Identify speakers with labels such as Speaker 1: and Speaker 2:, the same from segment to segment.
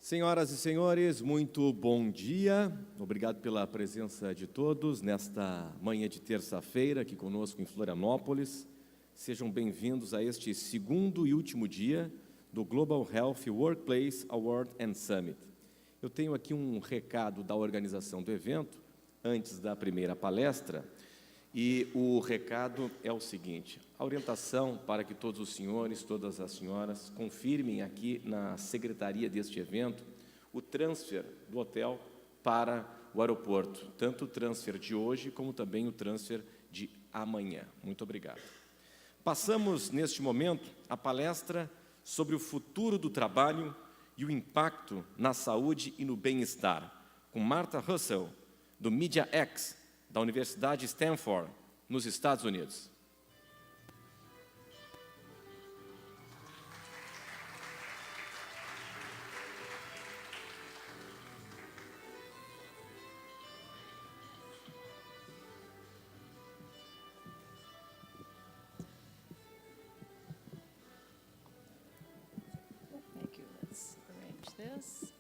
Speaker 1: Senhoras e senhores, muito bom dia. Obrigado pela presença de todos nesta manhã de terça-feira aqui conosco em Florianópolis. Sejam bem-vindos a este segundo e último dia do Global Health Workplace Award and Summit. Eu tenho aqui um recado da organização do evento, antes da primeira palestra, e o recado é o seguinte: a orientação para que todos os senhores, todas as senhoras, confirmem aqui na secretaria deste evento o transfer do hotel para o aeroporto, tanto o transfer de hoje como também o transfer de amanhã. Muito obrigado. Passamos, neste momento, a palestra sobre o futuro do trabalho e o impacto na saúde e no bem-estar, com Martha Russell, do MediaX, da Universidade Stanford, nos Estados Unidos.
Speaker 2: Thank you. Let's arrange this.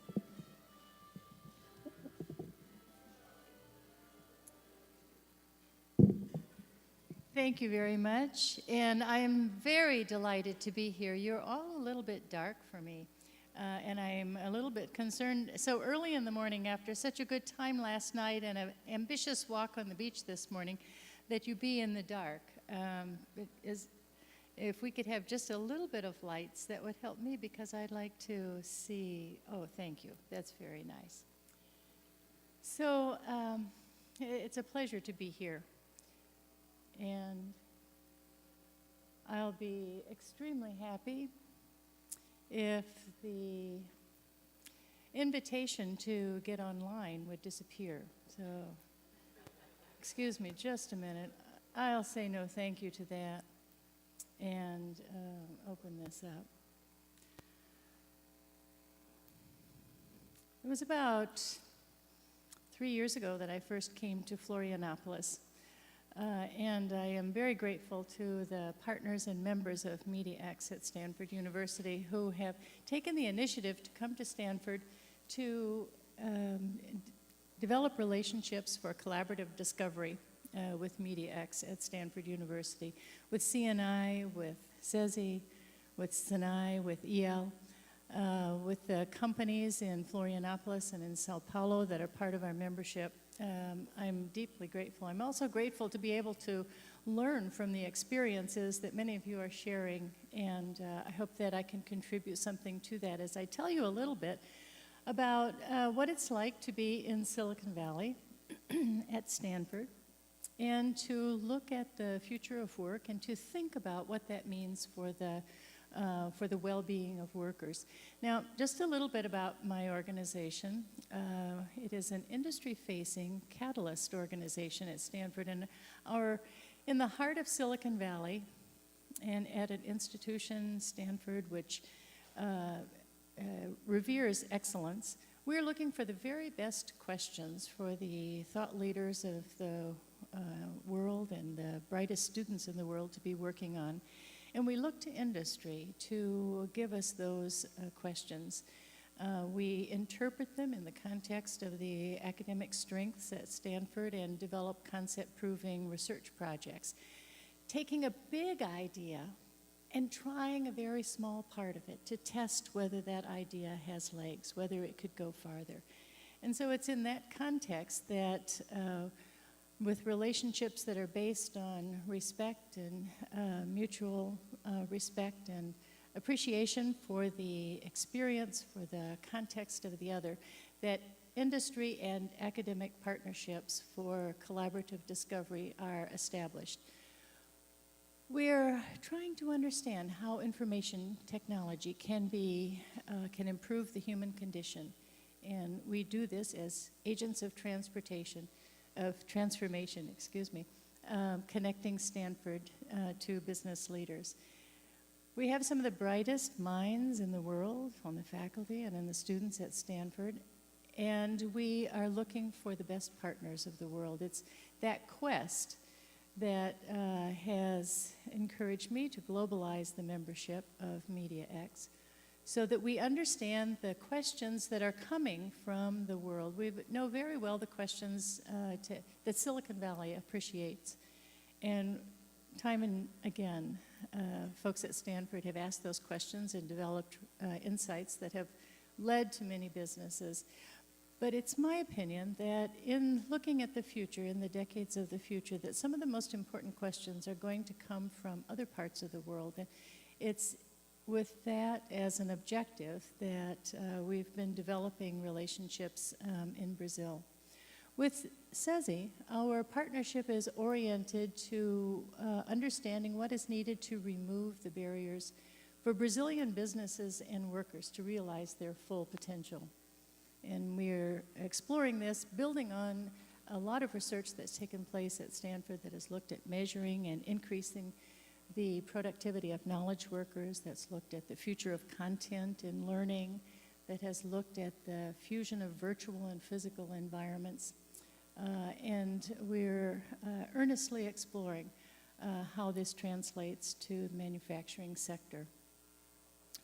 Speaker 2: Thank you very much, and I am very delighted to be here. You're all a little bit dark for me, and I'm a little bit concerned so early in the morning after such a good time last night and an ambitious walk on the beach this morning that you be in the dark. If we could have just a little bit of lights, that would help me because I'd like to see. Oh, thank you. That's very nice. So it's a pleasure to be here. And I'll be extremely happy if the invitation to get online would disappear. So, excuse me just a minute. I'll say no thank you to that and open this up. It was about 3 years ago that I first came to Florianópolis. And I am very grateful to the partners and members of MediaX at Stanford University who have taken the initiative to come to Stanford to develop relationships for collaborative discovery with MediaX at Stanford University, with CNI, with SESI, with SENI, with EL, with the companies in Florianópolis and in Sao Paulo that are part of our membership. I'm deeply grateful. I'm also grateful to be able to learn from the experiences that many of you are sharing, and I hope that I can contribute something to that as I tell you a little bit about what it's like to be in Silicon Valley at Stanford, and to look at the future of work and to think about what that means for the well-being of workers. Now, just a little bit about my organization. It is an industry-facing catalyst organization at Stanford, and in the heart of Silicon Valley, and at an institution, Stanford, which reveres excellence, we're looking for the very best questions for the thought leaders of the world and the brightest students in the world to be working on. And we look to industry to give us those questions. We interpret them in the context of the academic strengths at Stanford and develop concept-proving research projects, taking a big idea and trying a very small part of it to test whether that idea has legs, whether it could go farther. And so it's in that context that with relationships that are based on respect and mutual respect and appreciation for the experience, for the context of the other, that industry and academic partnerships for collaborative discovery are established. We're trying to understand how information technology can improve the human condition, and we do this as agents of transformation, connecting Stanford to business leaders. We have some of the brightest minds in the world on the faculty and in the students at Stanford, and we are looking for the best partners of the world. It's that quest that has encouraged me to globalize the membership of MediaX so that we understand the questions that are coming from the world. We know very well the questions that Silicon Valley appreciates. And time and again, folks at Stanford have asked those questions and developed insights that have led to many businesses. But it's my opinion that in looking at the future, in the decades of the future, that some of the most important questions are going to come from other parts of the world. And it's with that as an objective that we've been developing relationships in Brazil. With SESI, our partnership is oriented to understanding what is needed to remove the barriers for Brazilian businesses and workers to realize their full potential. And we're exploring this, building on a lot of research that's taken place at Stanford that has looked at measuring and increasing the productivity of knowledge workers, that's looked at the future of content and learning, that has looked at the fusion of virtual and physical environments. And we're earnestly exploring how this translates to the manufacturing sector.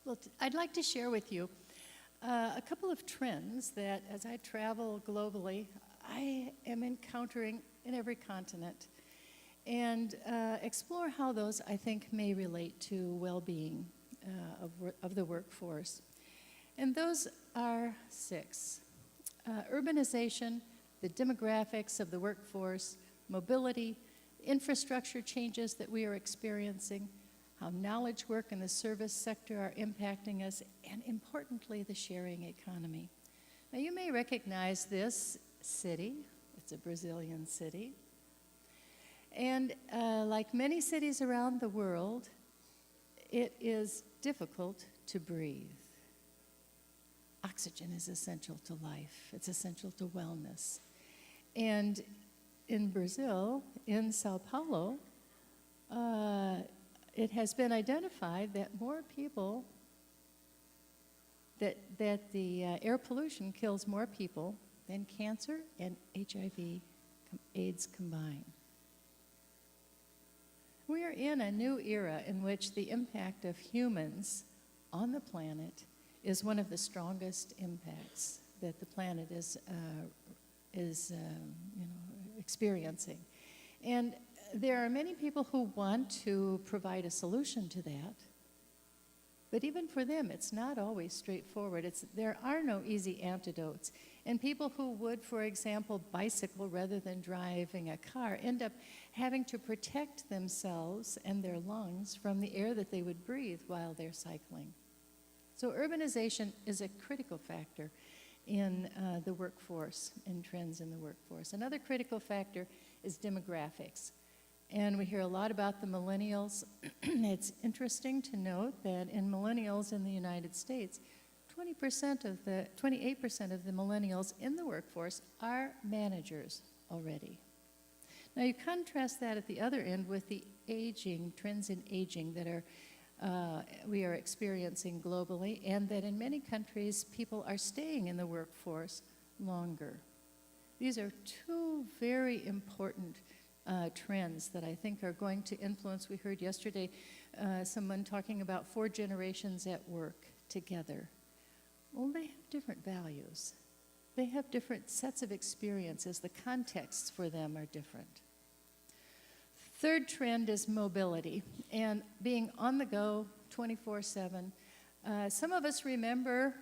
Speaker 2: Well, I'd like to share with you a couple of trends that, as I travel globally, I am encountering in every continent, and explore how those, I think, may relate to well-being of the workforce. And those are 6. Urbanization, the demographics of the workforce, mobility, infrastructure changes that we are experiencing, how knowledge work and the service sector are impacting us, and importantly, the sharing economy. Now, you may recognize this city. It's a Brazilian city. And like many cities around the world, it is difficult to breathe. Oxygen is essential to life. It's essential to wellness. And in Brazil, in Sao Paulo, it has been identified that more people, that the air pollution kills more people than cancer and HIV, AIDS combined. We are in a new era in which the impact of humans on the planet is one of the strongest impacts that the planet is experiencing. And there are many people who want to provide a solution to that. But even for them, it's not always straightforward. There are no easy antidotes. And people who would, for example, bicycle rather than driving a car end up having to protect themselves and their lungs from the air that they would breathe while they're cycling. So urbanization is a critical factor in the workforce and trends in the workforce. Another critical factor is demographics. And we hear a lot about the millennials. It's interesting to note that in millennials in the United States, 28% of the millennials in the workforce are managers already. Now you contrast that at the other end with the trends in aging that we are experiencing globally, and that in many countries people are staying in the workforce longer. These are 2 very important trends that I think are going to influence. We heard yesterday someone talking about 4 generations at work together. Well, they have different values. They have different sets of experiences. The contexts for them are different. Third trend is mobility and being on the go 24/7. Some of us remember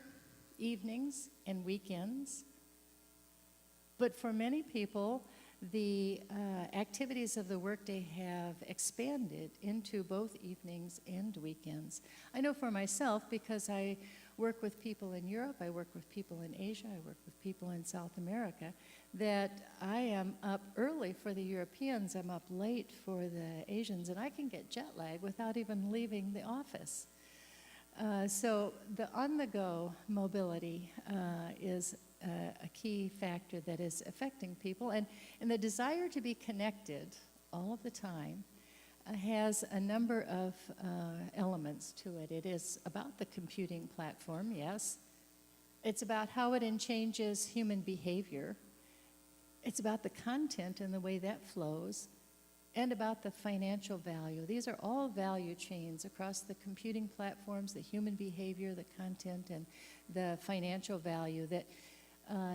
Speaker 2: evenings and weekends, but for many people, the activities of the workday have expanded into both evenings and weekends. I know for myself, because I work with people in Europe, I work with people in Asia, I work with people in South America, that I am up early for the Europeans, I'm up late for the Asians, and I can get jet lag without even leaving the office. So the on-the-go mobility is a key factor that is affecting people, and the desire to be connected all of the time has a number of elements to it. It is about the computing platform, yes. It's about how it changes human behavior. It's about the content and the way that flows. and about the financial value. These are all value chains across the computing platforms, the human behavior, the content, and the financial value that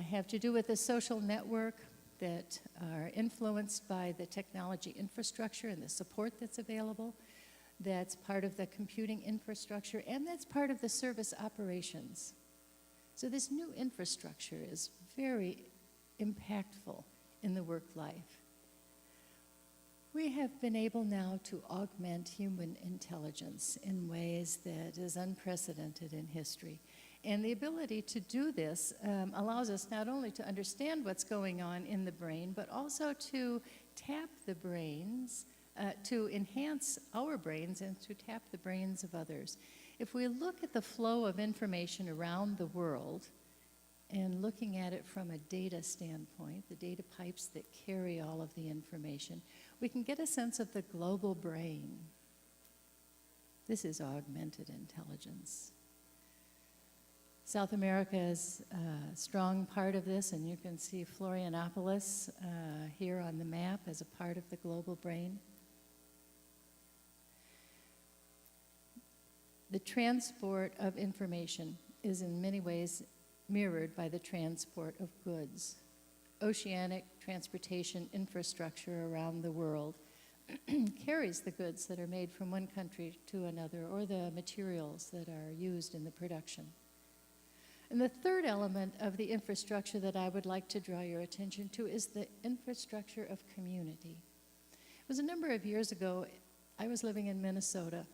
Speaker 2: have to do with the social network, that are influenced by the technology infrastructure and the support that's available, that's part of the computing infrastructure, and that's part of the service operations. So this new infrastructure is very impactful in the work life. We have been able now to augment human intelligence in ways that is unprecedented in history. And the ability to do this allows us not only to understand what's going on in the brain, but also to tap the brains, to enhance our brains and to tap the brains of others. If we look at the flow of information around the world, and looking at it from a data standpoint, the data pipes that carry all of the information, we can get a sense of the global brain. This is augmented intelligence. South America is a strong part of this, and you can see Florianópolis here on the map as a part of the global brain. The transport of information is in many ways mirrored by the transport of goods. Oceanic transportation infrastructure around the world carries the goods that are made from one country to another, or the materials that are used in the production. And the third element of the infrastructure that I would like to draw your attention to is the infrastructure of community. It was a number of years ago, I was living in Minnesota,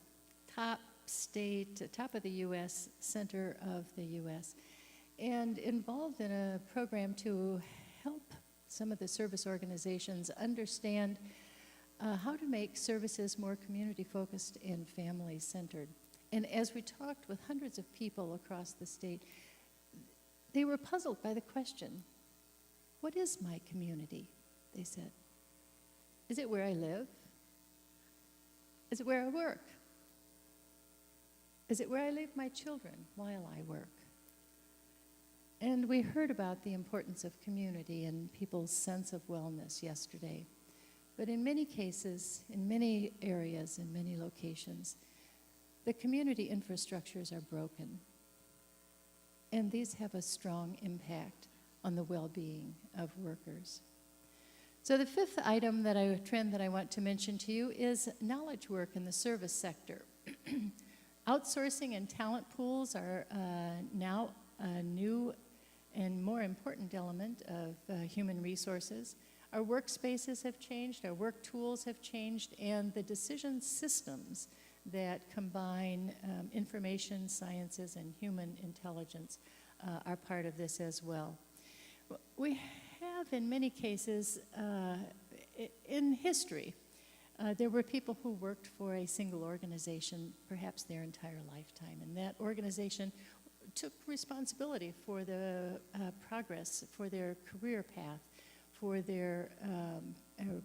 Speaker 2: top state, top of the U.S., center of the U.S., and involved in a program to help some of the service organizations understand how to make services more community-focused and family-centered. And as we talked with hundreds of people across the state, they were puzzled by the question, what is my community? They said. Is it where I live? Is it where I work? Is it where I leave my children while I work? And we heard about the importance of community and people's sense of wellness yesterday. But in many cases, in many areas, in many locations, the community infrastructures are broken. And these have a strong impact on the well-being of workers. So the fifth trend that I want to mention to you is knowledge work in the service sector. Outsourcing and talent pools are now a new and more important element of human resources. Our workspaces have changed, our work tools have changed, and the decision systems that combine information sciences and human intelligence are part of this as well. We have, in many cases, in history, there were people who worked for a single organization perhaps their entire lifetime, and that organization took responsibility for the progress, for their career path, for their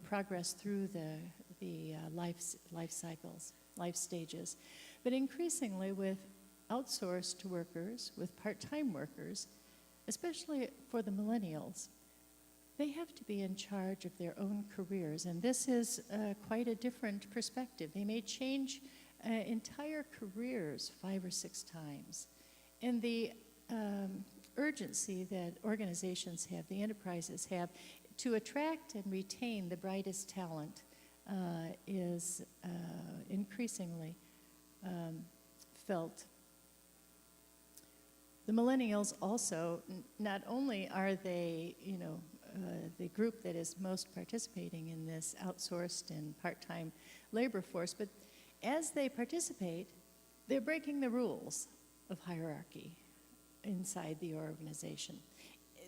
Speaker 2: progress through the life cycles, life stages. But increasingly with outsourced workers, with part-time workers, especially for the millennials, they have to be in charge of their own careers, and this is quite a different perspective. They may change entire careers 5 or 6 times. And the urgency that organizations have, the enterprises have, to attract and retain the brightest talent is increasingly felt. The millennials also, not only are they, the group that is most participating in this outsourced and part-time labor force, but as they participate, they're breaking the rules of hierarchy inside the organization.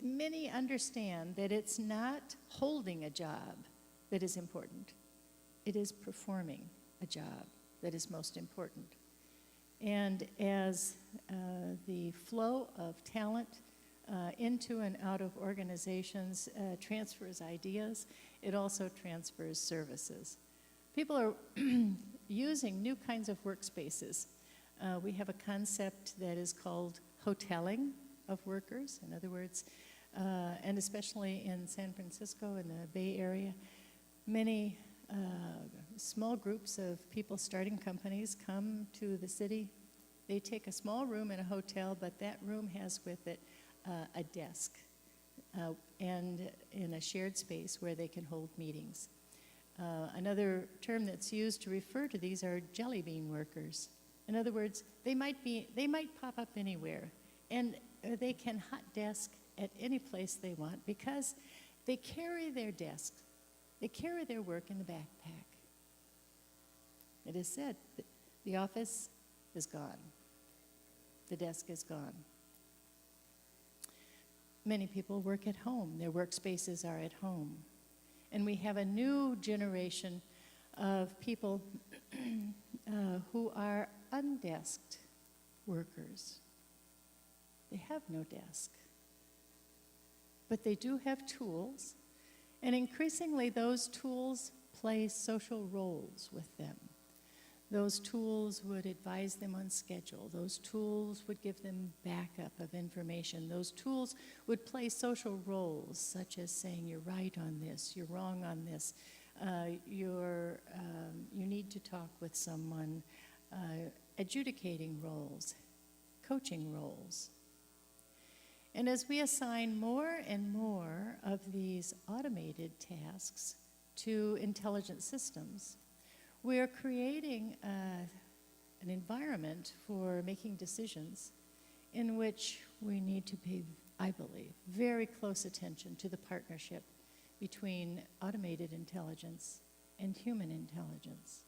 Speaker 2: Many understand that it's not holding a job that is important. It is performing a job that is most important. And as the flow of talent into and out of organizations transfers ideas, it also transfers services. People are using new kinds of workspaces. We have a concept that is called hoteling of workers. In other words, and especially in San Francisco, in the Bay Area, many small groups of people starting companies come to the city. They take a small room in a hotel, but that room has with it a desk and in a shared space where they can hold meetings. Another term that's used to refer to these are jelly bean workers. In other words, they might pop up anywhere, and they can hot desk at any place they want because they carry their desks, they carry their work in the backpack. It is said that the office is gone, the desk is gone. Many people work at home, their workspaces are at home. And we have a new generation of people who are undesked workers. They have no desk. But they do have tools, and increasingly those tools play social roles with them. Those tools would advise them on schedule. Those tools would give them backup of information. Those tools would play social roles, such as saying, you're right on this, you're wrong on this, you need to talk with someone, adjudicating roles, coaching roles. And as we assign more and more of these automated tasks to intelligent systems, we are creating an environment for making decisions in which we need to pay, I believe, very close attention to the partnership between automated intelligence and human intelligence.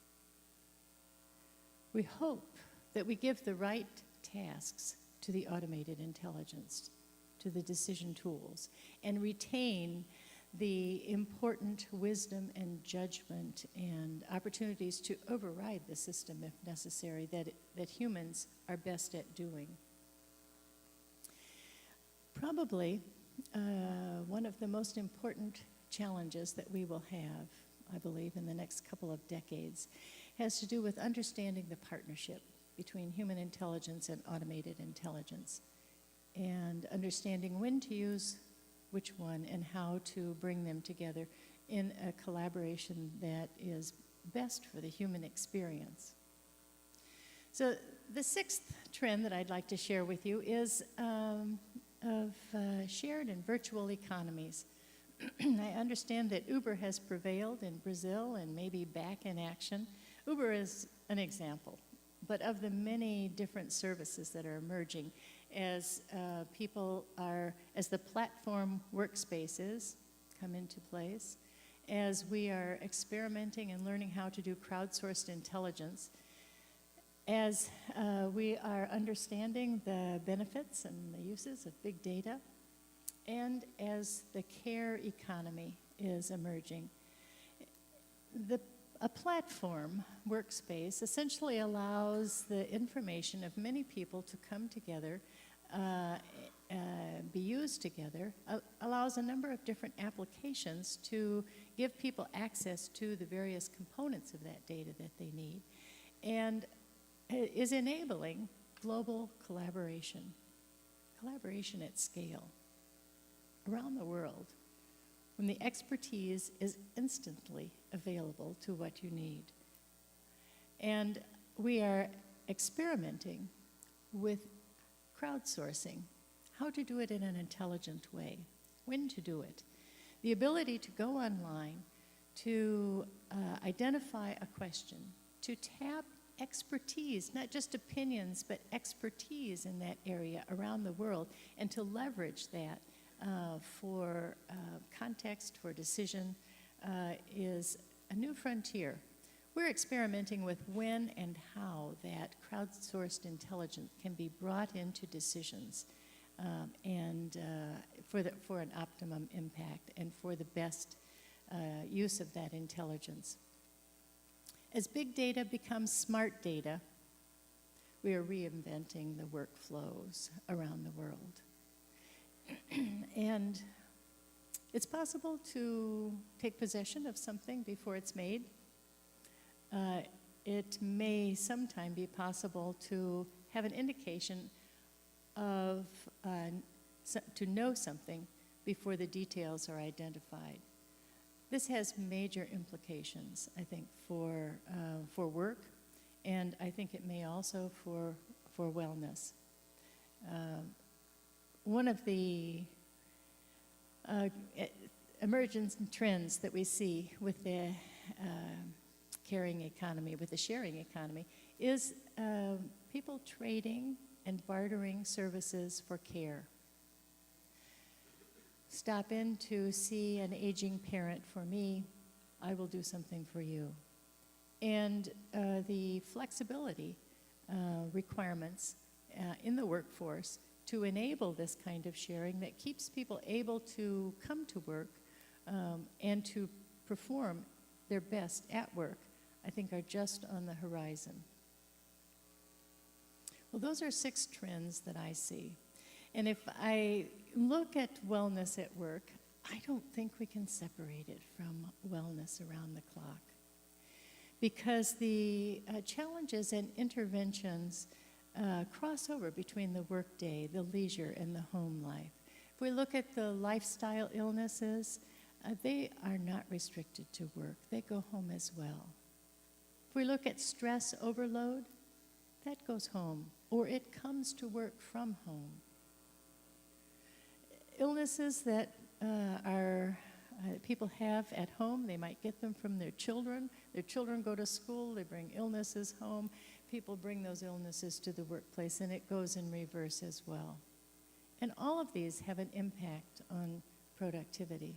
Speaker 2: We hope that we give the right tasks to the automated intelligence, to the decision tools, and retain the important wisdom and judgment and opportunities to override the system if necessary that humans are best at doing. Probably one of the most important challenges that we will have, I believe, in the next couple of decades has to do with understanding the partnership between human intelligence and automated intelligence, and understanding when to use which one and how to bring them together in a collaboration that is best for the human experience. So the sixth trend that I'd like to share with you is of shared and virtual economies. I understand that Uber has prevailed in Brazil and maybe back in action. Uber is an example, but of the many different services that are emerging as as the platform workspaces come into place, as we are experimenting and learning how to do crowdsourced intelligence, as we are understanding the benefits and the uses of big data, and as the care economy is emerging. A platform workspace essentially allows the information of many people to come together, be used together, allows a number of different applications to give people access to the various components of that data that they need, and is enabling global collaboration at scale around the world, when the expertise is instantly available to what you need. And we are experimenting with crowdsourcing, how to do it in an intelligent way, when to do it, the ability to go online, to identify a question, to tap expertise, not just opinions, but expertise in that area around the world, and to leverage that for context, for decision, is a new frontier. We're experimenting with when and how that crowdsourced intelligence can be brought into decisions and for an optimum impact and for the best use of that intelligence. As big data becomes smart data, we are reinventing the workflows around the world. And it's possible to take possession of something before it's made. It may sometime be possible to have an indication of, to know something before the details are identified. This has major implications, I think, for work, and I think it may also for wellness. One of the emergent trends that we see with the caring economy, with the sharing economy, is people trading and bartering services for care. Stop in to see an aging parent for me, I will do something for you. And the flexibility requirements in the workforce to enable this kind of sharing that keeps people able to come to work and to perform their best at work, I think are just on the horizon. Well, those are 6 trends that I see. And if I look at wellness at work, I don't think we can separate it from wellness around the clock. Because the challenges and interventions cross over between the workday, the leisure, and the home life. If we look at the lifestyle illnesses, they are not restricted to work. They go home as well. If we look at stress overload, that goes home, or it comes to work from home. Illnesses that people have at home, they might get them from their children. Their children go to school, they bring illnesses home. People bring those illnesses to the workplace, and it goes in reverse as well. And all of these have an impact on productivity.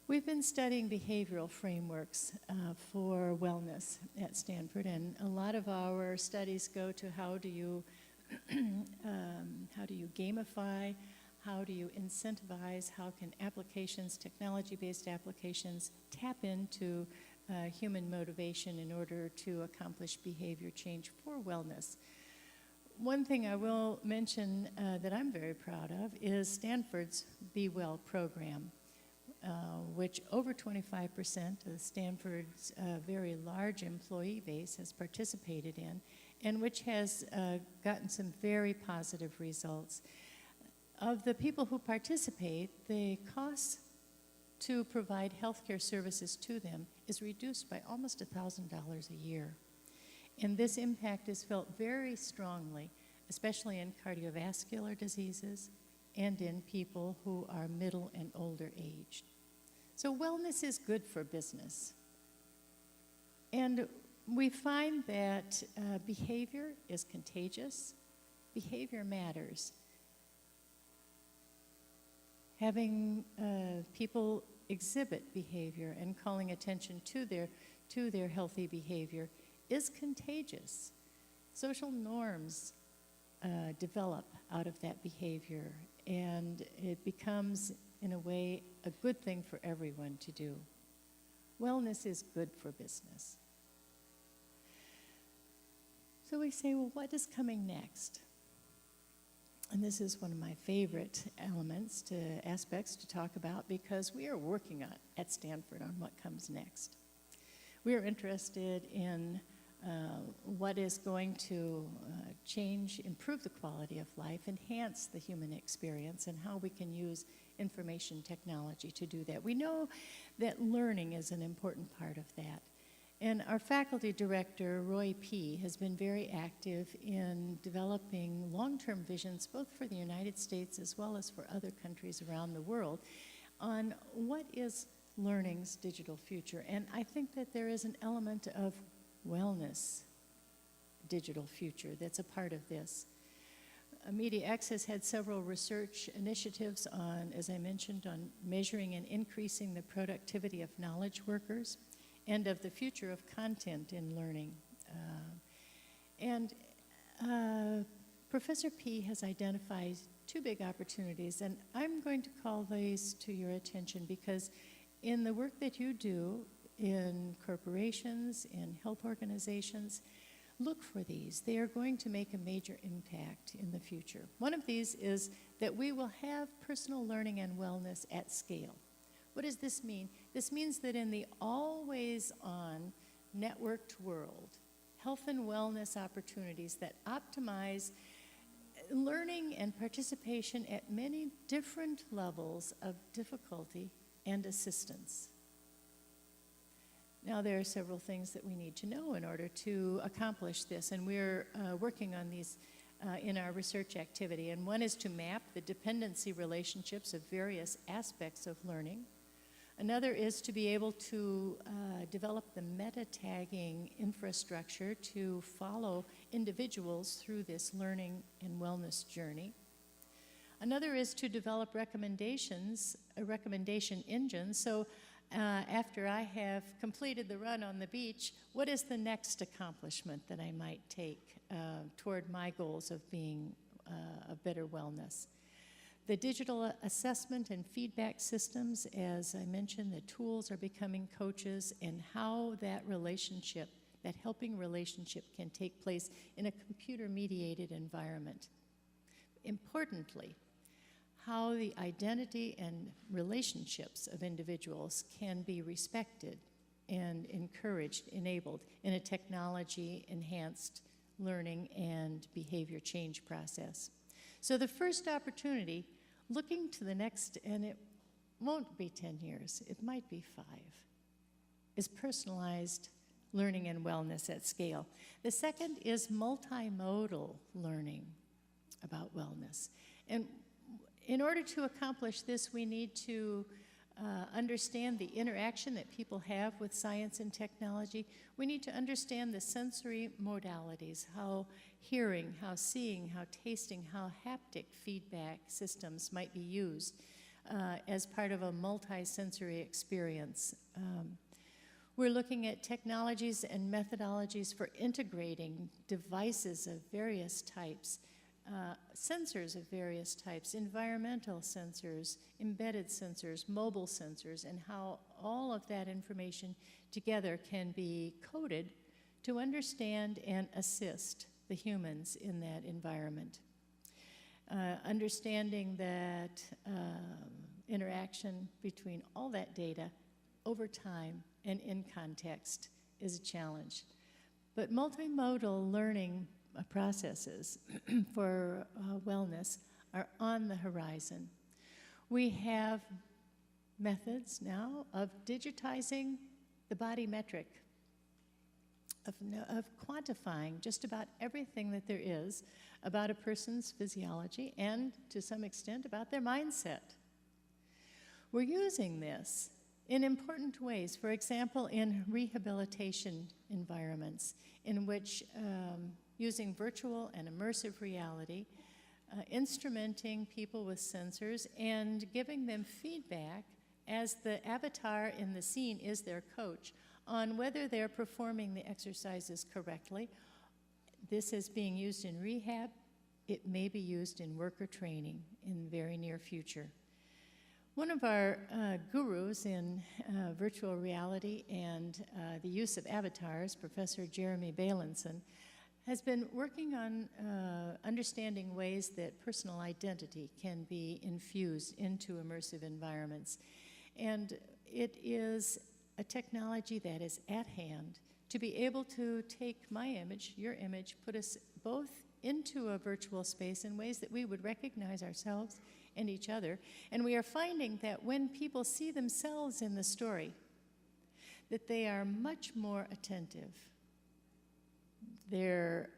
Speaker 2: We've been studying behavioral frameworks for wellness at Stanford, and a lot of our studies go to how do you gamify, how do you incentivize, how can applications, technology-based applications, tap into human motivation in order to accomplish behavior change for wellness. One thing I will mention that I'm very proud of is Stanford's Be Well program, which over 25% of Stanford's very large employee base has participated in, and which has gotten some very positive results. Of the people who participate, the costs to provide healthcare services to them is reduced by almost $1,000 a year. And this impact is felt very strongly, especially in cardiovascular diseases and in people who are middle and older aged. So wellness is good for business. And we find that behavior is contagious. Behavior matters. Having people exhibit behavior and calling attention to their healthy behavior is contagious. Social norms develop out of that behavior, and it becomes, in a way, a good thing for everyone to do. Wellness is good for business. So we say, well, what is coming next? And this is one of my favorite aspects to talk about, because we are working at Stanford on what comes next. We are interested in what is going to improve the quality of life, enhance the human experience, and how we can use information technology to do that. We know that learning is an important part of that. And our faculty director, Roy P., has been very active in developing long-term visions, both for the United States as well as for other countries around the world, on what is learning's digital future. And I think that there is an element of wellness digital future that's a part of this. MediaX has had several research initiatives on, as I mentioned, on measuring and increasing the productivity of knowledge workers and of the future of content in learning. Professor P has identified 2 big opportunities, and I'm going to call these to your attention because in the work that you do in corporations, in health organizations, look for these. They are going to make a major impact in the future. One of these is that we will have personal learning and wellness at scale. What does this mean? This means that in the always-on networked world, health and wellness opportunities that optimize learning and participation at many different levels of difficulty and assistance. Now, there are several things that we need to know in order to accomplish this, and we're working on these in our research activity. And one is to map the dependency relationships of various aspects of learning. Another is to be able to develop the meta-tagging infrastructure to follow individuals through this learning and wellness journey. Another is to develop recommendations, a recommendation engine. So after I have completed the run on the beach, what is the next accomplishment that I might take toward my goals of being of better wellness? The digital assessment and feedback systems, as I mentioned, the tools are becoming coaches, and how that relationship, that helping relationship, can take place in a computer-mediated environment. Importantly, how the identity and relationships of individuals can be respected and encouraged, enabled in a technology-enhanced learning and behavior change process. So the first opportunity, looking to the next, and it won't be 10 years, it might be 5, is personalized learning and wellness at scale. The second is multimodal learning about wellness. And in order to accomplish this, we need to understand the interaction that people have with science and technology. We need to understand the sensory modalities, how hearing, how seeing, how tasting, how haptic feedback systems might be used as part of a multi-sensory experience. We're looking at technologies and methodologies for integrating devices of various types, sensors of various types, environmental sensors, embedded sensors, mobile sensors, and how all of that information together can be coded to understand and assist the humans in that environment. Understanding that interaction between all that data over time and in context is a challenge. But multimodal learning processes for wellness are on the horizon. We have methods now of digitizing the body metric, of quantifying just about everything that there is about a person's physiology and, to some extent, about their mindset. We're using this in important ways, for example, in rehabilitation environments in which using virtual and immersive reality, instrumenting people with sensors and giving them feedback as the avatar in the scene is their coach on whether they're performing the exercises correctly. This is being used in rehab. It may be used in worker training in the very near future. One of our gurus in virtual reality and the use of avatars, Professor Jeremy Bailenson, has been working on understanding ways that personal identity can be infused into immersive environments. And it is a technology that is at hand to be able to take my image, your image, put us both into a virtual space in ways that we would recognize ourselves and each other. And we are finding that when people see themselves in the story, that they are much more attentive. They're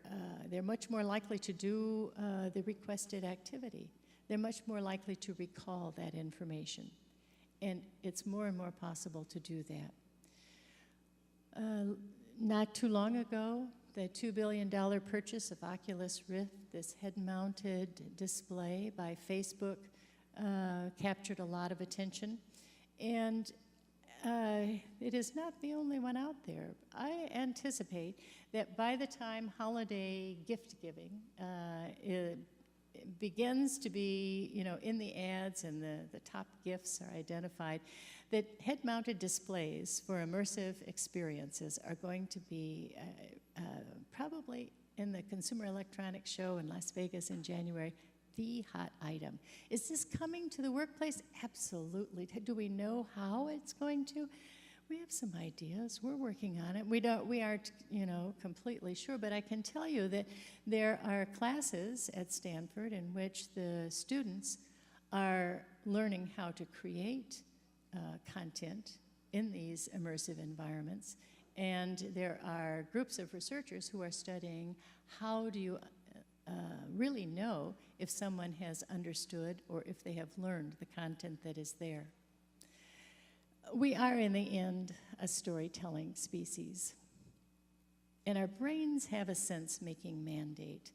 Speaker 2: much more likely to do the requested activity. They're much more likely to recall that information. And it's more and more possible to do that. Not too long ago, the $2 billion purchase of Oculus Rift, this head-mounted display by Facebook, captured a lot of attention. And it is not the only one out there. I anticipate that by the time holiday gift giving it begins to be, in the ads and the top gifts are identified, that head-mounted displays for immersive experiences are going to be probably in the Consumer Electronics Show in Las Vegas in January, the hot item. Is this coming to the workplace? Absolutely. Do we know how it's going to? We have some ideas. We're working on it. We aren't, completely sure, but I can tell you that there are classes at Stanford in which the students are learning how to create content in these immersive environments. And there are groups of researchers who are studying how do you really know if someone has understood or if they have learned the content that is there. We are, in the end, a storytelling species. And our brains have a sense-making mandate.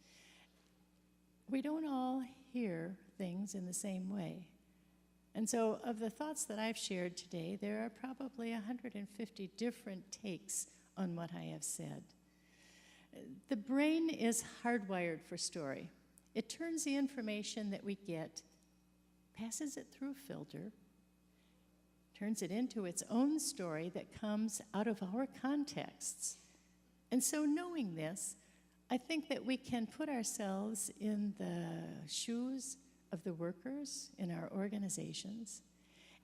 Speaker 2: We don't all hear things in the same way. And so of the thoughts that I've shared today, there are probably 150 different takes on what I have said. The brain is hardwired for story. It turns the information that we get, passes it through a filter, turns it into its own story that comes out of our contexts. And so knowing this, I think that we can put ourselves in the shoes of the workers in our organizations,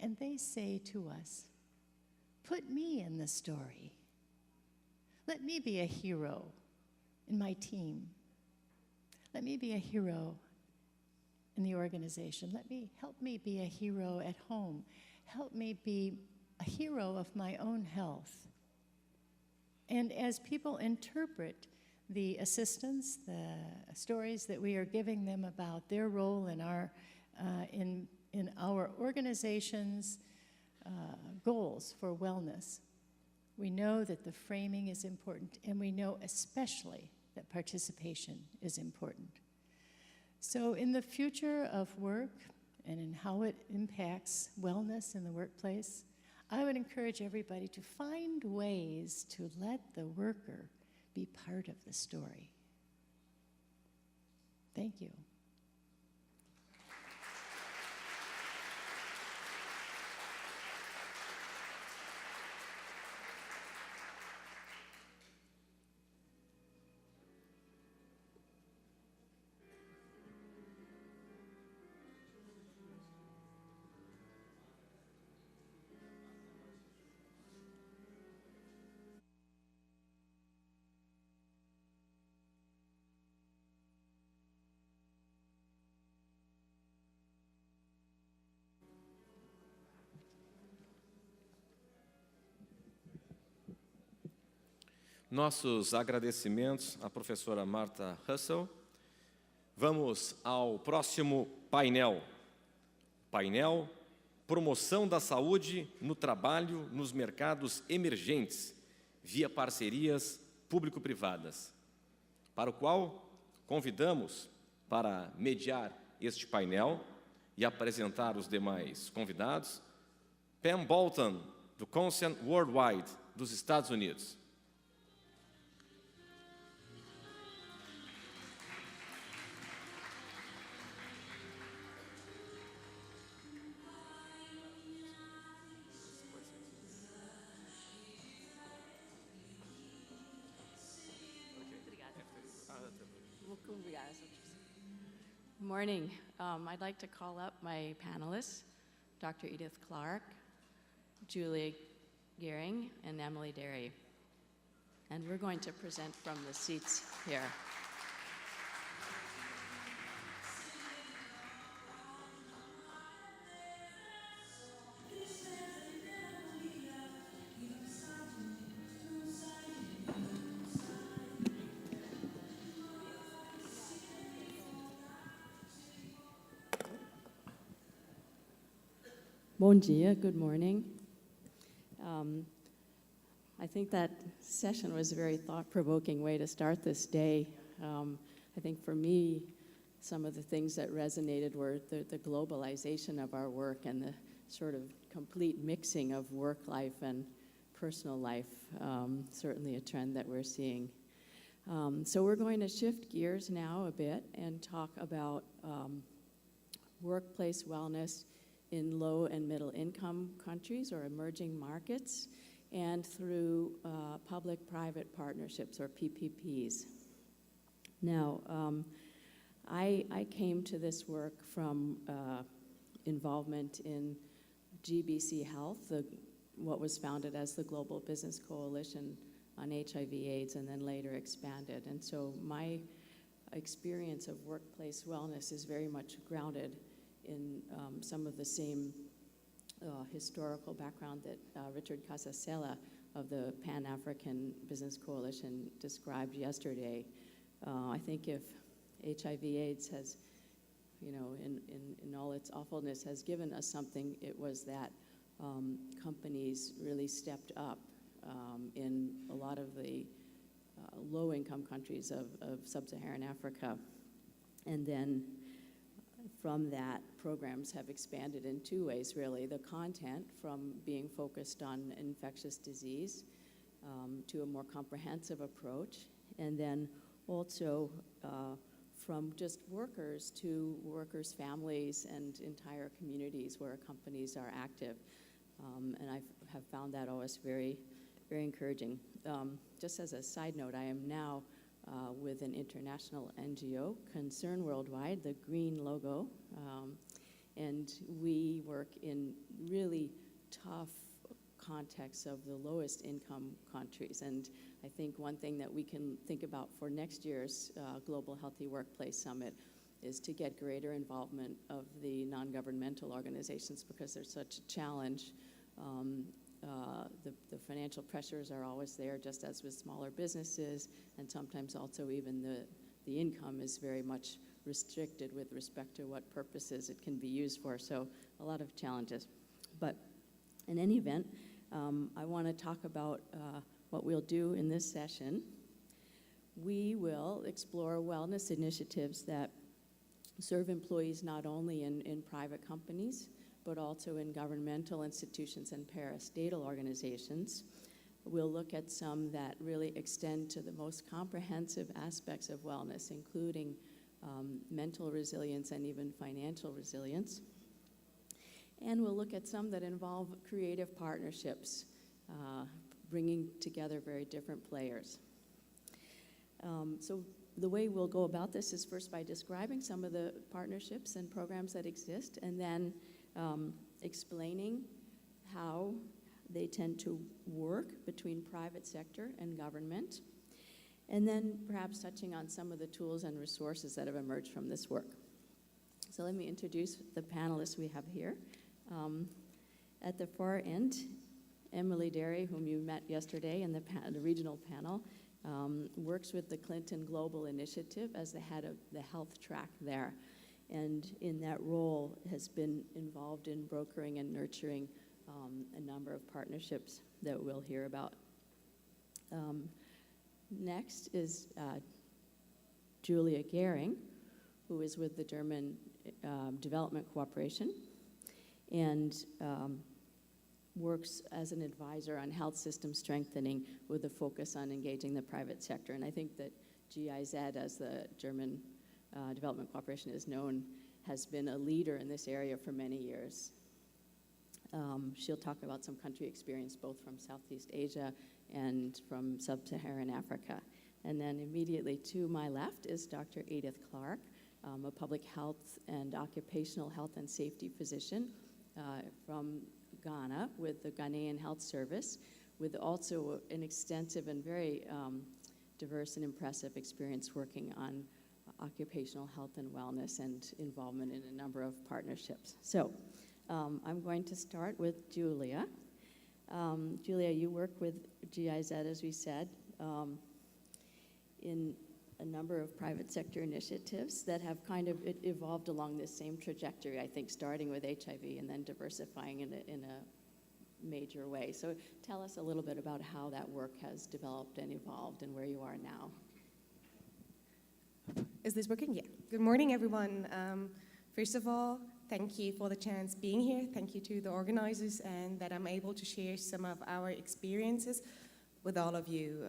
Speaker 2: and they say to us, put me in the story. Let me be a hero in my team. Let me be a hero in the organization. Help me be a hero at home. Help me be a hero of my own health. And as people interpret the assistance, the stories that we are giving them about their role in our organization's goals for wellness, we know that the framing is important, and we know especially that participation is important. So in the future of work and in how it impacts wellness in the workplace, I would encourage everybody to find ways to let the worker be part of the story. Thank you.
Speaker 1: Nossos agradecimentos à professora Martha Russell. Vamos ao próximo painel. Painel Promoção da Saúde no Trabalho nos Mercados Emergentes, via parcerias público-privadas, para o qual convidamos para mediar este painel e apresentar os demais convidados, Pam Bolton, do Consent Worldwide, dos Estados Unidos.
Speaker 3: Good morning. I'd like to call up my panelists, Dr. Edith Clark, Julie Gearing, and Emily Derry. And we're going to present from the seats here. Bom dia, good morning. I think that session was a very thought-provoking way to start this day. I think for me, some of the things that resonated were the globalization of our work and the sort of complete mixing of work life and personal life, certainly a trend that we're seeing. So we're going to shift gears now a bit and talk about workplace wellness in low and middle income countries or emerging markets, and through public-private partnerships or PPPs. Now, I came to this work from involvement in GBC Health, what was founded as the Global Business Coalition on HIV/AIDS, and then later expanded. And so my experience of workplace wellness is very much grounded in some of the same historical background that Richard Casasella of the Pan-African Business Coalition described yesterday. I think if HIV/AIDS has, in all its awfulness, has given us something, it was that companies really stepped up in a lot of the low-income countries of sub-Saharan Africa. And then from that, programs have expanded in two ways, really. The content, from being focused on infectious disease to a more comprehensive approach, and then also from just workers to workers' families and entire communities where companies are active. And I have found that always very, very encouraging. Just as a side note, I am now with an international NGO, Concern Worldwide, the green logo, and we work in really tough contexts of the lowest income countries. And I think one thing that we can think about for next year's Global Healthy Workplace Summit is to get greater involvement of the non-governmental organizations, because there's such a challenge. The financial pressures are always there, just as with smaller businesses, and sometimes also even the income is very much restricted with respect to what purposes it can be used for, so a lot of challenges. But in any event, I want to talk about what we'll do in this session. We will explore wellness initiatives that serve employees not only in private companies, but also in governmental institutions and parastatal organizations. We'll look at some that really extend to the most comprehensive aspects of wellness, including mental resilience and even financial resilience. And we'll look at some that involve creative partnerships, bringing together very different players. So the way we'll go about this is first by describing some of the partnerships and programs that exist, and then explaining how they tend to work between private sector and government, and then perhaps touching on some of the tools and resources that have emerged from this work. So let me introduce the panelists we have here. At the far end, Emily Derry, whom you met yesterday in the regional panel, works with the Clinton Global Initiative as the head of the health track there. And in that role has been involved in brokering and nurturing a number of partnerships that we'll hear about. Next is Julia Gehring, who is with the German Development Cooperation and works as an advisor on health system strengthening with a focus on engaging the private sector. And I think that GIZ, as the German Development Cooperation is known, has been a leader in this area for many years. She'll talk about some country experience both from Southeast Asia and from Sub-Saharan Africa. And then immediately to my left is Dr. Edith Clark, a public health and occupational health and safety physician from Ghana with the Ghanaian Health Service, with also an extensive and very diverse and impressive experience working on occupational health and wellness and involvement in a number of partnerships. So I'm going to start with Julia. Julia, you work with GIZ, as we said, in a number of private sector initiatives that have kind of evolved along this same trajectory, I think, starting with HIV and then diversifying in a major way. So tell us a little bit about how that work has developed and evolved and where you are now.
Speaker 4: Is this working? Yeah. Good morning, everyone. First of all, thank you for the chance being here. Thank you to the organizers and that I'm able to share some of our experiences with all of you.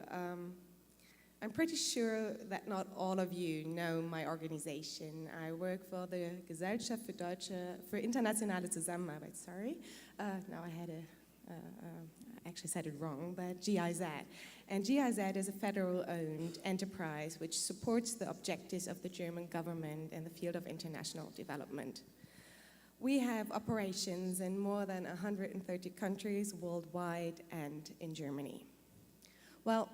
Speaker 4: I'm pretty sure that not all of you know my organization. I work for the Gesellschaft für internationale Zusammenarbeit, sorry. Now I actually said it wrong, but GIZ. And GIZ is a federal-owned enterprise which supports the objectives of the German government in the field of international development. We have operations in more than 130 countries worldwide and in Germany. Well,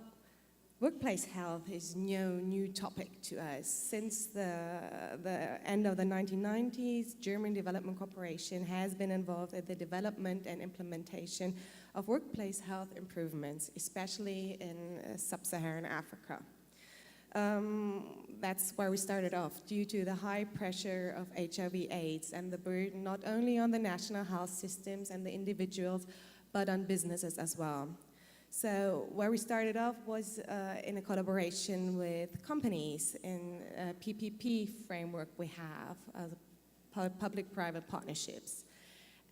Speaker 4: workplace health is no new topic to us. Since the end of the 1990s, German Development Corporation has been involved in the development and implementation of workplace health improvements, especially in sub-Saharan Africa. That's where we started off, due to the high pressure of HIV/AIDS and the burden not only on the national health systems and the individuals, but on businesses as well. So where we started off was in a collaboration with companies in a PPP framework we have, public-private partnerships.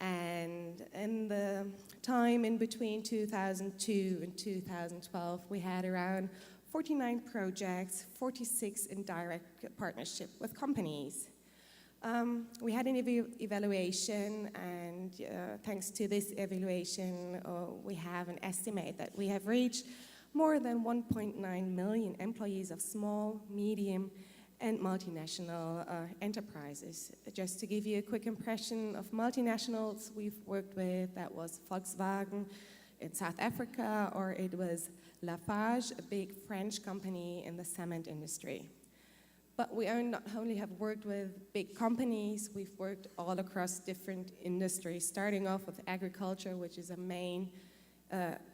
Speaker 4: And in the time in between 2002 and 2012, we had around 49 projects, 46 in direct partnership with companies. We had an evaluation, and thanks to this evaluation, we have an estimate that we have reached more than 1.9 million employees of small, medium, and multinational enterprises. Just to give you a quick impression of multinationals we've worked with, that was Volkswagen in South Africa, or it was Lafarge, a big French company in the cement industry. But we not only have worked with big companies, we've worked all across different industries, starting off with agriculture, which is a main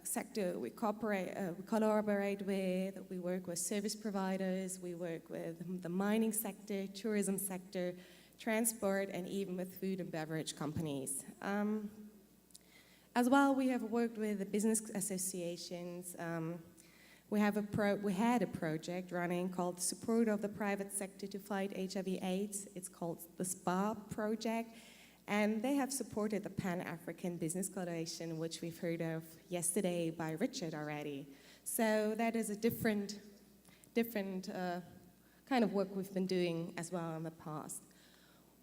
Speaker 4: sector we collaborate with. We work with service providers, we work with the mining sector, tourism sector, transport, and even with food and beverage companies. As well, we have worked with the business associations. We had a project running called Support of the Private Sector to Fight HIV/AIDS. It's called the SPA project, and they have supported the Pan-African Business Coalition, which we've heard of yesterday by Richard already. So that is a different kind of work we've been doing as well in the past.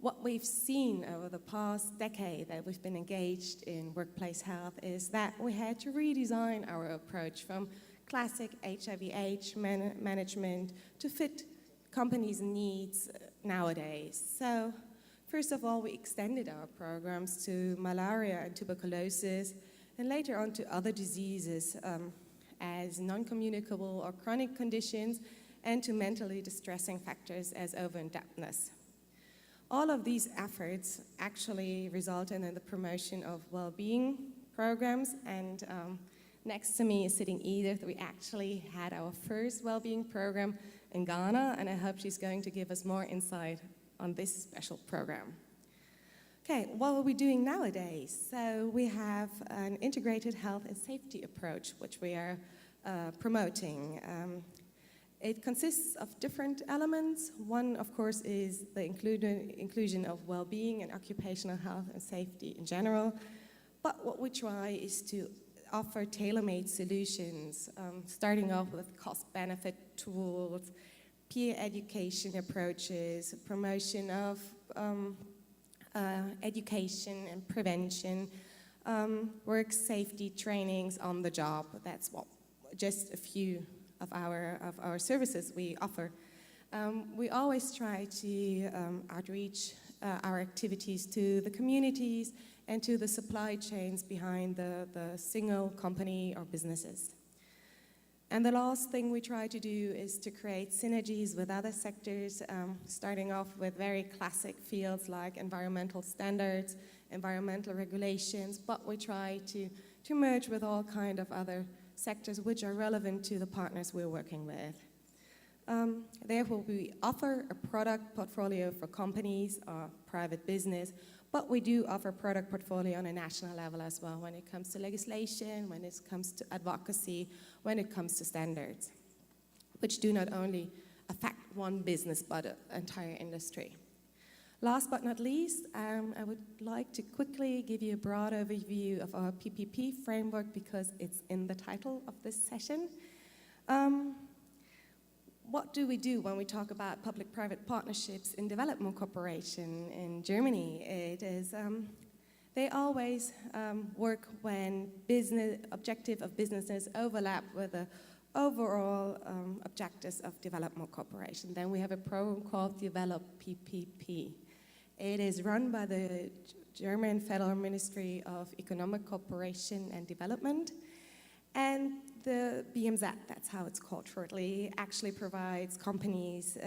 Speaker 4: What we've seen over the past decade that we've been engaged in workplace health is that we had to redesign our approach from classic HIV/AIDS management to fit companies' needs nowadays. So first of all, we extended our programs to malaria and tuberculosis, and later on to other diseases as non-communicable or chronic conditions, and to mentally distressing factors as over-indebtedness. All of these efforts actually resulted in the promotion of well-being programs, and next to me is sitting Edith. We actually had our first well-being program in Ghana, and I hope she's going to give us more insight on this special program. Okay, what are we doing nowadays? So we have an integrated health and safety approach, which we are promoting. It consists of different elements. One, of course, is the inclusion of well-being and occupational health and safety in general. But what we try is to offer tailor-made solutions, starting off with cost-benefit tools, peer education approaches, promotion of education and prevention, work safety trainings on the job. That's just a few of our services we offer. We always try to outreach our activities to the communities and to the supply chains behind the single company or businesses. And the last thing we try to do is to create synergies with other sectors, starting off with very classic fields like environmental standards, environmental regulations, but we try to merge with all kind of other sectors which are relevant to the partners we're working with. Therefore, we offer a product portfolio for companies or private business, but we do offer product portfolio on a national level as well when it comes to legislation, when it comes to advocacy, when it comes to standards, which do not only affect one business but an entire industry. Last but not least, I would like to quickly give you a broad overview of our PPP framework because it's in the title of this session. What do we do when we talk about public-private partnerships in development cooperation in Germany? It is, they always work when business objective of businesses overlap with the overall objectives of development cooperation. Then we have a program called Develop PPP. It is run by the German Federal Ministry of Economic Cooperation and Development, and the BMZ, that's how it's called shortly, actually provides companies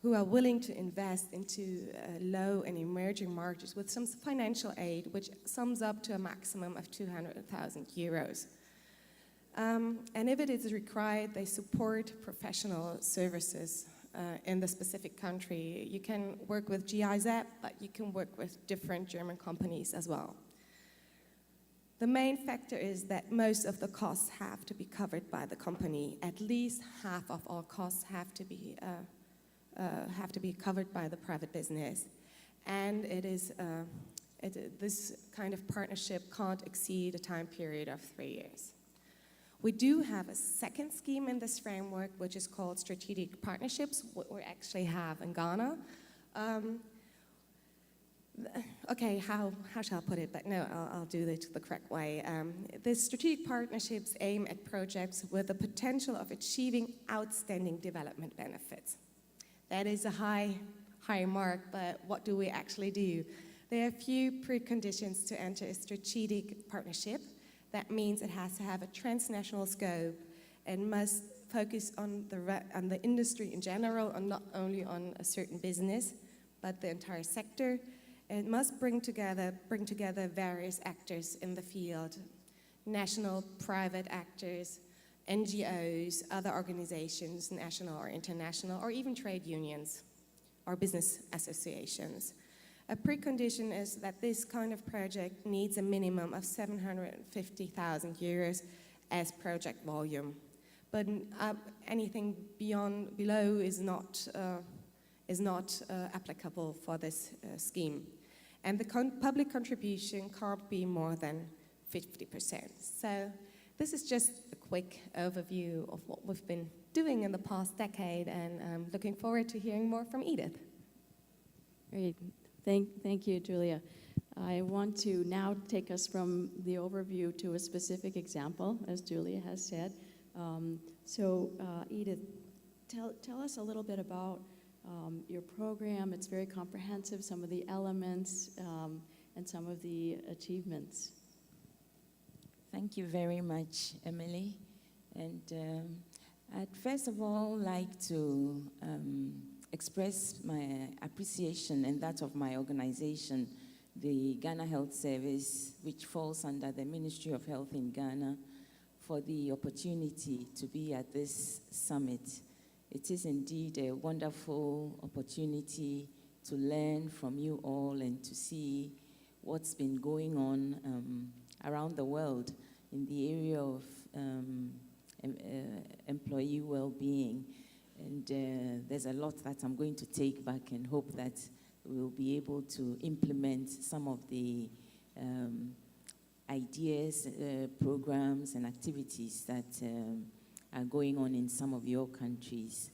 Speaker 4: who are willing to invest into low and emerging markets with some financial aid, which sums up to a maximum of 200,000 euros. And if it is required, they support professional services in the specific country. You can work with GIZ, but you can work with different German companies as well. The main factor is that most of the costs have to be covered by the company. At least half of all costs have to be covered by the private business. And this kind of partnership can't exceed a time period of 3 years. We do have a second scheme in this framework, which is called strategic partnerships, what we actually have in Ghana. Okay, how shall I put it? But no, I'll do it the correct way. The strategic partnerships aim at projects with the potential of achieving outstanding development benefits. That is a high mark, but what do we actually do? There are a few preconditions to enter a strategic partnership. That means it has to have a transnational scope and must focus on the industry in general, and not only on a certain business, but the entire sector. It must bring together various actors in the field, national, private actors, NGOs, other organizations, national or international, or even trade unions or business associations. A precondition is that this kind of project needs a minimum of 750,000 euros as project volume. But anything below is not applicable for this scheme. And the public contribution can't be more than 50%. So this is just a quick overview of what we've been doing in the past decade, and I'm looking forward to hearing more from Edith.
Speaker 3: Great. Thank you, Julia. I want to now take us from the overview to a specific example, as Julia has said. Edith, tell us a little bit about your program. It's very comprehensive, some of the elements and some of the achievements.
Speaker 5: Thank you very much, Emily. And I'd first of all like to express my appreciation and that of my organization, the Ghana Health Service, which falls under the Ministry of Health in Ghana, for the opportunity to be at this summit. It is indeed a wonderful opportunity to learn from you all and to see what's been going on around the world in the area of employee well-being. And there's a lot that I'm going to take back and hope that we'll be able to implement some of the ideas, programs, and activities that are going on in some of your countries.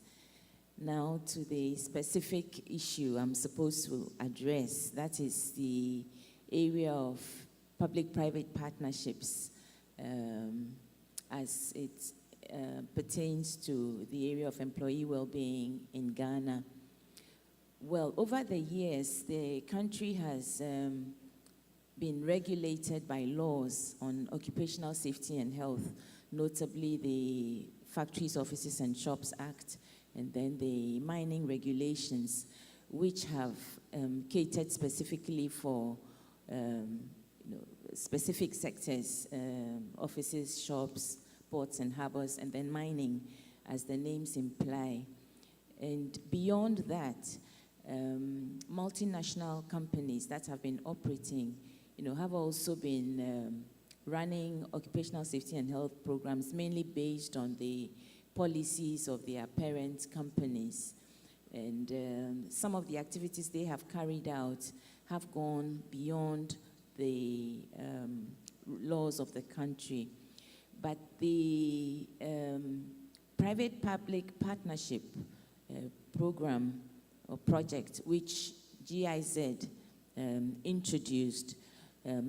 Speaker 5: Now to the specific issue I'm supposed to address, that is the area of public-private partnerships as it pertains to the area of employee well-being in Ghana. Well, over the years, the country has been regulated by laws on occupational safety and health, notably the Factories, Offices and Shops Act, and then the mining regulations, which have catered specifically for specific sectors, offices, shops, ports and harbors, and then mining, as the names imply. And beyond that, multinational companies that have been operating, have also been running occupational safety and health programs, mainly based on the policies of their parent companies. And some of the activities they have carried out have gone beyond the laws of the country. But the private-public partnership program or project, which GIZ introduced,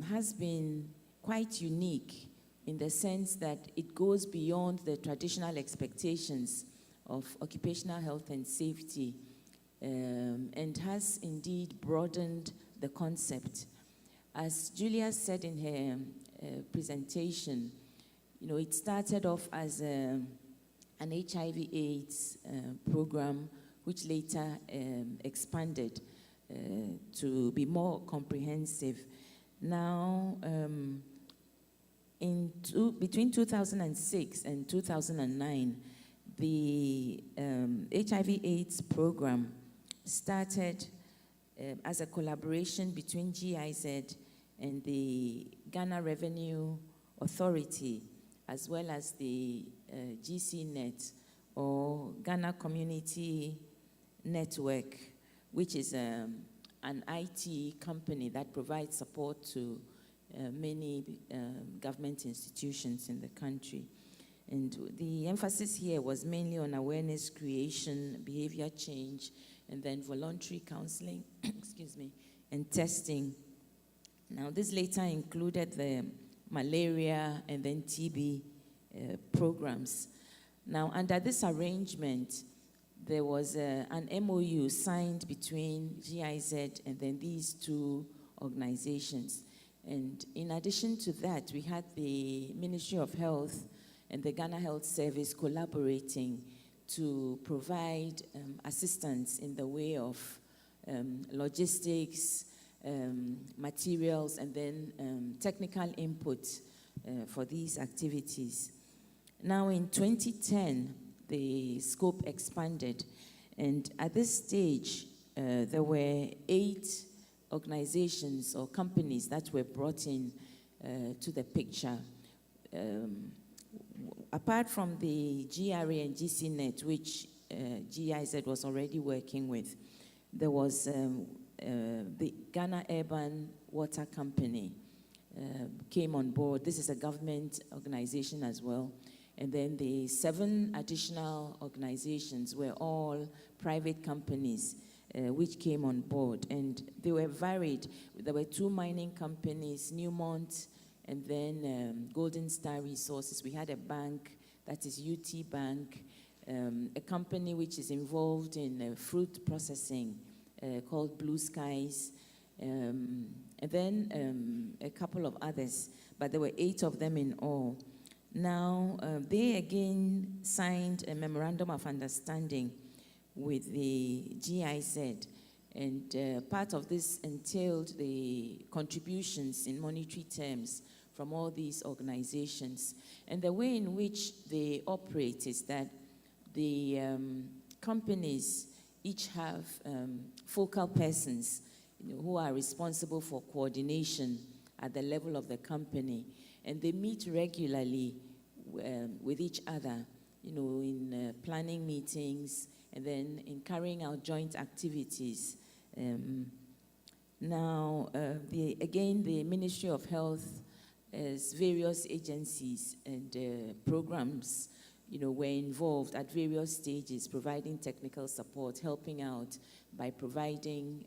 Speaker 5: has been quite unique in the sense that it goes beyond the traditional expectations of occupational health and safety and has indeed broadened the concept. As Julia said in her presentation, it started off as an HIV/AIDS program, which later expanded to be more comprehensive. Now, between 2006 and 2009, the HIV/AIDS program started as a collaboration between GIZ and the Ghana Revenue Authority, as well as the GCNet, or Ghana Community Network, which is an IT company that provides support to many government institutions in the country. And the emphasis here was mainly on awareness creation, behavior change, and then voluntary counseling, excuse me, and testing. Now, this later included the malaria and then TB programs. Now, under this arrangement, there was an MOU signed between GIZ and then these two organizations. And in addition to that, we had the Ministry of Health and the Ghana Health Service collaborating to provide assistance in the way of logistics, materials, and then technical input for these activities. Now, in 2010, the scope expanded, and at this stage, there were 8 organizations or companies that were brought in to the picture. Apart from the GRA and GCNet, which GIZ was already working with, there was the Ghana Urban Water Company came on board. This is a government organization as well. And then the 7 additional organizations were all private companies which came on board. And they were varied. There were 2 mining companies, Newmont, and then Golden Star Resources. We had a bank, that is UT Bank, a company which is involved in fruit processing called Blue Skies, and then a couple of others, but there were 8 of them in all. Now, they again signed a memorandum of understanding with the GIZ, and part of this entailed the contributions in monetary terms from all these organizations. And the way in which they operate is that the companies each have focal persons who are responsible for coordination at the level of the company. And they meet regularly with each other, in planning meetings and then in carrying out joint activities. Now, again, the Ministry of Health, as various agencies and programs, were involved at various stages, providing technical support, helping out by providing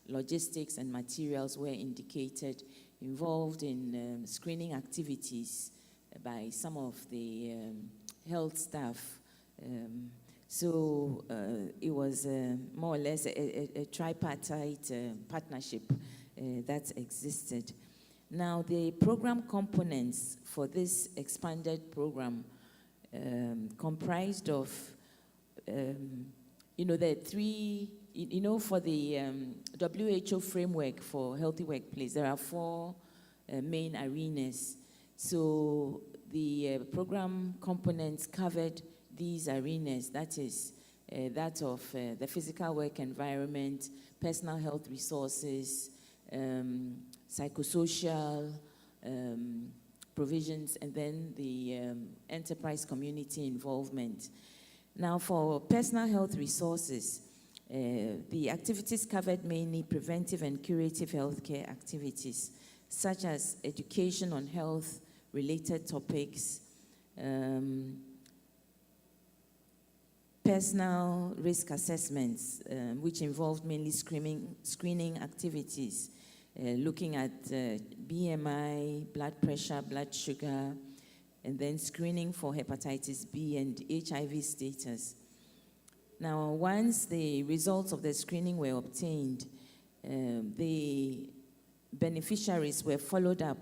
Speaker 5: logistics and materials where indicated, involved in screening activities by some of the health staff. So it was more or less a tripartite partnership that existed. Now, the program components for this expanded program comprised of, the 3, for the WHO framework for healthy workplace, there are 4 main arenas. So the program components covered these arenas, that is that of the physical work environment, personal health resources, psychosocial provisions, and then the enterprise community involvement. Now, for personal health resources, the activities covered mainly preventive and curative healthcare activities, such as education on health-related topics, personal risk assessments, which involved mainly screening activities, looking at BMI, blood pressure, blood sugar, and then screening for hepatitis B and HIV status. Now, once the results of the screening were obtained, the beneficiaries were followed up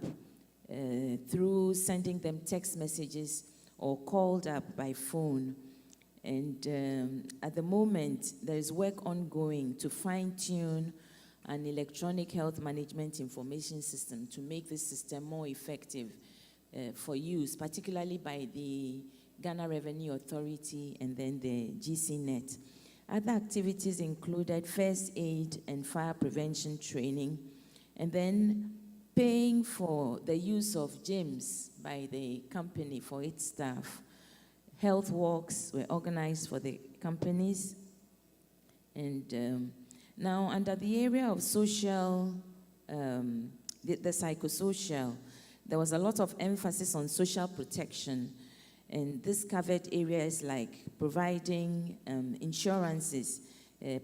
Speaker 5: through sending them text messages or called up by phone. And at the moment, there is work ongoing to fine-tune an electronic health management information system to make this system more effective for use, particularly by the Ghana Revenue Authority and then the GCNet. Other activities included first aid and fire prevention training, and then paying for the use of gyms by the company for its staff. Health walks were organized for the companies. And now under the area of social, the psychosocial, there was a lot of emphasis on social protection. And this covered areas like providing insurances,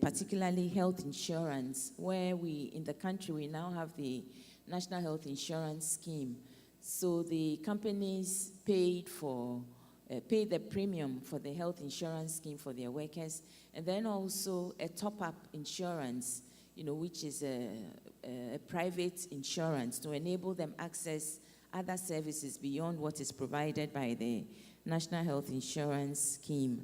Speaker 5: particularly health insurance, where in the country, we now have the National Health Insurance Scheme. So the companies paid the premium for the health insurance scheme for their workers, and then also a top-up insurance, which is a private insurance to enable them access other services beyond what is provided by the National Health Insurance Scheme.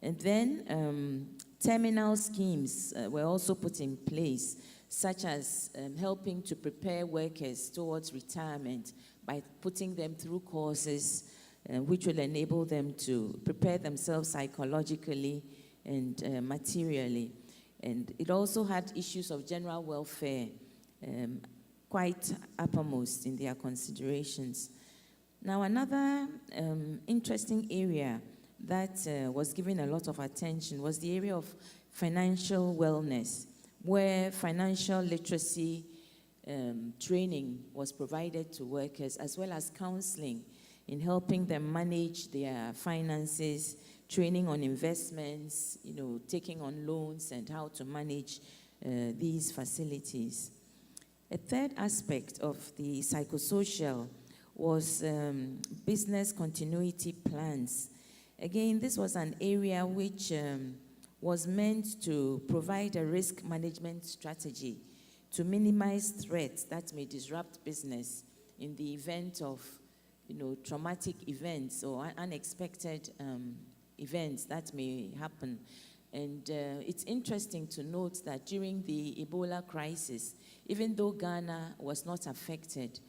Speaker 5: And then terminal schemes were also put in place, such as helping to prepare workers towards retirement by putting them through courses which will enable them to prepare themselves psychologically and materially. And it also had issues of general welfare quite uppermost in their considerations. Now, another interesting area that was given a lot of attention was the area of financial wellness, where financial literacy training was provided to workers, as well as counseling in helping them manage their finances, training on investments, taking on loans and how to manage these facilities. A third aspect of the psychosocial was business continuity plans. Again, this was an area which was meant to provide a risk management strategy to minimize threats that may disrupt business in the event of traumatic events or unexpected events that may happen. And it's interesting to note that during the Ebola crisis, even though Ghana was not affected,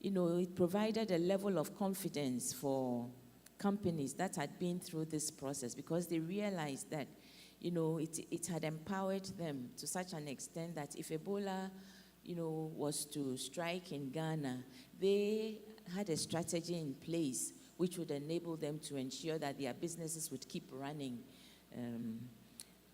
Speaker 5: it provided a level of confidence for companies that had been through this process, because they realized that, it had empowered them to such an extent that if Ebola, was to strike in Ghana, they had a strategy in place which would enable them to ensure that their businesses would keep running.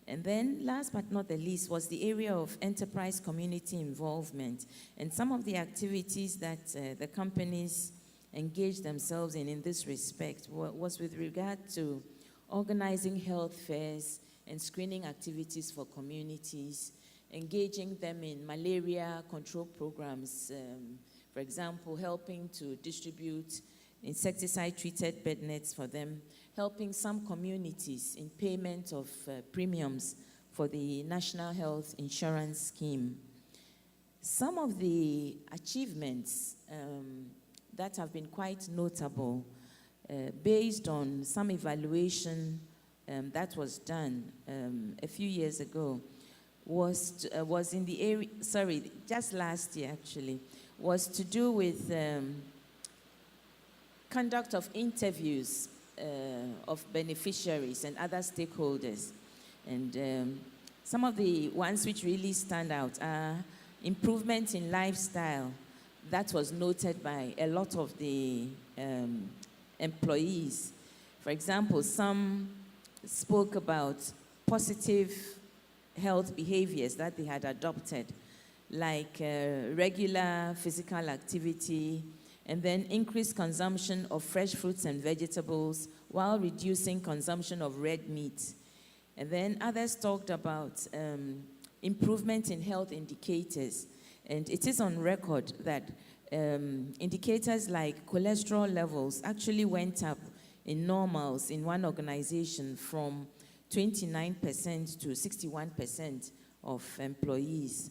Speaker 5: And then, last but not the least, was the area of enterprise community involvement. And some of the activities that the companies engaged themselves in this respect was with regard to organizing health fairs and screening activities for communities, engaging them in malaria control programs, for example, helping to distribute insecticide-treated bed nets for them, helping some communities in payment of premiums for the National Health Insurance Scheme. Some of the achievements that have been quite notable, based on some evaluation that was done a few years ago, was in the area, just last year actually, was to do with conduct of interviews of beneficiaries and other stakeholders. And some of the ones which really stand out are improvement in lifestyle. That was noted by a lot of the employees. For example, some spoke about positive health behaviors that they had adopted, like regular physical activity, and then increased consumption of fresh fruits and vegetables while reducing consumption of red meat. And then others talked about improvement in health indicators. And it is on record that indicators like cholesterol levels actually went up in normals in one organization from 29% to 61% of employees.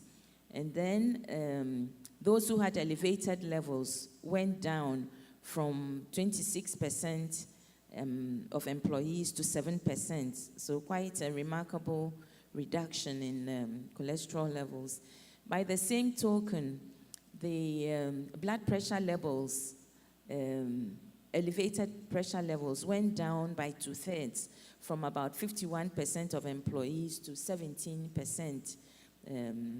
Speaker 5: And then those who had elevated levels went down from 26% of employees to 7%. So quite a remarkable reduction in cholesterol levels. By the same token, the blood pressure levels, elevated pressure levels went down by 2/3, from about 51% of employees to 17%,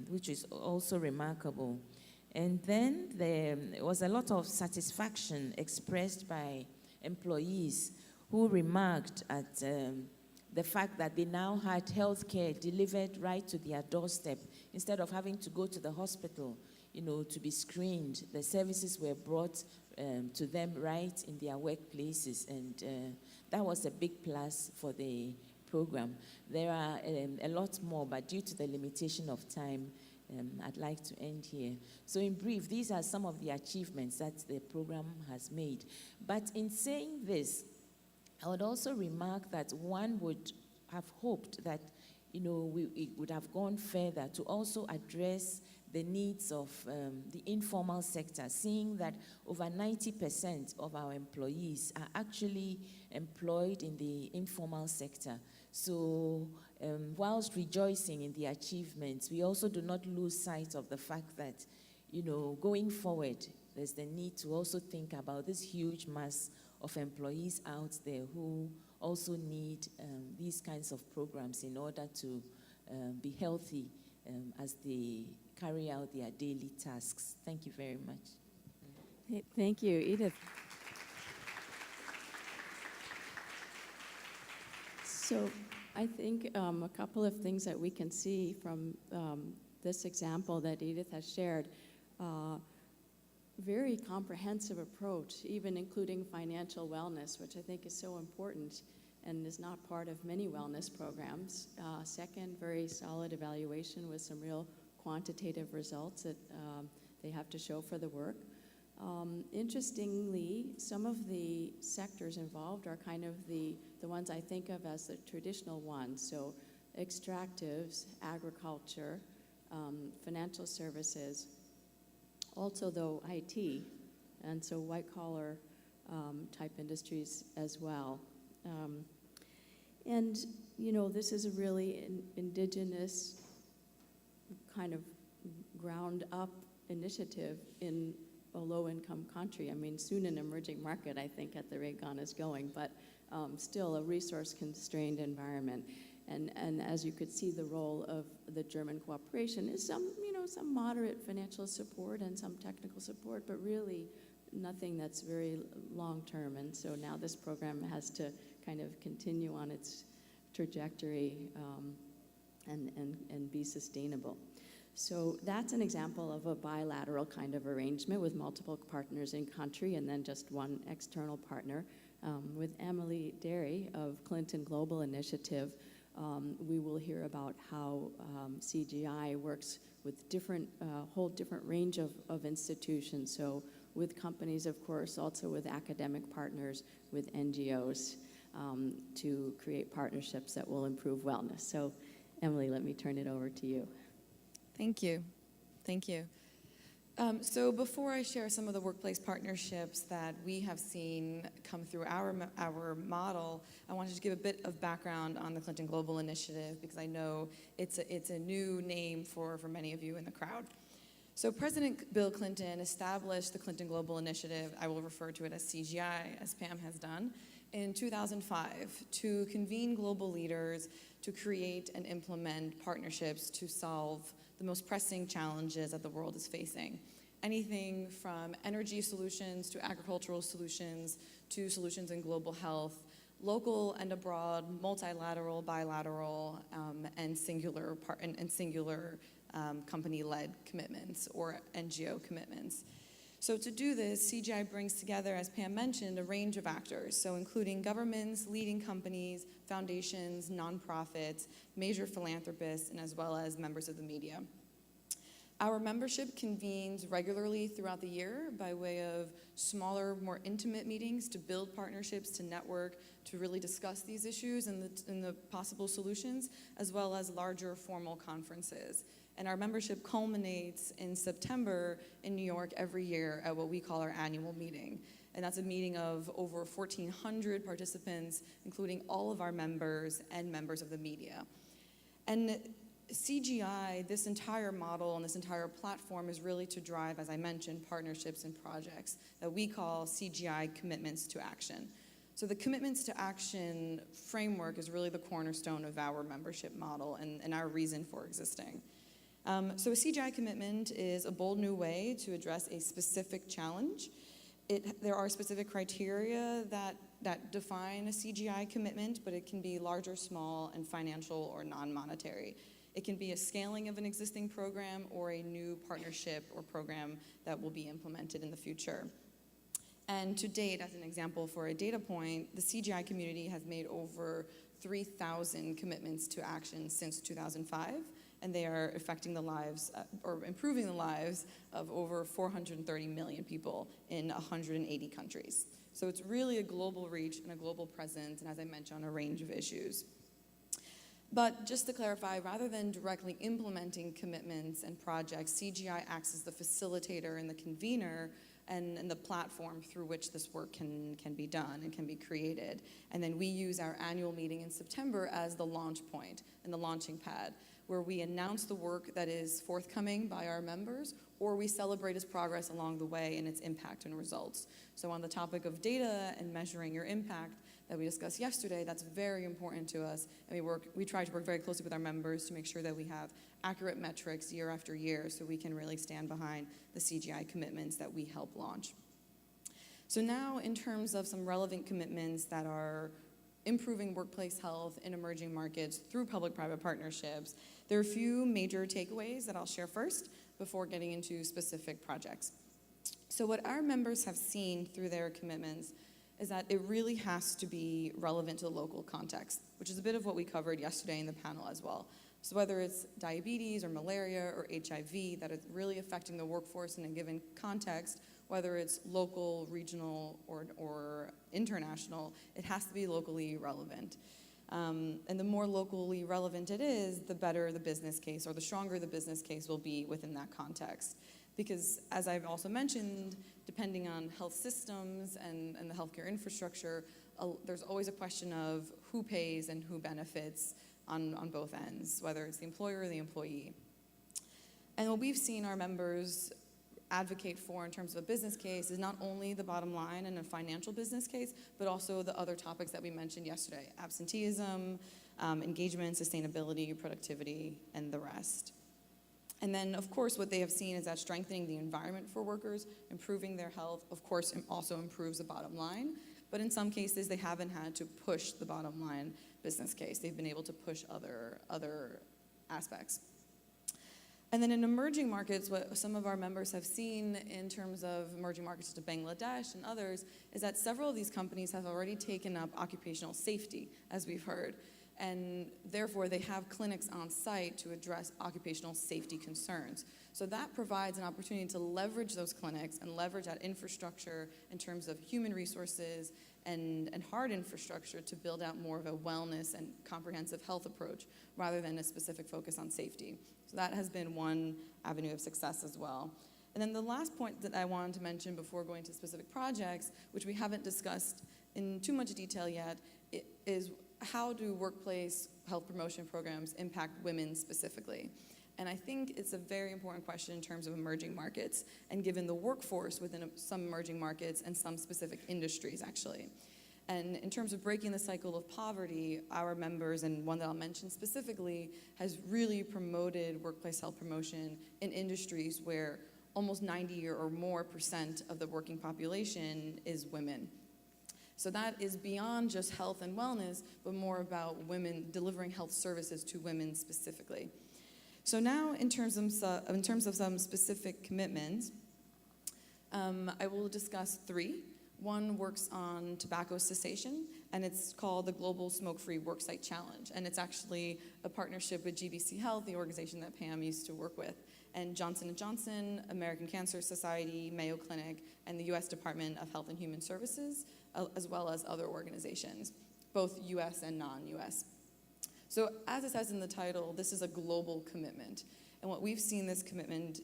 Speaker 5: which is also remarkable. And then there was a lot of satisfaction expressed by employees who remarked at the fact that they now had health care delivered right to their doorstep. Instead of having to go to the hospital, to be screened, the services were brought to them right in their workplaces, and that was a big plus for the program. There are a lot more, but due to the limitation of time, I'd like to end here. So in brief, these are some of the achievements that the program has made. But in saying this, I would also remark that one would have hoped that, we would have gone further to also address the needs of the informal sector, seeing that over 90% of our employees are actually employed in the informal sector. So whilst rejoicing in the achievements, we also do not lose sight of the fact that, going forward, there's the need to also think about this huge mass of employees out there who also need these kinds of programs in order to be healthy as they carry out their daily tasks. Thank you very much.
Speaker 3: Hey, thank you, Edith. So I think a couple of things that we can see from this example that Edith has shared, very comprehensive approach, even including financial wellness, which I think is so important and is not part of many wellness programs. Second, very solid evaluation with some real quantitative results that they have to show for the work. Interestingly, some of the sectors involved are kind of the ones I think of as the traditional ones. So extractives, agriculture, financial services, also though IT, and so white-collar type industries as well. And, this is a really indigenous kind of ground-up initiative in a low-income country. I mean, soon an emerging market, I think, at the rate Ghana's going, but still a resource-constrained environment. And as you could see, the role of the German cooperation is some moderate financial support and some technical support, but really nothing that's very long-term. And so now this program has to kind of continue on its trajectory and be sustainable. So that's an example of a bilateral kind of arrangement with multiple partners in country and then just one external partner. With Emily Derry of Clinton Global Initiative, we will hear about how CGI works with whole different range of institutions. So with companies, of course, also with academic partners, with NGOs, to create partnerships that will improve wellness. So Emily, let me turn it over to you.
Speaker 6: Thank you. Thank you. So before I share some of the workplace partnerships that we have seen come through our model, I wanted to give a bit of background on the Clinton Global Initiative because I know it's a new name for many of you in the crowd. So President Bill Clinton established the Clinton Global Initiative, I will refer to it as CGI, as Pam has done, in 2005 to convene global leaders to create and implement partnerships to solve the most pressing challenges that the world is facing. Anything from energy solutions to agricultural solutions to solutions in global health, local and abroad, multilateral, bilateral, and singular company-led commitments or NGO commitments. So to do this, CGI brings together, as Pam mentioned, a range of actors, so including governments, leading companies, foundations, nonprofits, major philanthropists, and as well as members of the media. Our membership convenes regularly throughout the year by way of smaller, more intimate meetings to build partnerships, to network, to really discuss these issues and the possible solutions, as well as larger formal conferences. And our membership culminates in September in New York every year at what we call our annual meeting. And that's a meeting of over 1,400 participants, including all of our members and members of the media. And CGI, this entire model and this entire platform is really to drive, as I mentioned, partnerships and projects that we call CGI Commitments to Action. So the Commitments to Action framework is really the cornerstone of our membership model and our reason for existing. So a CGI commitment is a bold new way to address a specific challenge. There are specific criteria that define a CGI commitment, but it can be large or small and financial or non-monetary. It can be a scaling of an existing program or a new partnership or program that will be implemented in the future. And to date, as an example for a data point, the CGI community has made over 3,000 commitments to action since 2005, and they are affecting the lives or improving the lives of over 430 million people in 180 countries. So it's really a global reach and a global presence, and as I mentioned, on a range of issues. But just to clarify, rather than directly implementing commitments and projects, CGI acts as the facilitator and the convener and the platform through which this work can be done and can be created. And then we use our annual meeting in September as the launch point and the launching pad, where we announce the work that is forthcoming by our members, or we celebrate its progress along the way and its impact and results. So on the topic of data and measuring your impact that we discussed yesterday, that's very important to us, and we try to work very closely with our members to make sure that we have accurate metrics year after year so we can really stand behind the CGI commitments that we help launch. So now, in terms of some relevant commitments that are improving workplace health in emerging markets through public-private partnerships, there are a few major takeaways that I'll share first before getting into specific projects. So what our members have seen through their commitments is that it really has to be relevant to the local context, which is a bit of what we covered yesterday in the panel as well. So whether it's diabetes or malaria or HIV that is really affecting the workforce in a given context, whether it's local, regional, or international, it has to be locally relevant. And the more locally relevant it is, the better the business case, or the stronger the business case will be within that context. Because as I've also mentioned, depending on health systems and the healthcare infrastructure, there's always a question of who pays and who benefits on both ends, whether it's the employer or the employee. And what we've seen our members advocate for in terms of a business case is not only the bottom line and a financial business case, but also the other topics that we mentioned yesterday: absenteeism, engagement, sustainability, productivity, and the rest. And then, of course, what they have seen is that strengthening the environment for workers, improving their health, of course, also improves the bottom line. But in some cases, they haven't had to push the bottom line business case. They've been able to push other aspects. And then in emerging markets, what some of our members have seen in terms of emerging markets such as Bangladesh and others is that several of these companies have already taken up occupational safety, as we've heard. And therefore, they have clinics on site to address occupational safety concerns. So that provides an opportunity to leverage those clinics and leverage that infrastructure in terms of human resources and hard infrastructure to build out more of a wellness and comprehensive health approach rather than a specific focus on safety. So that has been one avenue of success as well. And then the last point that I wanted to mention before going to specific projects, which we haven't discussed in too much detail yet, is how do workplace health promotion programs impact women specifically? And I think it's a very important question in terms of emerging markets and given the workforce within some emerging markets and some specific industries, actually. And in terms of breaking the cycle of poverty, our members, and one that I'll mention specifically, has really promoted workplace health promotion in industries where almost 90% or more of the working population is women. So that is beyond just health and wellness, but more about women delivering health services to women specifically. So now, in terms of some specific commitments, I will discuss three. One works on tobacco cessation, and it's called the Global Smoke-Free Worksite Challenge. And it's actually a partnership with GBC Health, the organization that Pam used to work with, and Johnson & Johnson, American Cancer Society, Mayo Clinic, and the U.S. Department of Health and Human Services, as well as other organizations, both U.S. and non-U.S. So as it says in the title, this is a global commitment. And what we've seen this commitment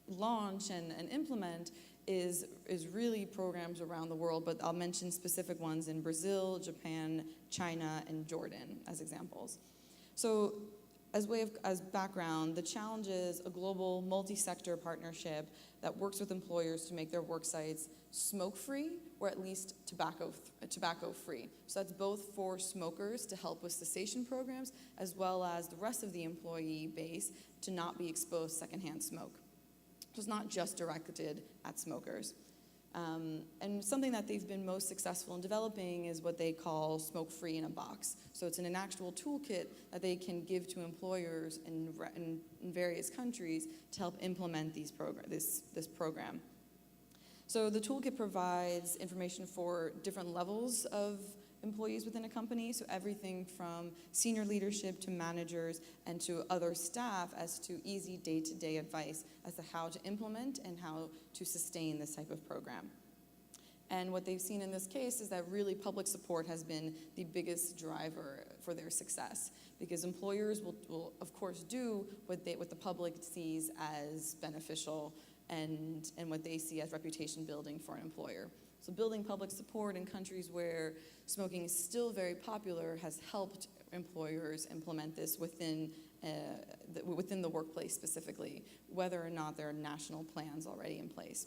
Speaker 6: launch and implement is really programs around the world, but I'll mention specific ones in Brazil, Japan, China, and Jordan as examples. So as background, the challenge is a global multi-sector partnership that works with employers to make their work sites smoke-free or at least tobacco-free. So that's both for smokers to help with cessation programs as well as the rest of the employee base to not be exposed to secondhand smoke. So it's not just directed at smokers. And something that they've been most successful in developing is what they call smoke-free in a box. So it's an actual toolkit that they can give to employers in various countries to help implement this program. So the toolkit provides information for different levels of employees within a company, so everything from senior leadership to managers and to other staff as to easy day-to-day advice as to how to implement and how to sustain this type of program. And what they've seen in this case is that really public support has been the biggest driver for their success, because employers will of course do what the public sees as beneficial and what they see as reputation building for an employer. So building public support in countries where smoking is still very popular has helped employers implement this within the workplace specifically, whether or not there are national plans already in place.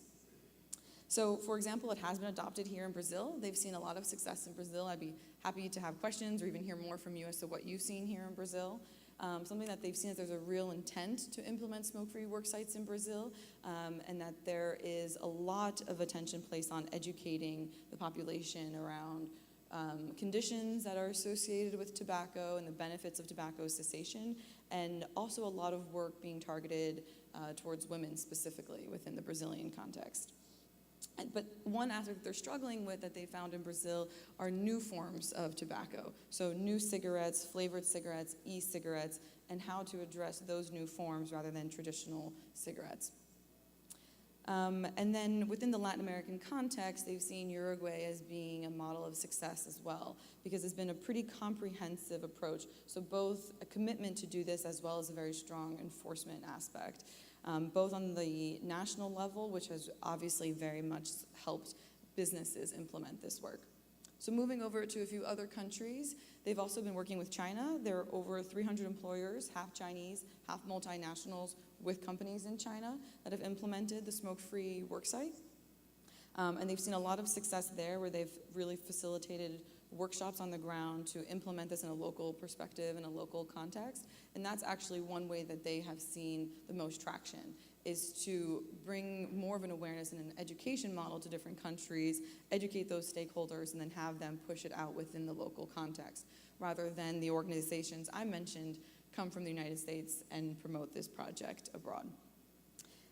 Speaker 6: So, for example, it has been adopted here in Brazil. They've seen a lot of success in Brazil. I'd be happy to have questions or even hear more from you as to what you've seen here in Brazil. Something that they've seen is there's a real intent to implement smoke-free work sites in Brazil, and that there is a lot of attention placed on educating the population around conditions that are associated with tobacco and the benefits of tobacco cessation, and also a lot of work being targeted towards women specifically within the Brazilian context. But one aspect they're struggling with that they found in Brazil are new forms of tobacco. So new cigarettes, flavored cigarettes, e-cigarettes, and how to address those new forms rather than traditional cigarettes. And then within the Latin American context, they've seen Uruguay as being a model of success as well, because it's been a pretty comprehensive approach. So both a commitment to do this as well as a very strong enforcement aspect. Both on the national level, which has obviously very much helped businesses implement this work. So moving over to a few other countries, they've also been working with China. There are over 300 employers, half Chinese, half multinationals, with companies in China that have implemented the smoke-free worksite. And they've seen a lot of success there where they've really facilitated workshops on the ground to implement this in a local perspective, in a local context. And that's actually one way that they have seen the most traction, is to bring more of an awareness and an education model to different countries, educate those stakeholders, and then have them push it out within the local context, rather than the organizations I mentioned come from the United States and promote this project abroad.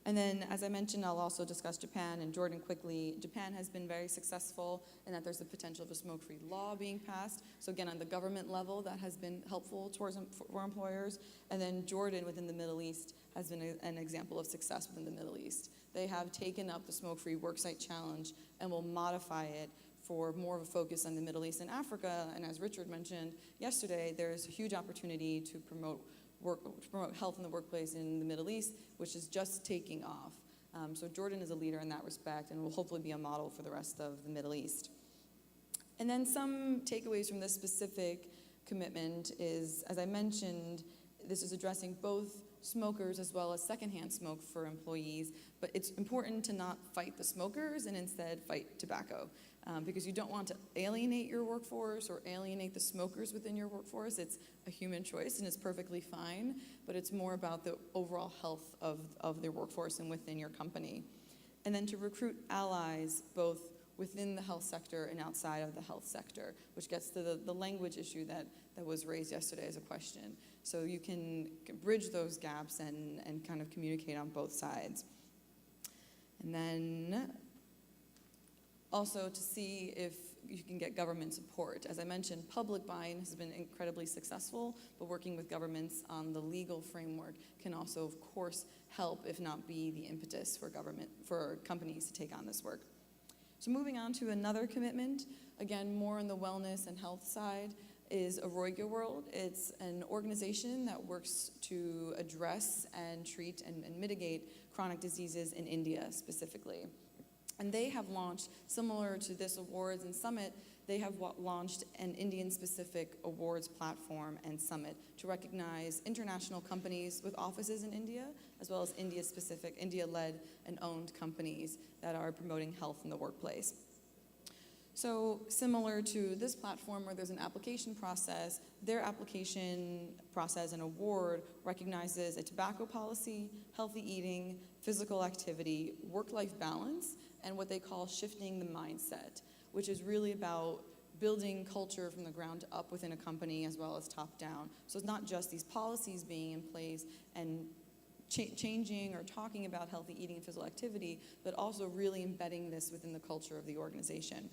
Speaker 6: And then, as I mentioned, I'll also discuss Japan and Jordan quickly. Japan has been very successful in that there's the potential of a smoke-free law being passed. So again, on the government level, that has been helpful for employers. And then Jordan within the Middle East has been an example of success within the Middle East. They have taken up the smoke-free worksite challenge and will modify it for more of a focus on the Middle East and Africa. And as Richard mentioned yesterday, there's a huge opportunity to promote health in the workplace in the Middle East, which is just taking off. So Jordan is a leader in that respect and will hopefully be a model for the rest of the Middle East. And then some takeaways from this specific commitment is, as I mentioned, this is addressing both smokers as well as secondhand smoke for employees, but it's important to not fight the smokers and instead fight tobacco. Because you don't want to alienate your workforce or alienate the smokers within your workforce. It's a human choice and it's perfectly fine, but it's more about the overall health of their workforce and within your company. And then to recruit allies both within the health sector and outside of the health sector, which gets to the language issue that was raised yesterday as a question. So you can bridge those gaps and kind of communicate on both sides. And then also to see if you can get government support. As I mentioned, public buy-in has been incredibly successful, but working with governments on the legal framework can also, of course, help, if not be the impetus for companies to take on this work. So moving on to another commitment, again, more on the wellness and health side, is Aroigya World. It's an organization that works to address and treat and mitigate chronic diseases in India specifically. And they have launched, similar to this awards and summit, they have launched an Indian-specific awards platform and summit to recognize international companies with offices in India, as well as India-specific, India-led and owned companies that are promoting health in the workplace. So similar to this platform where there's an application process, their application process and award recognizes a tobacco policy, healthy eating, physical activity, work-life balance, and what they call shifting the mindset, which is really about building culture from the ground up within a company as well as top down. So it's not just these policies being in place and changing or talking about healthy eating and physical activity, but also really embedding this within the culture of the organization.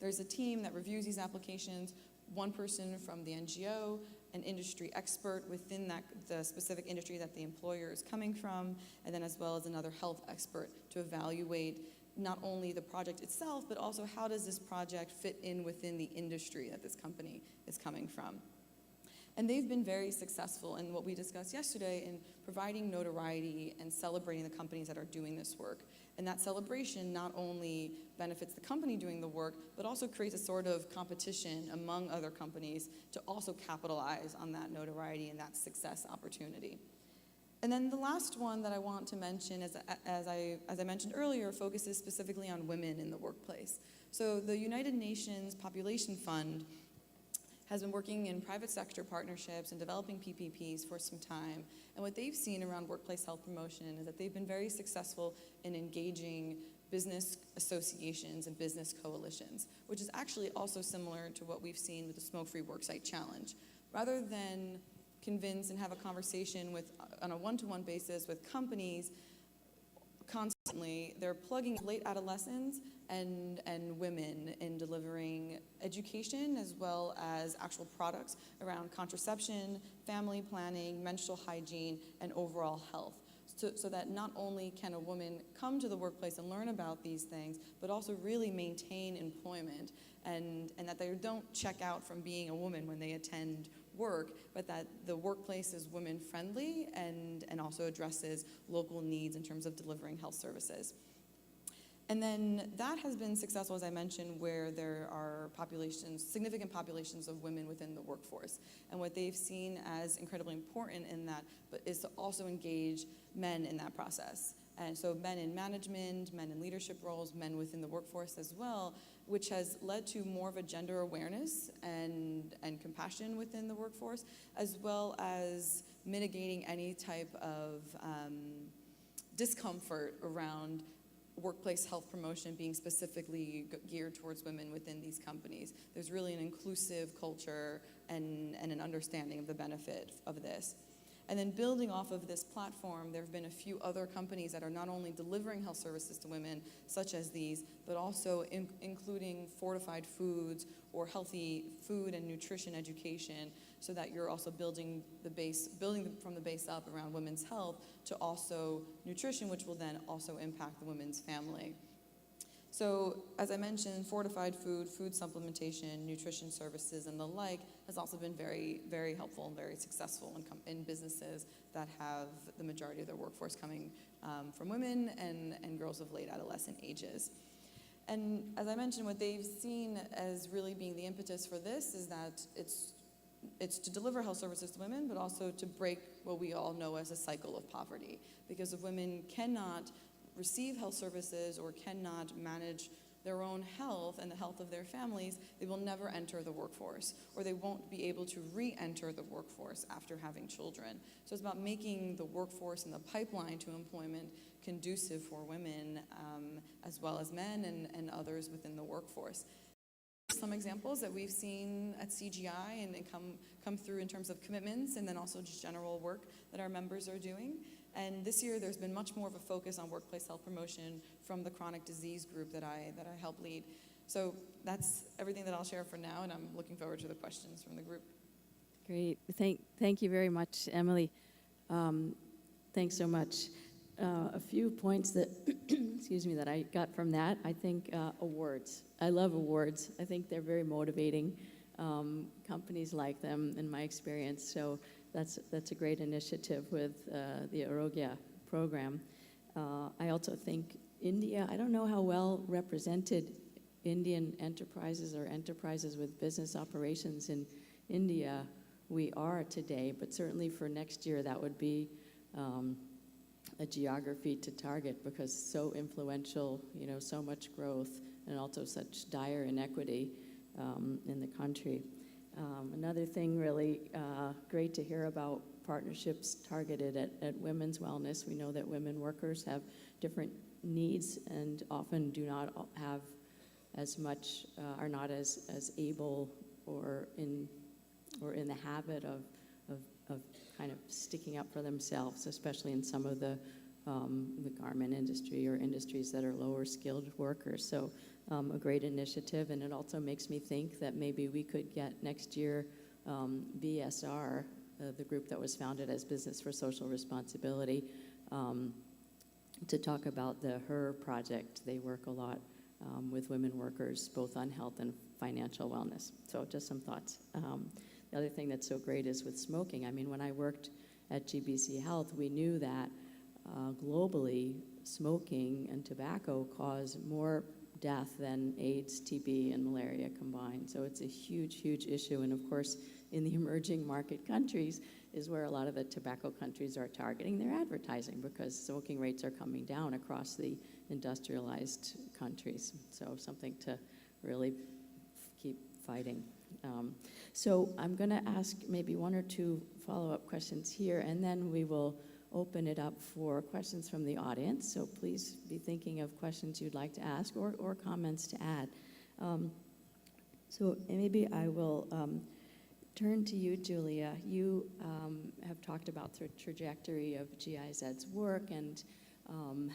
Speaker 6: There's a team that reviews these applications, one person from the NGO, an industry expert within the specific industry that the employer is coming from, and then as well as another health expert to evaluate not only the project itself, but also how does this project fit in within the industry that this company is coming from. And they've been very successful in what we discussed yesterday in providing notoriety and celebrating the companies that are doing this work. And that celebration not only benefits the company doing the work, but also creates a sort of competition among other companies to also capitalize on that notoriety and that success opportunity. And then the last one that I want to mention, as I mentioned earlier, focuses specifically on women in the workplace. So the United Nations Population Fund has been working in private sector partnerships and developing PPPs for some time. And what they've seen around workplace health promotion is that they've been very successful in engaging business associations and business coalitions, which is actually also similar to what we've seen with the Smoke-Free Worksite Challenge. Rather than convince and have a conversation on a one-to-one basis with companies constantly, they're plugging late adolescents and women in delivering education as well as actual products around contraception, family planning, menstrual hygiene, and overall health. So that not only can a woman come to the workplace and learn about these things, but also really maintain employment and that they don't check out from being a woman when they attend work, but that the workplace is women-friendly and also addresses local needs in terms of delivering health services. And then that has been successful, as I mentioned, where there are significant populations of women within the workforce. And what they've seen as incredibly important in that is to also engage men in that process. And so men in management, men in leadership roles, men within the workforce as well, which has led to more of a gender awareness and compassion within the workforce, as well as mitigating any type of discomfort around workplace health promotion being specifically geared towards women within these companies. There's really an inclusive culture and an understanding of the benefit of this. And then building off of this platform, there have been a few other companies that are not only delivering health services to women, such as these, but also including fortified foods or healthy food and nutrition education, so that you're also building from the base up around women's health to also nutrition, which will then also impact the women's family. So, as I mentioned, fortified food, food supplementation, nutrition services, and the like has also been very, very helpful and very successful in businesses that have the majority of their workforce coming from women and girls of late adolescent ages. And as I mentioned, what they've seen as really being the impetus for this is that it's to deliver health services to women, but also to break what we all know as a cycle of poverty. Because if women cannot receive health services or cannot manage their own health and the health of their families, they will never enter the workforce, or they won't be able to re-enter the workforce after having children. So it's about making the workforce and the pipeline to employment conducive for women as well as men and others within the workforce. Some examples that we've seen at CGI and come through in terms of commitments and then also just general work that our members are doing. And this year there's been much more of a focus on workplace health promotion from the chronic disease group that I help lead. So that's everything that I'll share for now, and I'm looking forward to the questions from the group.
Speaker 3: Great. Thank you very much, Emily. Thanks so much. A few points that, excuse me, that I got from that. I think awards. I love awards. I think they're very motivating. Companies like them, in my experience. So that's a great initiative with the Arogya program. I also think India. I don't know how well represented Indian enterprises or enterprises with business operations in India we are today, but certainly for next year that would be a geography to target because so influential, so much growth and also such dire inequity in the country. Another thing really great to hear about partnerships targeted at women's wellness. We know that women workers have different needs and often do not have as much, are not as able or in the habit of kind of sticking up for themselves, especially in some of the garment industry or industries that are lower skilled workers. So a great initiative, and it also makes me think that maybe we could get next year BSR, the group that was founded as Business for Social Responsibility, to talk about the HER project. They work a lot with women workers, both on health and financial wellness. So just some thoughts. The other thing that's so great is with smoking. I mean, when I worked at GBC Health, we knew that globally, smoking and tobacco cause more death than AIDS, TB, and malaria combined. So it's a huge, huge issue. And of course, in the emerging market countries is where a lot of the tobacco countries are targeting their advertising because smoking rates are coming down across the industrialized countries. So something to really keep fighting. So I'm going to ask maybe one or two follow-up questions here, and then we will open it up for questions from the audience. So please be thinking of questions you'd like to ask or comments to add. So maybe I will turn to you, Julia. You have talked about the trajectory of GIZ's work and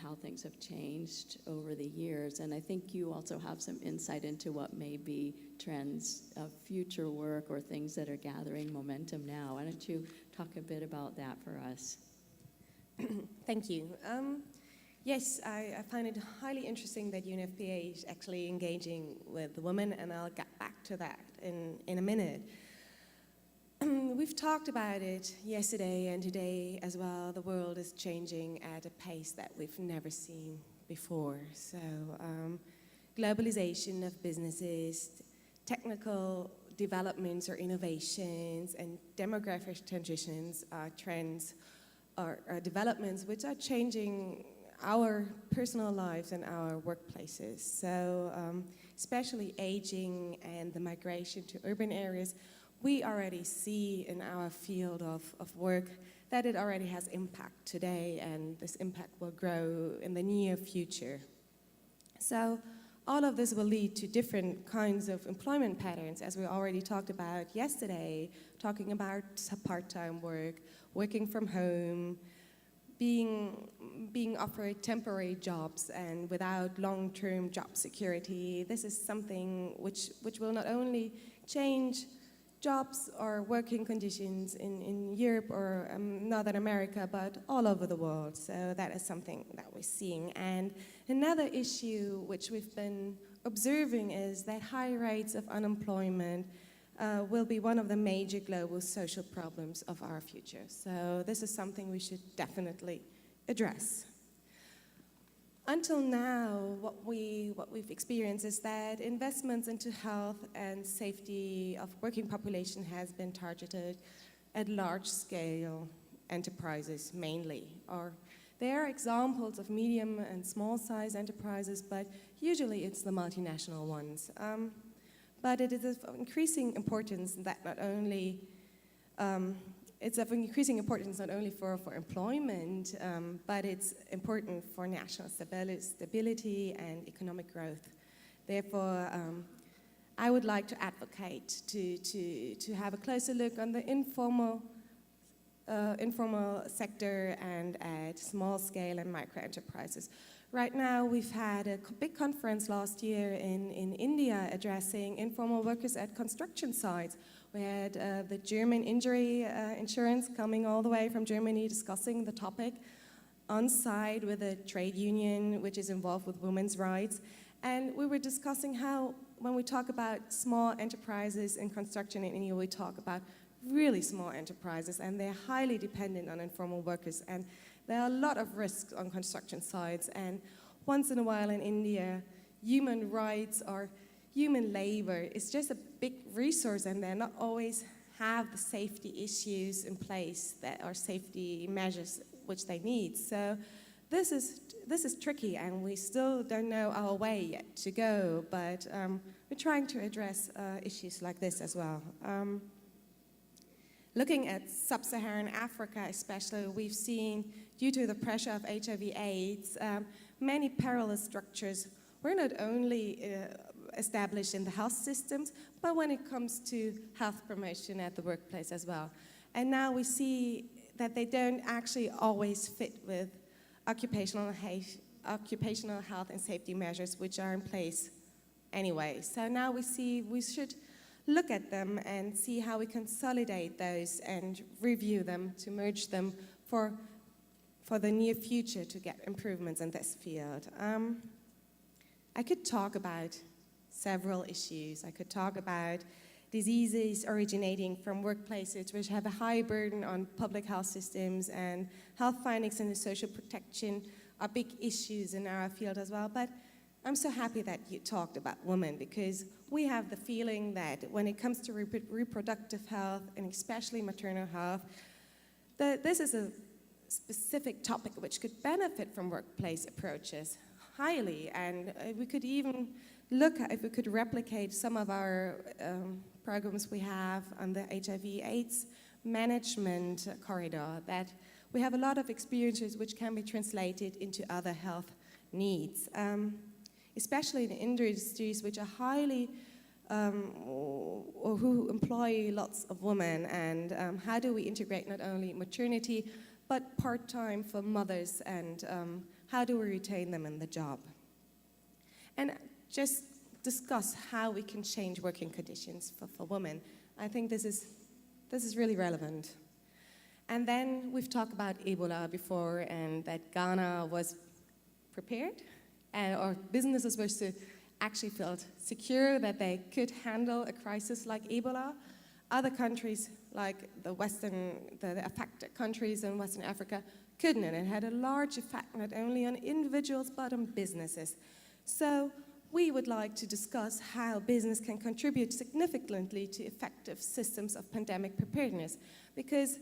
Speaker 3: how things have changed over the years. And I think you also have some insight into what may be trends of future work or things that are gathering momentum now. Why don't you talk a bit about that for us?
Speaker 4: Thank you. Yes, I find it highly interesting that UNFPA is actually engaging with the women, and I'll get back to that in a minute. We've talked about it yesterday and today as well. The world is changing at a pace that we've never seen before. So globalization of businesses, technical developments or innovations, and demographic transitions are trends or developments which are changing our personal lives and our workplaces. So especially aging and the migration to urban areas, we already see in our field of work that it already has impact today, and this impact will grow in the near future. So all of this will lead to different kinds of employment patterns, as we already talked about yesterday, talking about part-time work, working from home, being offered temporary jobs and without long-term job security. This is something which will not only change jobs or working conditions in Europe or Northern America, but all over the world. So that is something that we're seeing. And another issue which we've been observing is that high rates of unemployment will be one of the major global social problems of our future. So this is something we should definitely address. Until now, what we've experienced is that investments into health and safety of working population has been targeted at large-scale enterprises mainly. Or there are examples of medium and small-size enterprises, but usually it's the multinational ones. But it is of increasing importance that not only it's of increasing importance not only for employment, but it's important for national stability and economic growth. Therefore, I would like to advocate to have a closer look on the informal sector and at small scale and micro enterprises. Right now, we've had a big conference last year in India addressing informal workers at construction sites. We had the German injury insurance coming all the way from Germany discussing the topic on site with a trade union which is involved with women's rights. And we were discussing how, when we talk about small enterprises in construction in India, we talk about really small enterprises, and they're highly dependent on informal workers. And there are a lot of risks on construction sites, and once in a while in India, human rights or human labor is just a big resource, and they not always have the safety issues in place that are safety measures which they need. So this is tricky, and we still don't know our way yet to go, but we're trying to address issues like this as well. Looking at sub-Saharan Africa especially, we've seen, due to the pressure of HIV/AIDS, many perilous structures were not only established in the health systems, but when it comes to health promotion at the workplace as well. And now we see that they don't actually always fit with occupational health and safety measures which are in place anyway. So now we see we should look at them and see how we consolidate those and review them to merge them for the near future to get improvements in this field. I could talk about several issues. I could talk about diseases originating from workplaces which have a high burden on public health systems, and health findings and social protection are big issues in our field as well. But I'm so happy that you talked about women, because we have the feeling that when it comes to reproductive health, and especially maternal health, that this is a specific topic which could benefit from workplace approaches highly. And we could even look at if we could replicate some of our programs we have on the HIV/AIDS management corridor, that we have a lot of experiences which can be translated into other health needs. Especially in industries which are highly, or who employ lots of women, and how do we integrate not only maternity, but part-time for mothers, and how do we retain them in the job? And just discuss how we can change working conditions for women. I think this is really relevant. And then we've talked about Ebola before, and that Ghana was prepared, or businesses were actually felt secure that they could handle a crisis like Ebola. Other countries, like the affected countries in Western Africa, couldn't, and it had a large effect not only on individuals but on businesses. So we would like to discuss how business can contribute significantly to effective systems of pandemic preparedness, because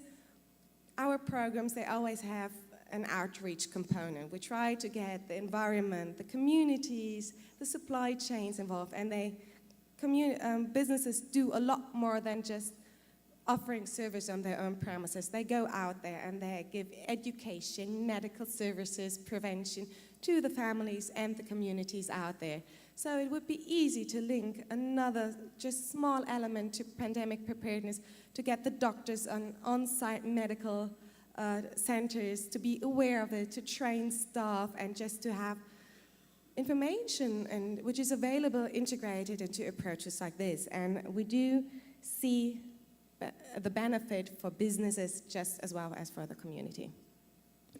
Speaker 4: our programs, they always have an outreach component. We try to get the environment, the communities, the supply chains involved, and businesses do a lot more than just offering service on their own premises. They go out there and they give education, medical services, prevention to the families and the communities out there. So it would be easy to link another just small element to pandemic preparedness, to get the doctors on-site medical centers to be aware of it, to train staff, and just to have information and which is available integrated into approaches like this. And we do see the benefit for businesses just as well as for the community.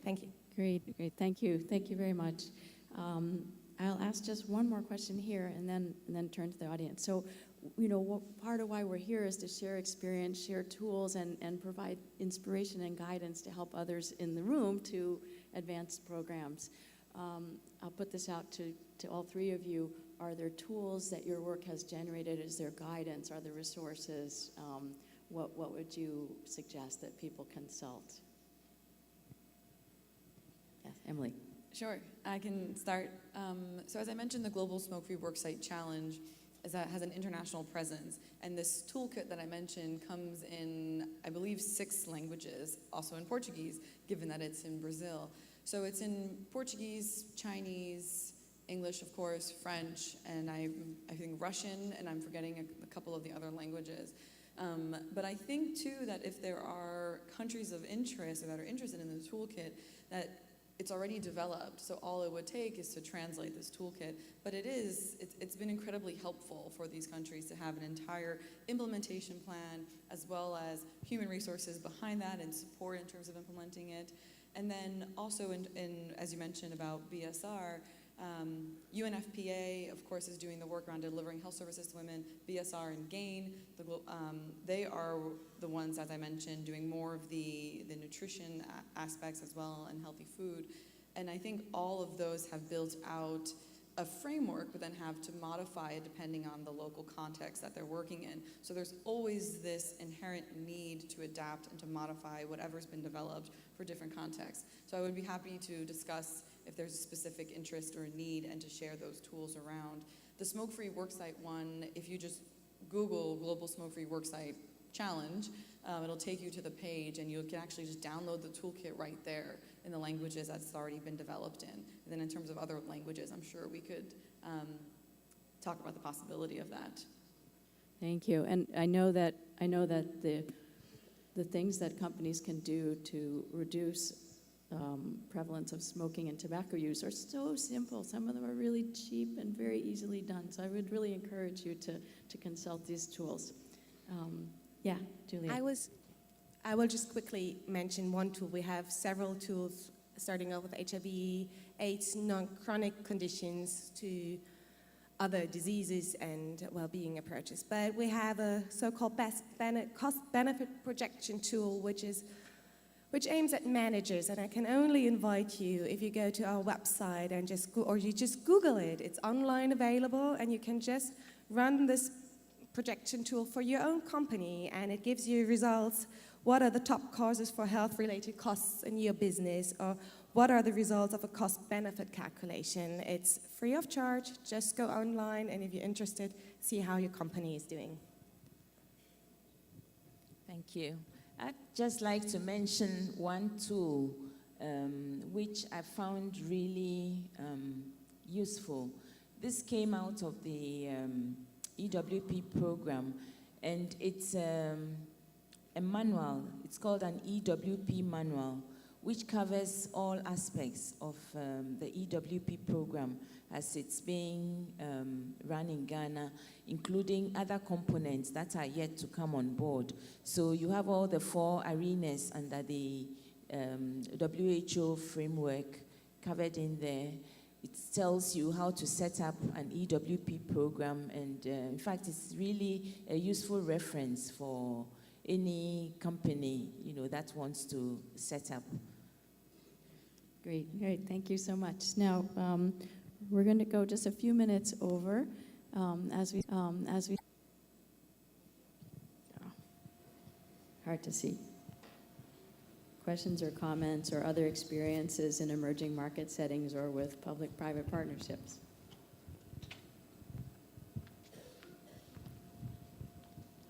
Speaker 4: Thank you.
Speaker 3: Great. Thank you very much. I'll ask just one more question here, and then turn to the audience. So, part of why we're here is to share experience, share tools, and provide inspiration and guidance to help others in the room to advance programs. I'll put this out to all three of you. Are there tools that your work has generated? Is there guidance? Are there resources? What would you suggest that people consult? Yes, Emily.
Speaker 6: Sure, I can start. So as I mentioned, the Global Smoke-Free Worksite Challenge has an international presence, and this toolkit that I mentioned comes in, I believe, 6 languages, also in Portuguese, given that it's in Brazil. So it's in Portuguese, Chinese, English, of course, French, and I think Russian, and I'm forgetting a couple of the other languages. But I think, too, that if there are countries of interest or that are interested in the toolkit, that it's already developed, so all it would take is to translate this toolkit. But it's been incredibly helpful for these countries to have an entire implementation plan, as well as human resources behind that and support in terms of implementing it. And then also, as you mentioned about BSR, UNFPA, of course, is doing the work around delivering health services to women. BSR and GAIN, they are the ones, as I mentioned, doing more of the nutrition aspects as well and healthy food. And I think all of those have built out a framework, but then have to modify it depending on the local context that they're working in. So there's always this inherent need to adapt and to modify whatever's been developed for different contexts. So I would be happy to discuss if there's a specific interest or a need and to share those tools around. The Smoke-Free Worksite one, if you just Google Global Smoke-Free Worksite Challenge, it'll take you to the page and you can actually just download the toolkit right there in the languages that's already been developed in. And then in terms of other languages, I'm sure we could talk about the possibility of that.
Speaker 3: Thank you. And I know that the things that companies can do to reduce prevalence of smoking and tobacco use are so simple. Some of them are really cheap and very easily done. So I would really encourage you to consult these tools. Yeah, Julia.
Speaker 4: I will just quickly mention one tool. We have several tools, starting off with HIV, AIDS, non-chronic conditions to other diseases and well-being approaches. But we have a so-called cost-benefit projection tool, which aims at managers. And I can only invite you, if you go to our website and you just Google it. It's online available, and you can just run this projection tool for your own company, and it gives you results. What are the top causes for health-related costs in your business, or what are the results of a cost-benefit calculation? It's free of charge. Just go online, and if you're interested, see how your company is doing.
Speaker 5: Thank you. I'd just like to mention one tool which I found really useful. This came out of the EWP program, and it's a manual. It's called an EWP manual, which covers all aspects of the EWP program as it's being run in Ghana, including other components that are yet to come on board. So you have all the 4 arenas under the WHO framework covered in there. It tells you how to set up an EWP program, and in fact, it's really a useful reference for any company, that wants to set up.
Speaker 3: Great. Thank you so much. Now, we're going to go just a few minutes over as we. Hard to see. Questions or comments or other experiences in emerging market settings or with public-private partnerships?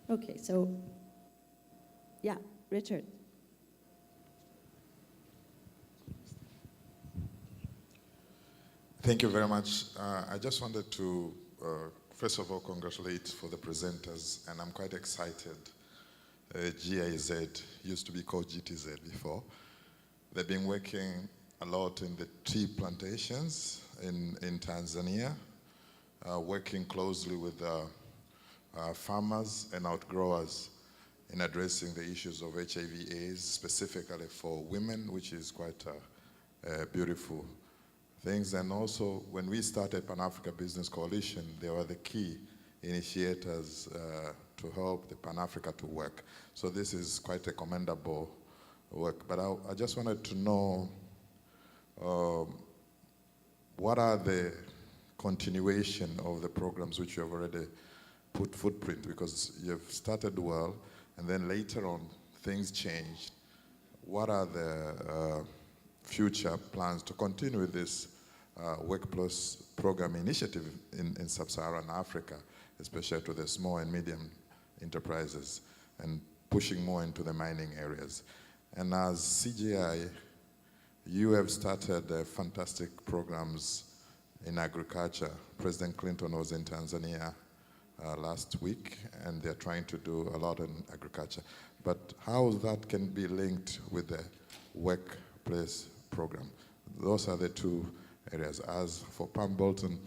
Speaker 3: Okay, so, yeah, Richard.
Speaker 7: Thank you very much. I just wanted to, first of all, congratulate for the presenters, and I'm quite excited. GIZ used to be called GTZ before. They've been working a lot in the tea plantations in Tanzania, working closely with farmers and outgrowers in addressing the issues of HIV/AIDS, specifically for women, which is quite a beautiful things. And also, when we started Pan-Africa Business Coalition, they were the key initiators to help the Pan-Africa to work. So this is quite a commendable work. But I just wanted to know what are the continuation of the programs which you have already put footprint, because you've started well, and then later on things changed. What are the future plans to continue with this Workplace program initiative in sub-Saharan Africa, especially to the small and medium enterprises, and pushing more into the mining areas? And as CGI, you have started fantastic programs in agriculture. President Clinton was in Tanzania last week, and they're trying to do a lot in agriculture. But how that can be linked with the Workplace program? those are the two areas. As for Pam Bolton,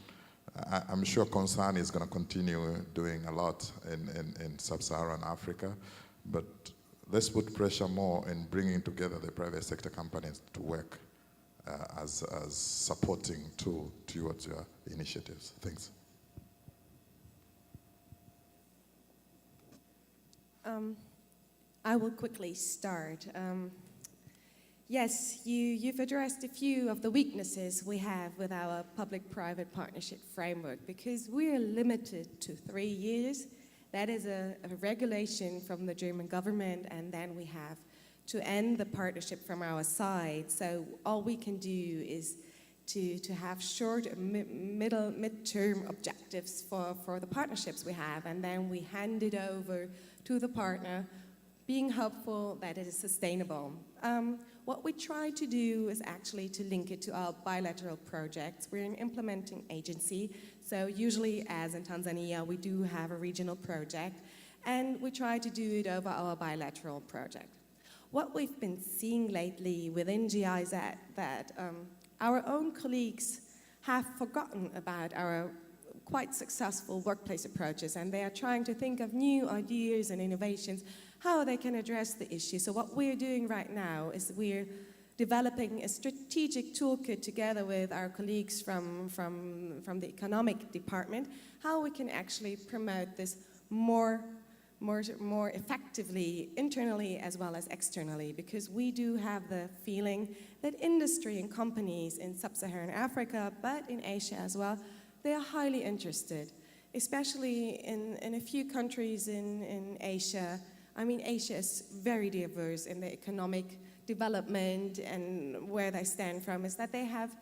Speaker 7: I'm sure Concern is going to continue doing a lot in sub-Saharan Africa, but let's put pressure more in bringing together the private sector companies to work as supporting tool towards your initiatives. Thanks.
Speaker 4: I will quickly start. Yes, you've addressed a few of the weaknesses we have with our public-private partnership framework because we're limited to 3 years. That is a regulation from the German government, and then we have to end the partnership from our side. So all we can do is to have short and mid-term objectives for the partnerships we have, and then we hand it over to the partner, being hopeful that it is sustainable. What we try to do is actually to link it to our bilateral projects. We're an implementing agency, so usually, as in Tanzania, we do have a regional project, and we try to do it over our bilateral project. What we've been seeing lately within GIZ that our own colleagues have forgotten about our quite successful workplace approaches, and they are trying to think of new ideas and innovations, how they can address the issue. So what we're doing right now is we're developing a strategic toolkit together with our colleagues from the economic department, how we can actually promote this more effectively internally as well as externally, because we do have the feeling that industry and companies in sub-Saharan Africa, but in Asia as well, they are highly interested, especially in a few countries in Asia. I mean, Asia is very diverse in the economic development, and where they stand from is that they have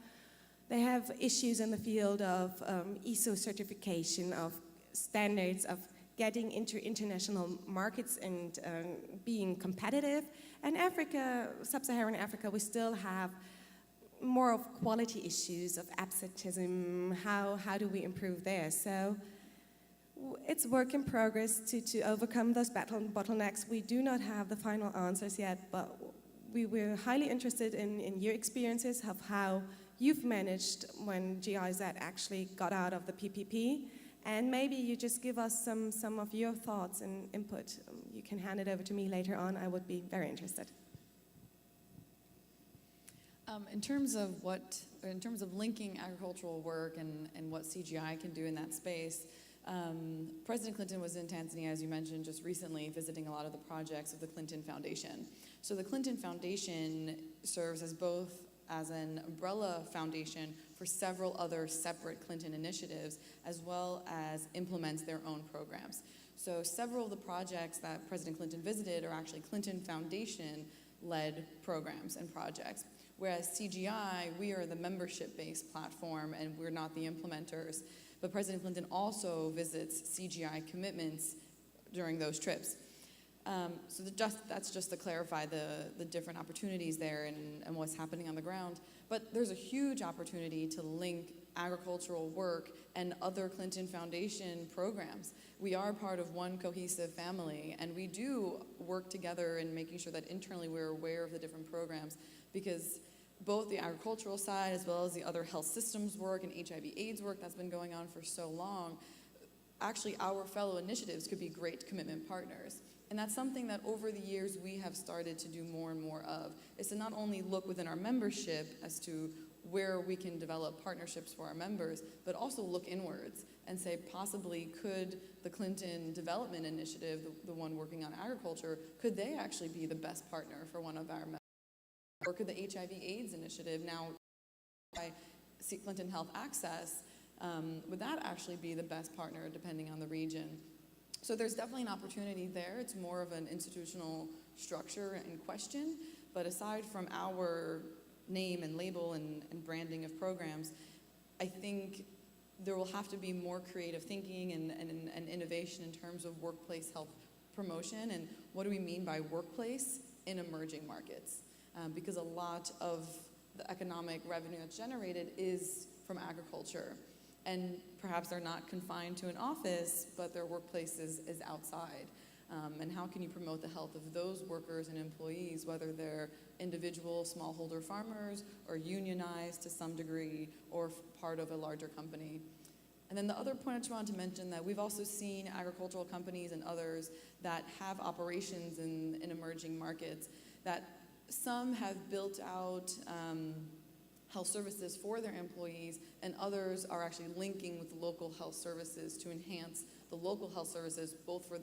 Speaker 4: issues in the field of ISO certification, of standards, of getting into international markets and being competitive. And Africa, sub-Saharan Africa, we still have more of quality issues of absenteeism. How do we improve there? So it's work in progress to overcome those bottlenecks. We do not have the final answers yet, but we're highly interested in your experiences of how you've managed when GIZ actually got out of the PPP. And maybe you just give us some of your thoughts and input. You can hand it over to me later on. I would be very interested.
Speaker 6: In terms of linking agricultural work and what CGI can do in that space, President Clinton was in Tanzania, as you mentioned, just recently, visiting a lot of the projects of the Clinton Foundation. So the Clinton Foundation serves as both as an umbrella foundation for several other separate Clinton initiatives, as well as implements their own programs. So several of the projects that President Clinton visited are actually Clinton Foundation-led programs and projects. Whereas CGI, we are the membership-based platform and we're not the implementers. But President Clinton also visits CGI commitments during those trips. So that's just to clarify the different opportunities there and what's happening on the ground. But there's a huge opportunity to link agricultural work and other Clinton Foundation programs. We are part of one cohesive family, and we do work together in making sure that internally we're aware of the different programs, because both the agricultural side as well as the other health systems work and HIV/AIDS work that's been going on for so long, actually our fellow initiatives could be great commitment partners. And that's something that over the years we have started to do more and more of, is to not only look within our membership as to where we can develop partnerships for our members, but also look inwards and say possibly could the Clinton Development Initiative, the one working on agriculture, could they actually be the best partner for one of our members? Or could the HIV/AIDS initiative, now by Clinton Health Access, would that actually be the best partner depending on the region? So there's definitely an opportunity there. It's more of an institutional structure and question, but aside from our name and label and branding of programs, I think there will have to be more creative thinking and innovation in terms of workplace health promotion, and what do we mean by workplace in emerging markets? Because a lot of the economic revenue that's generated is from agriculture. And perhaps they're not confined to an office, but their workplace is outside. And how can you promote the health of those workers and employees, whether they're individual smallholder farmers or unionized to some degree or part of a larger company. And then the other point I just wanted to mention that we've also seen agricultural companies and others that have operations in emerging markets, that some have built out health services for their employees, and others are actually linking with local health services to enhance the local health services, both for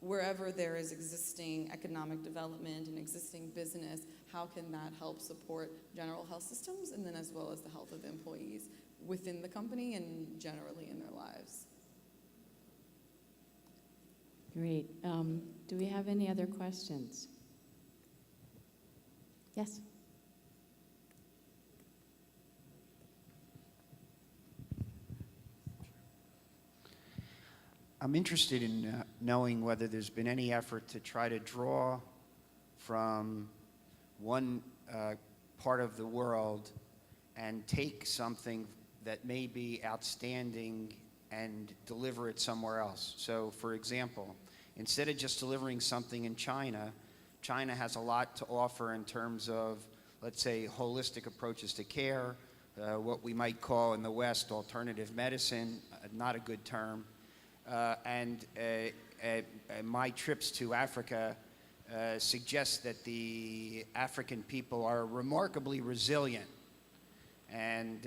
Speaker 6: wherever there is existing economic development and existing business, how can that help support general health systems, and then as well as the health of the employees within the company and generally in their lives.
Speaker 3: Great. Do we have any other questions? Yes.
Speaker 8: I'm interested in knowing whether there's been any effort to try to draw from one part of the world and take something that may be outstanding and deliver it somewhere else. So, for example, instead of just delivering something in China, China has a lot to offer in terms of, let's say, holistic approaches to care, what we might call in the West alternative medicine, not a good term. And my trips to Africa suggest that the African people are remarkably resilient. And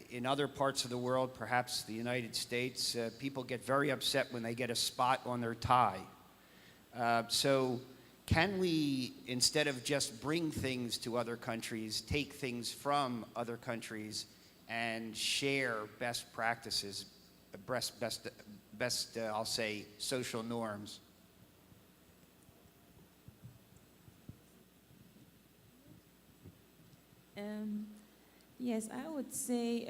Speaker 8: in other parts of the world, perhaps the United States, people get very upset when they get a spot on their tie. So can we, instead of just bring things to other countries, take things from other countries and share best practices, best I'll say, social norms?
Speaker 5: Yes, I would say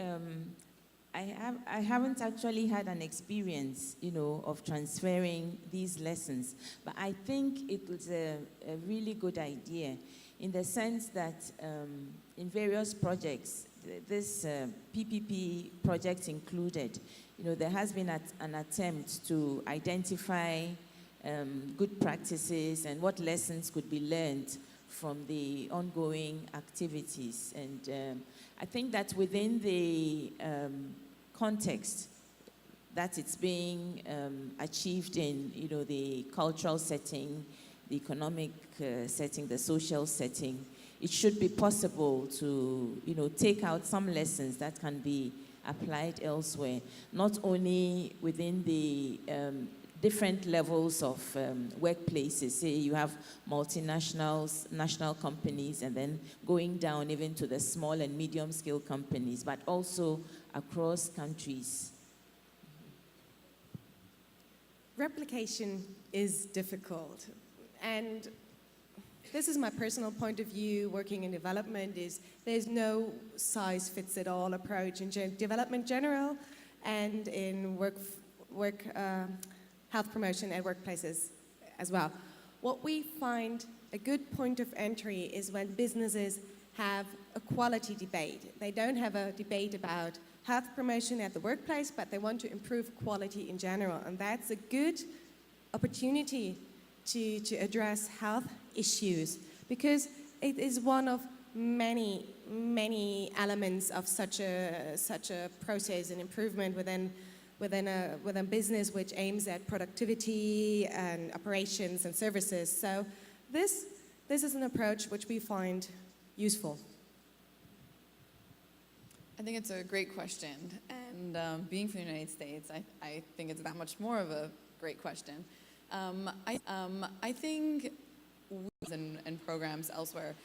Speaker 5: I haven't actually had an experience, of transferring these lessons, but I think it was a really good idea in the sense that in various projects, this PPP project included, there has been an attempt to identify good practices and what lessons could be learned from the ongoing activities. And I think that within the context that it's being achieved in, the cultural setting, the economic setting, the social setting, it should be possible to, take out some lessons that can be applied elsewhere, not only within the different levels of workplaces. Say you have multinationals, national companies, and then going down even to the small and medium-scale companies, but also across countries.
Speaker 4: Replication is difficult, and this is my personal point of view working in development, is there's no size-fits-it-all approach in development general and in health promotion at workplaces as well. What we find a good point of entry is when businesses have a quality debate. They don't have a debate about health promotion at the workplace, but they want to improve quality in general. And that's a good opportunity to address health issues, because it is one of many, many elements of such a process and improvement within a business which aims at productivity and operations and services. So this is an approach which we find useful.
Speaker 6: I think it's a great question, and being from the United States, I think it's that much more of a great question. I think and programs elsewhere,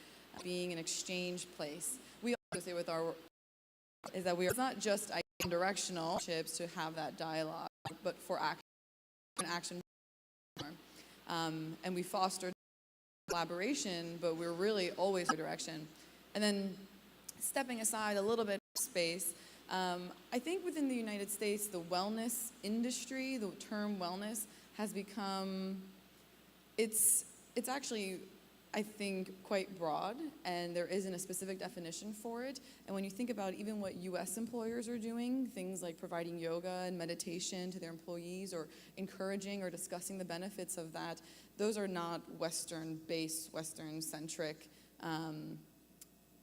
Speaker 6: being an exchange place, we also say with our work is that it's not just directional ships to have that dialogue, but for action. And we foster collaboration, but we're really always in direction. And then stepping aside a little bit of space, I think within the United States, the wellness industry, the term wellness, has become, it's actually I think, quite broad, and there isn't a specific definition for it. And when you think about even what U.S. employers are doing, things like providing yoga and meditation to their employees or encouraging or discussing the benefits of that, those are not Western-based, Western-centric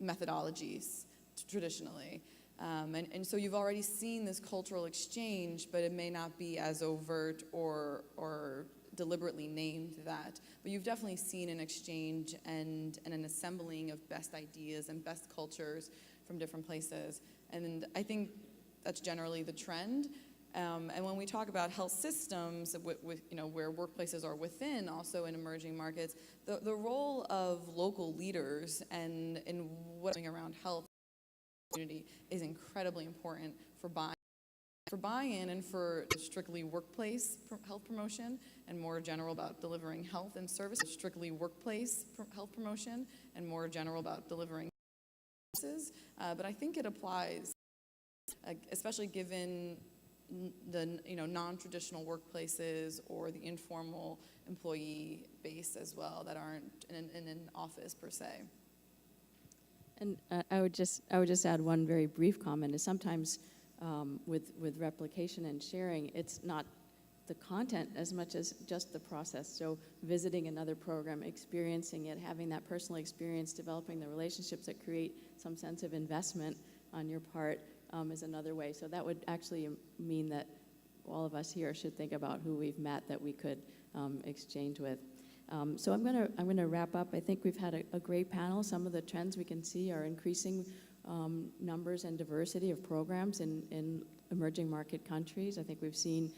Speaker 6: methodologies traditionally. And so you've already seen this cultural exchange, but it may not be as overt or deliberately named that. But you've definitely seen an exchange and an assembling of best ideas and best cultures from different places. And I think that's generally the trend. And when we talk about health systems, where workplaces are within, also in emerging markets, the role of local leaders and in what's going around health community is incredibly important for buy-in and for strictly workplace health promotion and more general about delivering health and services. Strictly workplace health promotion and more general about delivering services. But I think it applies, especially given the non-traditional workplaces or the informal employee base as well that aren't in an office per se.
Speaker 3: And I would just add one very brief comment. Is sometimes with replication and sharing, it's not the content as much as just the process. So visiting another program, experiencing it, having that personal experience, developing the relationships that create some sense of investment on your part is another way. So that would actually mean that all of us here should think about who we've met that we could exchange with. So I'm gonna wrap up. I think we've had a great panel. Some of the trends we can see are increasing numbers and diversity of programs in emerging market countries. I think we've seen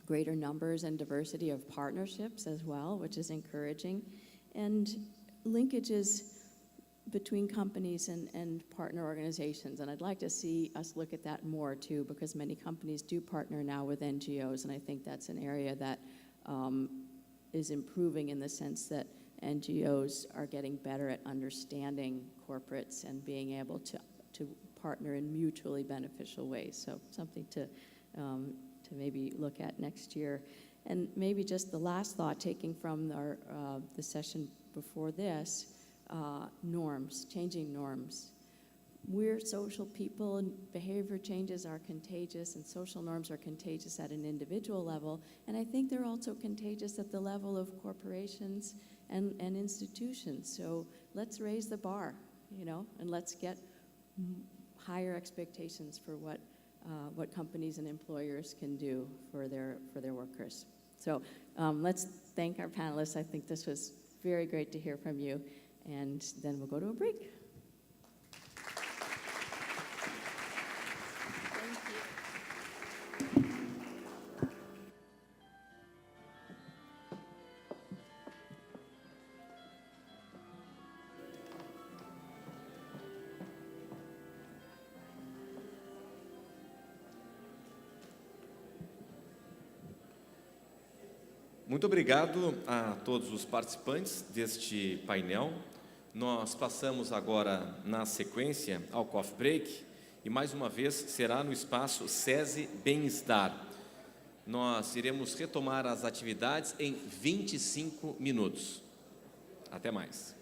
Speaker 3: greater numbers and diversity of partnerships as well, which is encouraging, and linkages between companies and partner organizations. And I'd like to see us look at that more too, because many companies do partner now with NGOs, and I think that's an area that is improving in the sense that NGOs are getting better at understanding corporates and being able to partner in mutually beneficial ways. So something to maybe look at next year. And maybe just the last thought, taking from the session before this, norms, changing norms. We're social people, and behavior changes are contagious, and social norms are contagious at an individual level, and I think they're also contagious at the level of corporations and institutions. So let's raise the bar, and let's get higher expectations for what companies and employers can do for their workers. So let's thank our panelists. I think this was very great to hear from you, and then we'll go to a break.
Speaker 1: Muito obrigado a todos os participantes deste painel. Nós passamos agora, na sequência, ao coffee break, e mais uma vez será no espaço SESI Bem-Estar. Nós iremos retomar as atividades em 25 minutos. Até mais.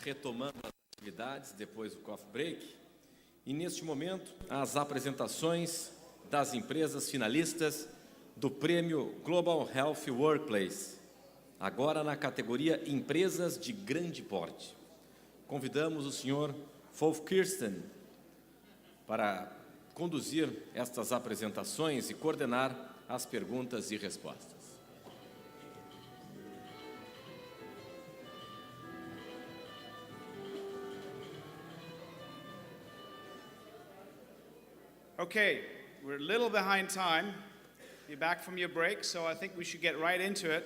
Speaker 1: Retomando as atividades depois do coffee break. E neste momento, as apresentações das empresas finalistas do Prêmio Global Health Workplace, agora na categoria Empresas de Grande Porte. Convidamos o senhor Wolf Kirsten para conduzir estas apresentações e coordenar as perguntas e respostas.
Speaker 9: Okay, we're a little behind time. You're back from your break, so I think we should get right into it.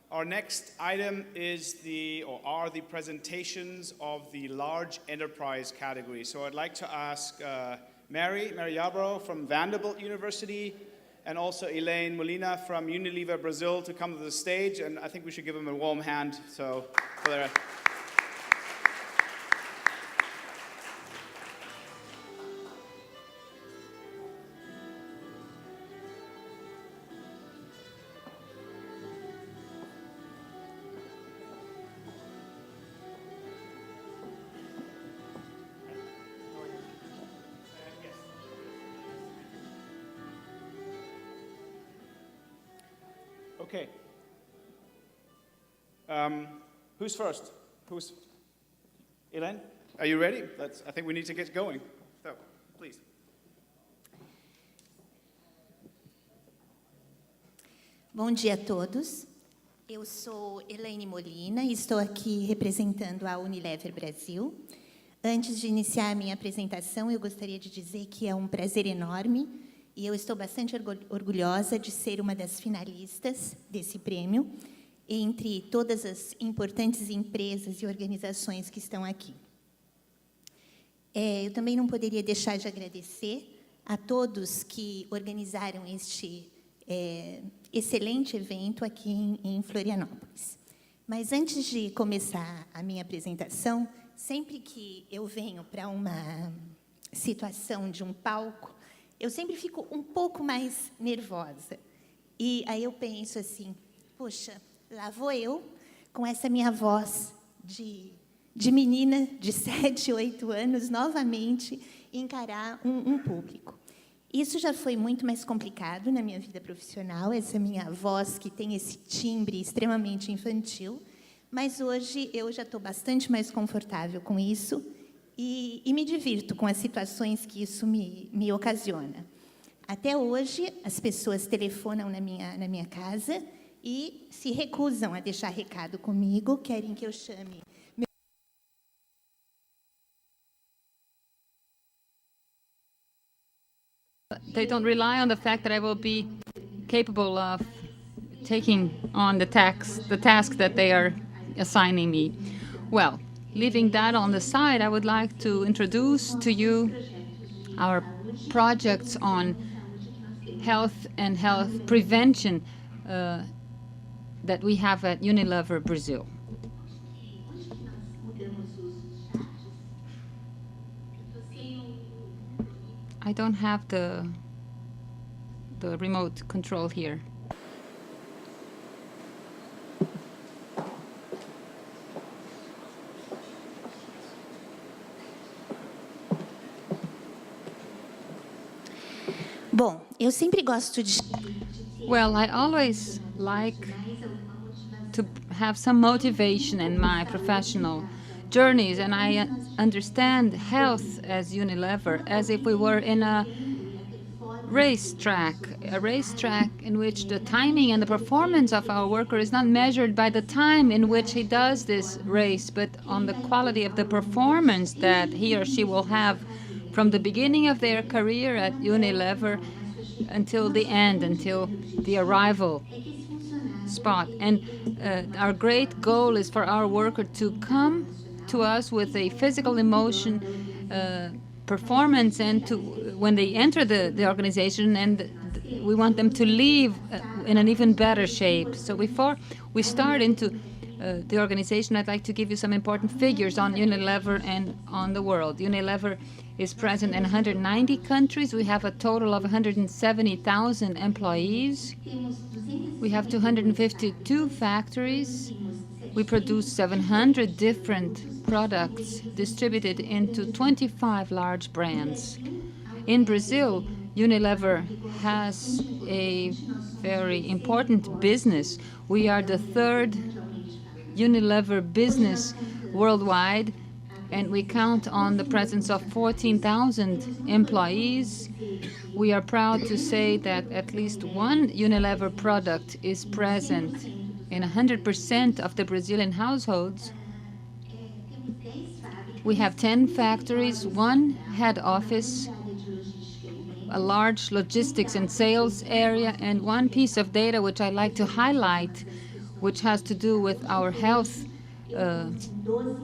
Speaker 9: Our next item are the presentations of the large enterprise category. So I'd like to ask Mary Yarbrough from Vanderbilt University and also Elaine Molina from Unilever Brazil to come to the stage, and I think we should give them a warm hand. So for their Okay. Who's first? Elaine? Are you ready? I think we need to get going. So, please.
Speaker 10: Bom dia a todos. Eu sou Elaine Molina e estou aqui representando a Unilever Brasil. Antes de iniciar a minha apresentação, eu gostaria de dizer que é um prazer enorme e eu estou bastante orgulhosa de ser uma das finalistas desse prêmio, entre todas as importantes empresas e organizações que estão aqui. Eu também não poderia deixar de agradecer a todos que organizaram este excelente evento aqui em Florianópolis. Mas antes de começar a minha apresentação, sempre que eu venho para uma situação de um palco, eu sempre fico um pouco mais nervosa. E aí eu penso assim, poxa, lá vou eu, com essa minha voz de menina de 7, 8 anos, novamente, encarar um público. Isso já foi muito mais complicado na minha vida profissional, essa minha voz que tem esse timbre extremamente infantil, mas hoje eu já estou bastante mais confortável com isso, e me divirto com as situações que isso me ocasiona. Até hoje, as pessoas telefonam na minha casa e se recusam a deixar recado comigo, querem que eu chame.
Speaker 11: They don't rely on the fact that I will be capable of taking on the task that they are assigning me. Well, leaving that on the side, I would like to introduce to you our projects on health and health prevention that we have at Unilever Brazil. I don't have the remote control here.
Speaker 10: Bom, eu sempre gosto de...
Speaker 11: Well, I always like to have some motivation in my professional journeys, and I understand health as Unilever as if we were in a racetrack in which the timing and the performance of our worker is not measured by the time in which he does this race, but on the quality of the performance that he or she will have from the beginning of their career at Unilever until the end, until the arrival spot. And our great goal is for our worker to come to us with a physical emotion performance, and to when they enter the organization, and we want them to leave in an even better shape. So before we start into the organization, I'd like to give you some important figures on Unilever and on the world. Unilever is present in 190 countries. We have a total of 170,000 employees. We have 252 factories We produce 700 different products distributed into 25 large brands. In Brazil, Unilever has a very important business. We are the third Unilever business worldwide, and we count on the presence of 14,000 employees. We are proud to say that at least one Unilever product is present in 100% of the Brazilian households. We have 10 factories, one head office, a large logistics and sales area, and one piece of data which I like to highlight, which has to do with our health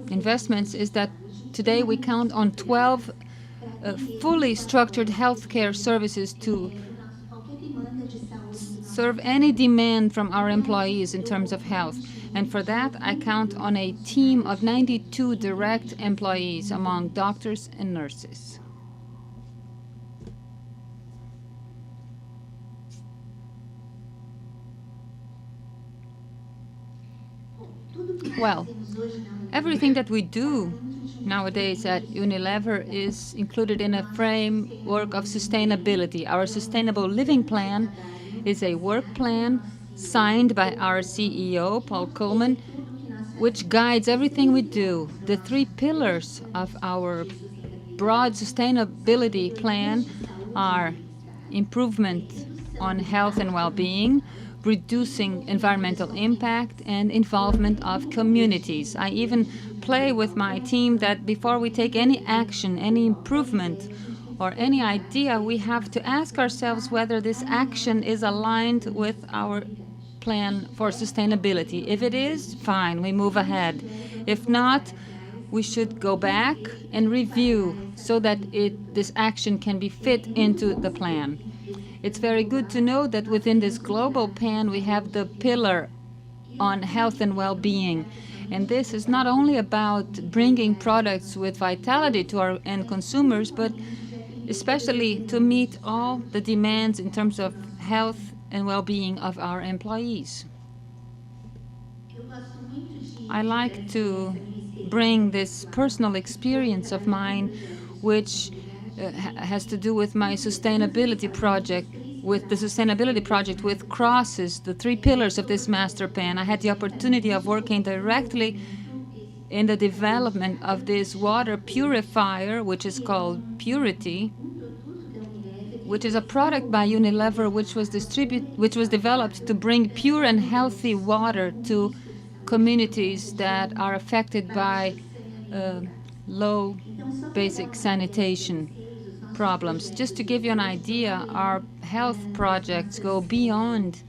Speaker 11: investments, is that today we count on 12 fully structured healthcare services to serve any demand from our employees in terms of health. And for that, I count on a team of 92 direct employees among doctors and nurses. Well, everything that we do nowadays at Unilever is included in a framework of sustainability. Our Sustainable Living Plan is a work plan signed by our CEO, Paul Coleman, which guides everything we do. The 3 pillars of our broad sustainability plan are improvement on health and well-being, reducing environmental impact, and involvement of communities. I even play with my team that before we take any action, any improvement, or any idea, we have to ask ourselves whether this action is aligned with our plan for sustainability. If it is, fine, we move ahead. If not, we should go back and review so that this action can be fit into the plan. It's very good to know that within this global plan we have the pillar on health and well-being. And this is not only about bringing products with vitality to our end consumers, but especially to meet all the demands in terms of health and well-being of our employees. I like to bring this personal experience of mine, which has to do with my sustainability project, which crosses the 3 pillars of this master plan. I had the opportunity of working directly in the development of this water purifier, which is called Purity, which is a product by Unilever which was developed to bring pure and healthy water to communities that are affected by low basic sanitation problems. Just to give you an idea, our health projects go beyond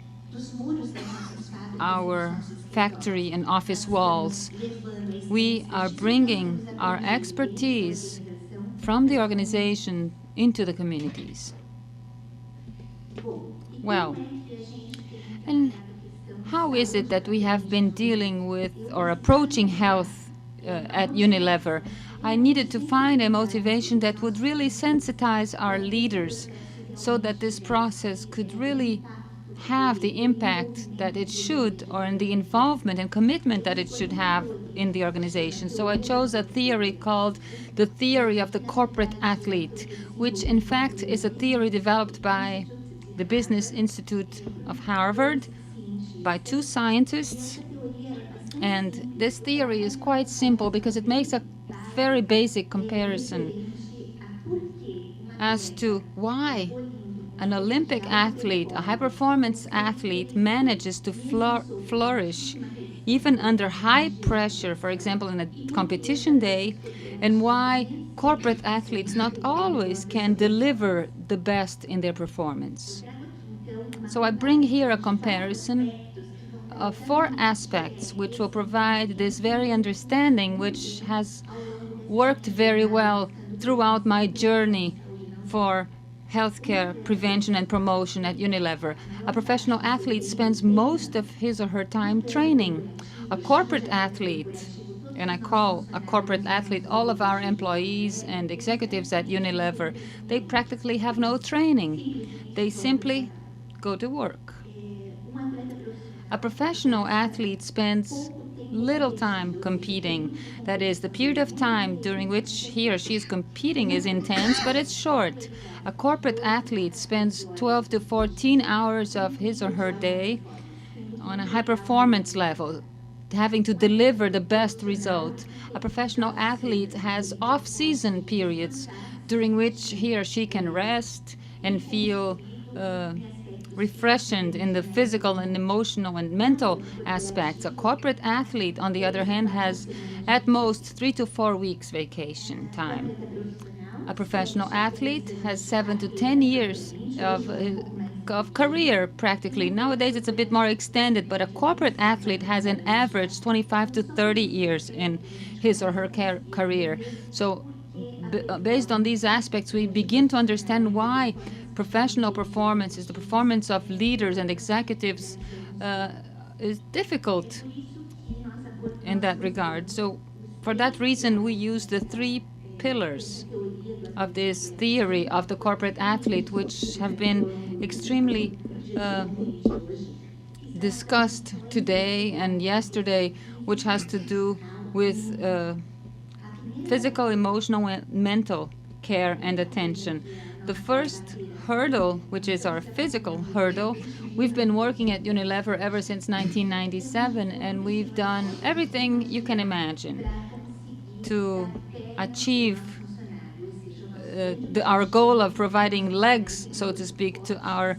Speaker 11: our factory and office walls. We are bringing our expertise from the organization into the communities. Well, and how is it that we have been dealing with or approaching health at Unilever? I needed to find a motivation that would really sensitize our leaders so that this process could really have the impact that it should, or in the involvement and commitment that it should have in the organization. So I chose a theory called the theory of the corporate athlete, which in fact is a theory developed by the Business Institute of Harvard by 2 scientists. And this theory is quite simple because it makes a very basic comparison as to why an Olympic athlete, a high-performance athlete, manages to flourish even under high pressure, for example, in a competition day, and why corporate athletes not always can deliver the best in their performance. So I bring here a comparison of 4 aspects which will provide this very understanding, which has worked very well throughout my journey for healthcare prevention and promotion at Unilever. A professional athlete spends most of his or her time training. A corporate athlete, and I call a corporate athlete all of our employees and executives at Unilever, they practically have no training. They simply go to work. A professional athlete spends little time competing. That is, the period of time during which he or she is competing is intense, but it's short. A corporate athlete spends 12 to 14 hours of his or her day on a high performance level, having to deliver the best result. A professional athlete has off-season periods during which he or she can rest and feel refreshed in the physical and emotional and mental aspects. A corporate athlete, on the other hand, has at most 3 to 4 weeks vacation time. A professional athlete has 7 to 10 years of career, practically. Nowadays, it's a bit more extended, but a corporate athlete has an average 25 to 30 years in his or her career. So based on these aspects, we begin to understand why professional performance is the performance of leaders and executives is difficult in that regard. So for that reason, we use the 3 pillars of this theory of the corporate athlete, which have been extremely discussed today and yesterday, which has to do with physical, emotional, and mental care and attention. The first hurdle, which is our physical hurdle, we've been working at Unilever ever since 1997, and we've done everything you can imagine to achieve our goal of providing legs, so to speak, to our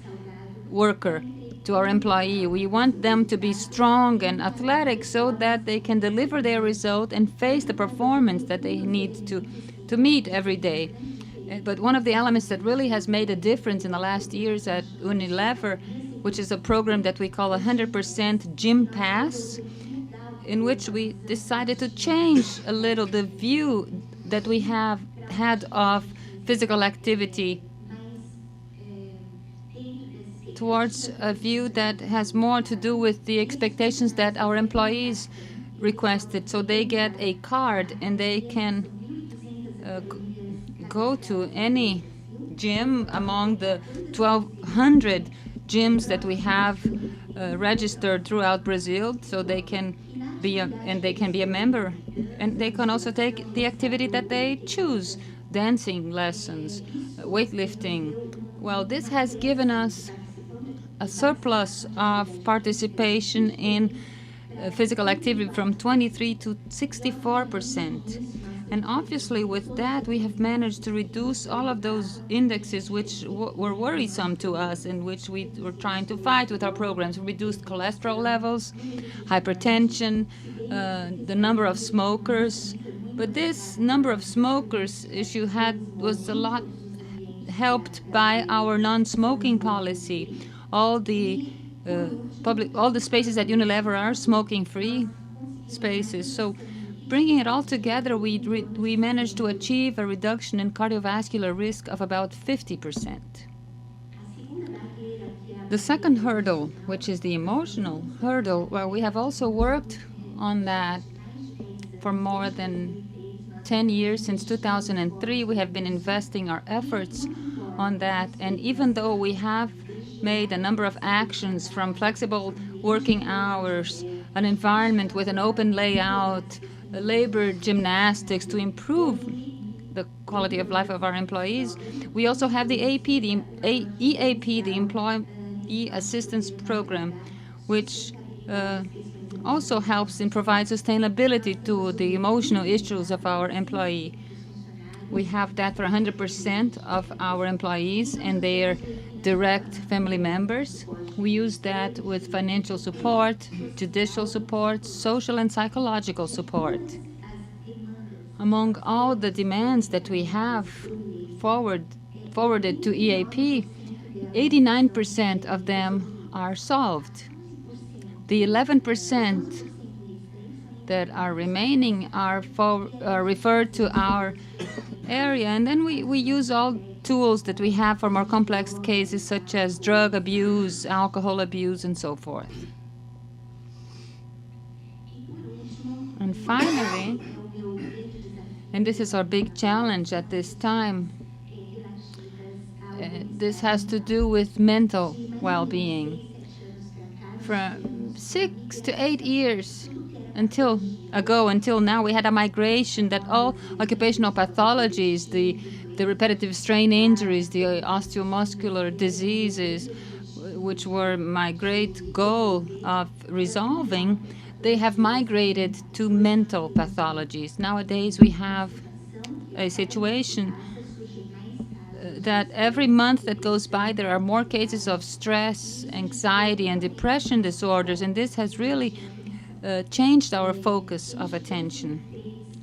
Speaker 11: worker, to our employee. We want them to be strong and athletic so that they can deliver their result and face the performance that they need to meet every day. But one of the elements that really has made a difference in the last years at Unilever, which is a program that we call 100% Gym Pass, in which we decided to change a little the view that we have had of physical activity towards a view that has more to do with the expectations that our employees requested. So they get a card and they can go to any gym among the 1,200 gyms that we have registered throughout Brazil. So they can be a member, and they can also take the activity that they choose: dancing lessons, weightlifting. Well, this has given us a surplus of participation in physical activity from 23 to 64%. And obviously with that, we have managed to reduce all of those indexes which were worrisome to us and which we were trying to fight with our programs. We reduced cholesterol levels, hypertension, the number of smokers. But this number of smokers issue was a lot helped by our non-smoking policy. All the spaces at Unilever are smoking-free spaces. So bringing it all together, we managed to achieve a reduction in cardiovascular risk of about 50%. The second hurdle, which is the emotional hurdle, well, we have also worked on that for more than 10 years. Since 2003, we have been investing our efforts on that. And even though we have made a number of actions, from flexible working hours, an environment with an open layout, labor gymnastics to improve the quality of life of our employees, we also have the EAP, the Employee Assistance Program, which also helps and provides sustainability to the emotional issues of our employee. We have that for 100% of our employees and their direct family members. We use that with financial support, judicial support, social and psychological support. Among all the demands that we have forwarded to EAP, 89% of them are solved. The 11% that are remaining are referred to our area, and then we use all tools that we have for more complex cases such as drug abuse, alcohol abuse, and so forth. And finally, and this is our big challenge at this time, this has to do with mental well-being. From 6 to 8 years, until now, we had a migration that all occupational pathologies, the repetitive strain injuries, the osteomuscular diseases, which were my great goal of resolving, they have migrated to mental pathologies. Nowadays, we have a situation that every month that goes by, there are more cases of stress, anxiety, and depression disorders, and this has really changed our focus of attention.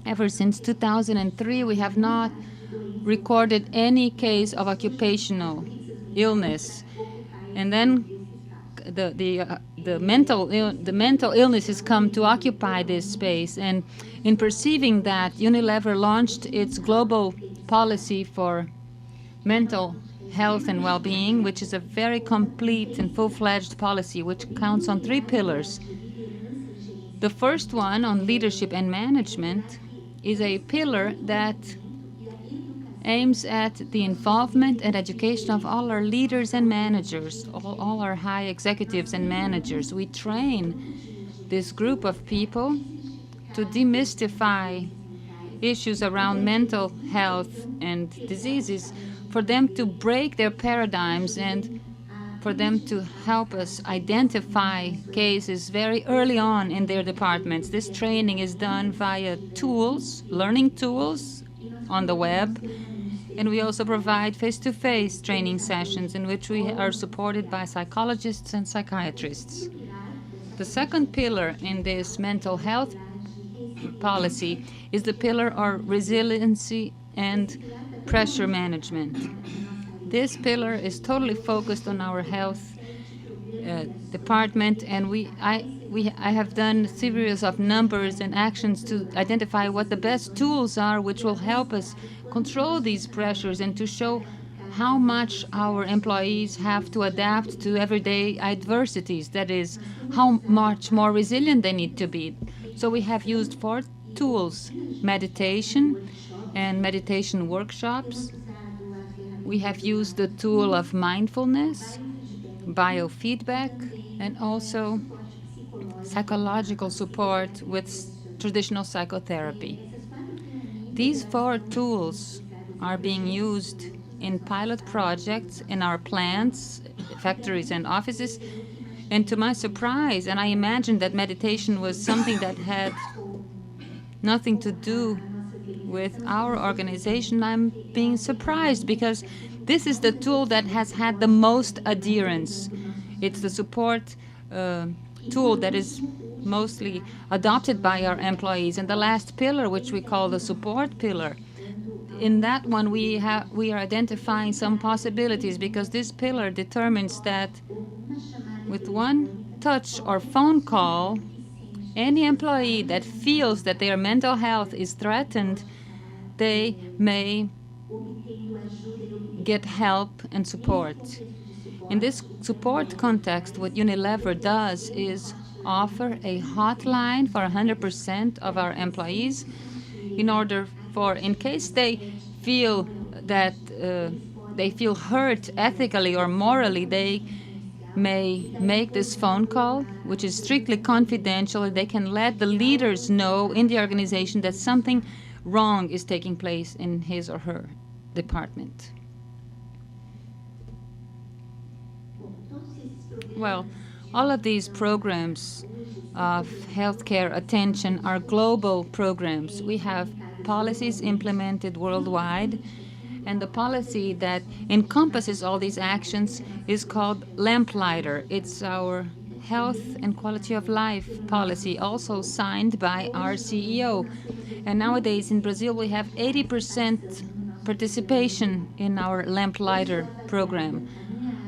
Speaker 11: Ever since 2003, we have not recorded any case of occupational illness, and then the mental illnesses come to occupy this space. And in perceiving that, Unilever launched its global policy for mental health and well-being, which is a very complete and full-fledged policy which counts on 3 pillars. The first one, on leadership and management, is a pillar that aims at the involvement and education of all our leaders and managers, all our high executives and managers. We train this group of people to demystify issues around mental health and diseases, for them to break their paradigms and for them to help us identify cases very early on in their departments. This training is done via tools, learning tools on the web, and we also provide face-to-face training sessions in which we are supported by psychologists and psychiatrists. The second pillar in this mental health policy is the pillar of resiliency and pressure management. This pillar is totally focused on our health department, and I have done a series of numbers and actions to identify what the best tools are which will help us control these pressures and to show how much our employees have to adapt to everyday adversities, that is, how much more resilient they need to be. So we have used 4 tools: meditation and meditation workshops. We have used the tool of mindfulness, biofeedback, and also psychological support with traditional psychotherapy. These 4 tools are being used in pilot projects in our plants, factories, and offices. And to my surprise, and I imagined that meditation was something that had nothing to do with our organization, I'm being surprised because this is the tool that has had the most adherence. It's the support tool that is mostly adopted by our employees. And the last pillar, which we call the support pillar, in that one we are identifying some possibilities, because this pillar determines that with one touch or phone call, any employee that feels that their mental health is threatened, they may get help and support. In this support context, what Unilever does is offer a hotline for 100% of our employees in order for, in case they feel that they feel hurt ethically or morally, they may make this phone call, which is strictly confidential, and they can let the leaders know in the organization that something wrong is taking place in his or her department. Well, all of these programs of healthcare attention are global programs. We have policies implemented worldwide, and the policy that encompasses all these actions is called Lamplighter. It's our health and quality of life policy, also signed by our CEO. And nowadays in Brazil, we have 80% participation in our Lamplighter program.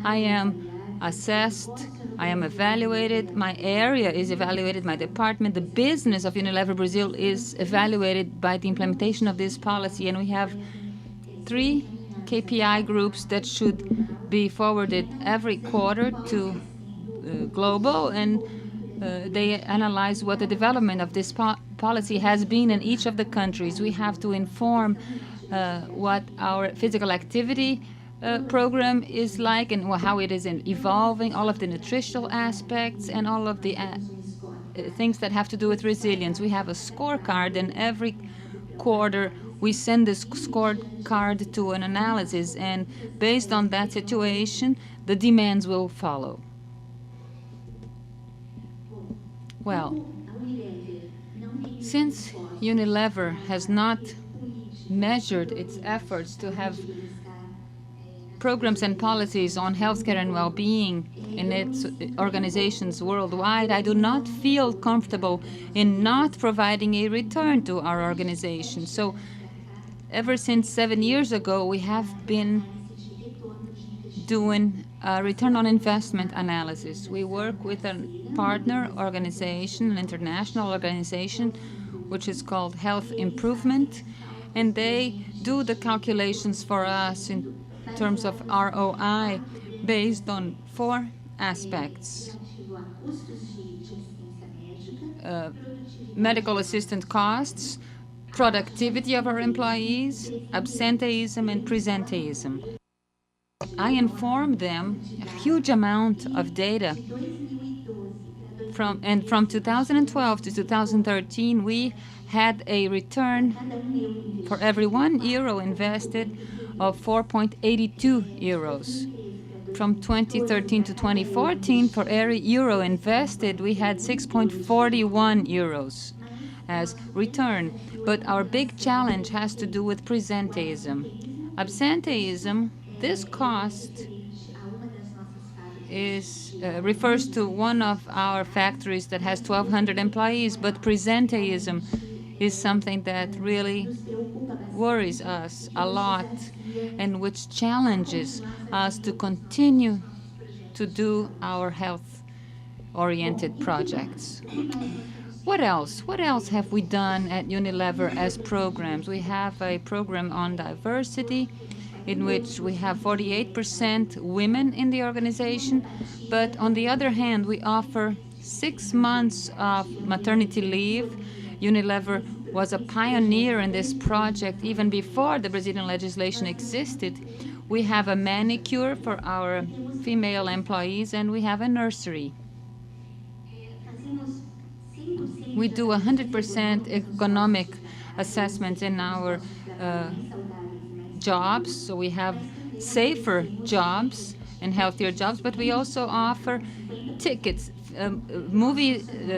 Speaker 11: I am assessed, I am evaluated, my area is evaluated, my department, the business of Unilever Brazil is evaluated by the implementation of this policy, and we have 3 KPI groups that should be forwarded every quarter to global, and they analyze what the development of this policy has been in each of the countries. We have to inform what our physical activity program is like and how it is evolving, all of the nutritional aspects and all of the things that have to do with resilience. We have a scorecard, and every quarter we send this scorecard to an analysis, and based on that situation, the demands will follow. Well, since Unilever has not measured its efforts to have programs and policies on healthcare and well-being in its organizations worldwide, I do not feel comfortable in not providing a return to our organization. So ever since 7 years ago, we have been doing a return on investment analysis. We work with a partner organization, an international organization, which is called Health Improvement, and they do the calculations for us in terms of ROI based on 4 aspects. Medical assistant costs, productivity of our employees, absenteeism, and presenteeism. I informed them a huge amount of data. From 2012 to 2013, we had a return for every €1 invested of 4.82 euros. From 2013 to 2014, for every euro invested, we had 6.41 euros as return. But our big challenge has to do with presenteeism. Absenteeism, this cost refers to one of our factories that has 1,200 employees, but presenteeism is something that really worries us a lot and which challenges us to continue to do our health-oriented projects. What else? What else have we done at Unilever as programs? We have a program on diversity in which we have 48% women in the organization, but on the other hand, we offer 6 months of maternity leave. Unilever was a pioneer in this project even before the Brazilian legislation existed. We have a manicure for our female employees, and we have a nursery. We do 100% economic assessments in our jobs, so we have safer jobs and healthier jobs, but we also offer tickets,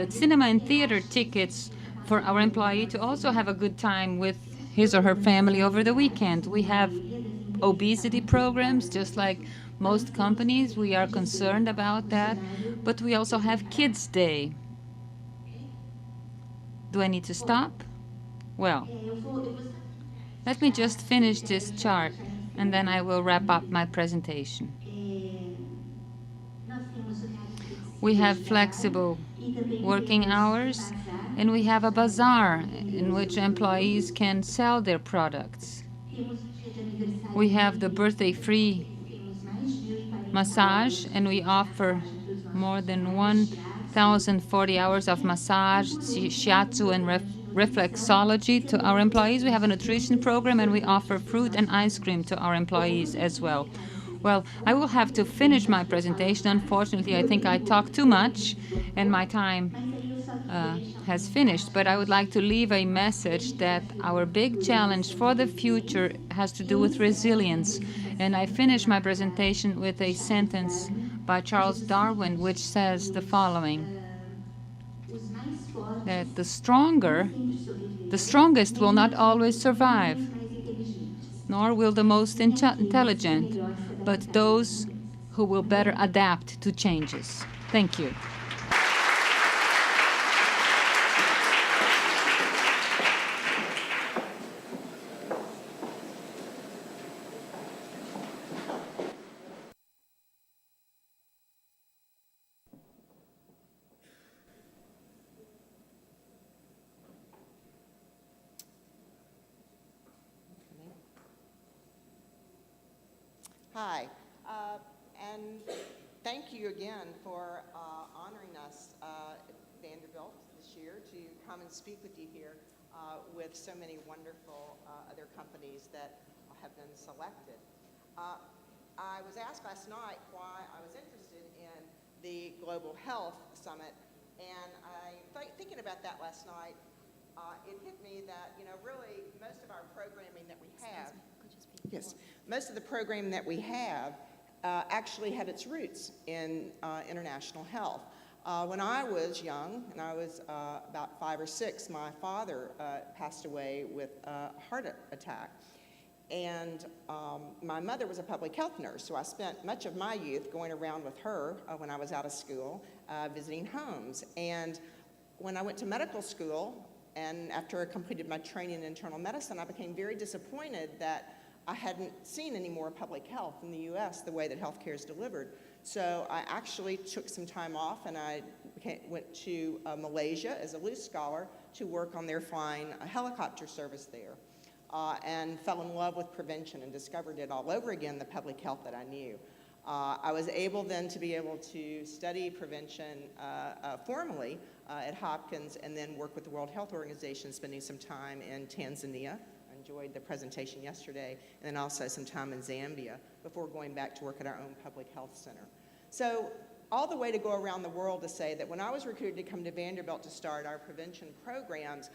Speaker 11: cinema and theater tickets for our employee to also have a good time with his or her family over the weekend. We have obesity programs, just like most companies. We are concerned about that, but we also have Kids Day. Do I need to stop? Well, let me just finish this chart, and then I will wrap up my presentation. We have flexible working hours, and we have a bazaar in which employees can sell their products. We have the birthday-free massage, and we offer more than 1,040 hours of massage, shiatsu, and reflexology to our employees. We have a nutrition program, and we offer fruit and ice cream to our employees as well. Well, I will have to finish my presentation. Unfortunately, I think I talked too much, and my time has finished. But I would like to leave a message that our big challenge for the future has to do with resilience. And I finish my presentation with a sentence by Charles Darwin, which says the following: that the strongest will not always survive, nor will the most intelligent, but those who will better adapt to changes. Thank you.
Speaker 12: Hi, and thank you again for honoring us at Vanderbilt this year to come and speak with you here with so many wonderful other companies that have been selected. I was asked last night why I was interested in the Global Health Summit, And thinking about that last night, it hit me that, really most of our programming that we have, yes, most of the programming that we have actually had its roots in international health. When I was young, and I was about 5 or 6, my father passed away with a heart attack. And my mother was a public health nurse, so I spent much of my youth going around with her when I was out of school, visiting homes. And when I went to medical school, and after I completed my training in internal medicine, I became very disappointed that I hadn't seen any more public health in the U.S. the way that healthcare is delivered. So I actually took some time off, and I went to Malaysia as a loose scholar to work on their flying helicopter service there, and fell in love with prevention and discovered it all over again, the public health that I knew. I was able then to be able to study prevention formally at Hopkins, and then work with the World Health Organization, spending some time in Tanzania. I enjoyed the presentation yesterday, and then also some time in Zambia before going back to work at our own public health center. So all the way to go around the world to say that when I was recruited to come to Vanderbilt to start our prevention programs,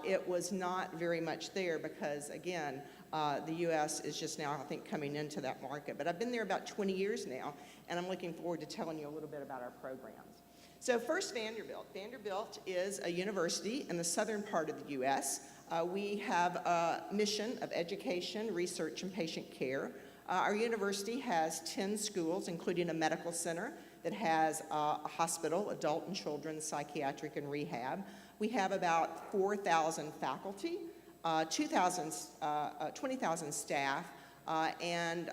Speaker 12: it was not very much there because, again, the U.S. is just now, I think, coming into that market. But I've been there about 20 years now, and I'm looking forward to telling you a little bit about our programs. So first, Vanderbilt. Vanderbilt is a university in the southern part of the U.S. We have a mission of education, research, and patient care. Our university has 10 schools, including a medical center that has a hospital, adult and children's, psychiatric, and rehab. We have about 4,000 faculty, 20,000 staff, and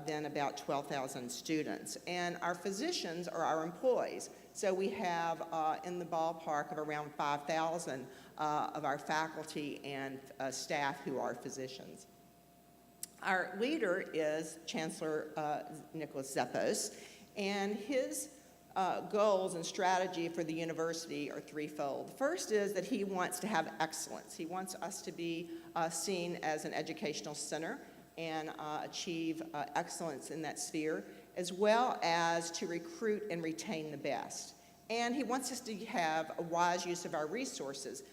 Speaker 12: then about 12,000 students. And our physicians are our employees. So we have in the ballpark of around 5,000 of our faculty and staff who are physicians. Our leader is Chancellor Nicholas Zepos, and his goals and strategy for the university are threefold. The first is that he wants to have excellence. He wants us to be seen as an educational center and achieve excellence in that sphere, as well as to recruit and retain the best. And he wants us to have a wise use of our resources,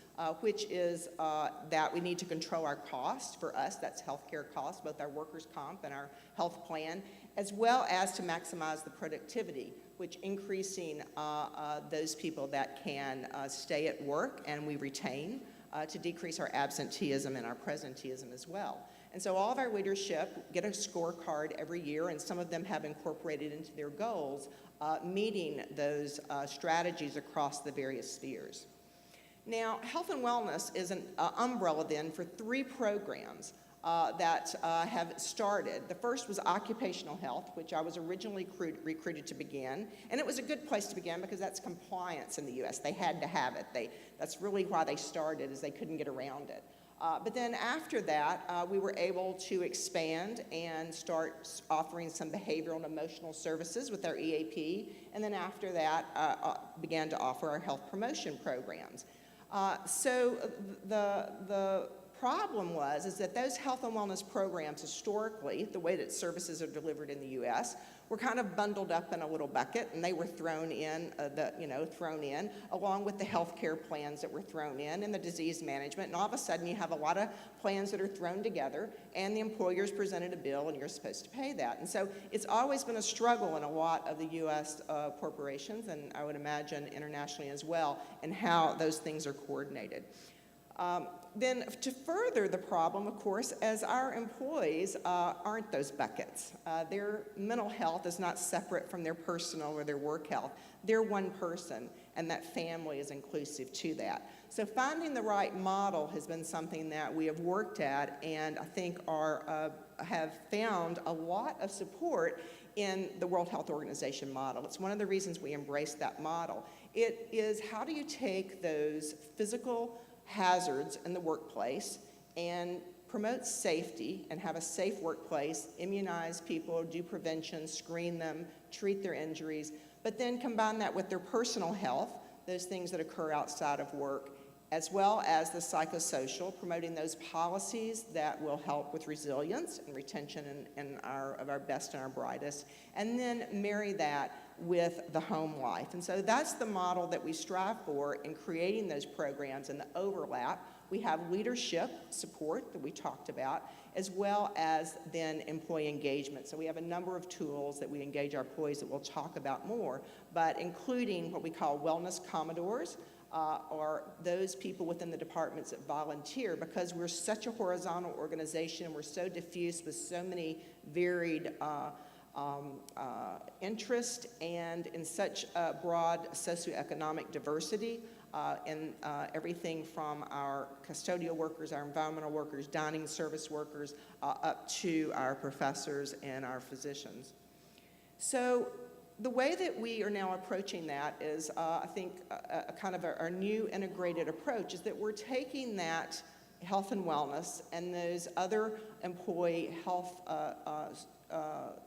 Speaker 12: which is that we need to control our costs. For us, that's healthcare costs, both our workers' comp and our health plan, as well as to maximize the productivity, which increasing those people that can stay at work and we retain, to decrease our absenteeism and our presenteeism as well. And so all of our leadership get a scorecard every year, and some of them have incorporated into their goals meeting those strategies across the various spheres. Now, health and wellness is an umbrella then for 3 programs that have started. The first was occupational health, which I was originally recruited to begin, and it was a good place to begin because that's compliance in the U.S. They had to have it. That's really why they started, is they couldn't get around it. But then after that, we were able to expand and start offering some behavioral and emotional services with our EAP, and then after that, began to offer our health promotion programs. So the problem is that those health and wellness programs historically, the way that services are delivered in the U.S., were kind of bundled up in a little bucket, and they were thrown in, along with the health care plans that were thrown in and the disease management. And all of a sudden, you have a lot of plans that are thrown together, and the employer's presented a bill, and you're supposed to pay that. And so it's always been a struggle in a lot of the U.S. Corporations, and I would imagine internationally as well, in how those things are coordinated. Then to further the problem, of course, as our employees aren't those buckets. Their mental health is not separate from their personal or their work health. They're one person, and that family is inclusive to that. So finding the right model has been something that we have worked at, and I think have found a lot of support in the World Health Organization model. It's one of the reasons we embrace that model. It is, how do you take those physical hazards in the workplace and promote safety and have a safe workplace, immunize people, do prevention, screen them, treat their injuries, but then combine that with their personal health, those things that occur outside of work, as well as the psychosocial, promoting those policies that will help with resilience and retention of our best and our brightest, and then marry that with the home life. And so that's the model that we strive for in creating those programs and the overlap. We have leadership support that we talked about, as well as then employee engagement. So we have a number of tools that we engage our employees that we'll talk about more, but including what we call wellness commodores, or those people within the departments that volunteer, because we're such a horizontal organization and we're so diffuse with so many varied interest and in such broad socioeconomic diversity in everything from our custodial workers, our environmental workers, dining service workers, up to our professors and our physicians. So the way that we are now approaching that is, I think, a kind of our new integrated approach is that we're taking that health and wellness and those other employee health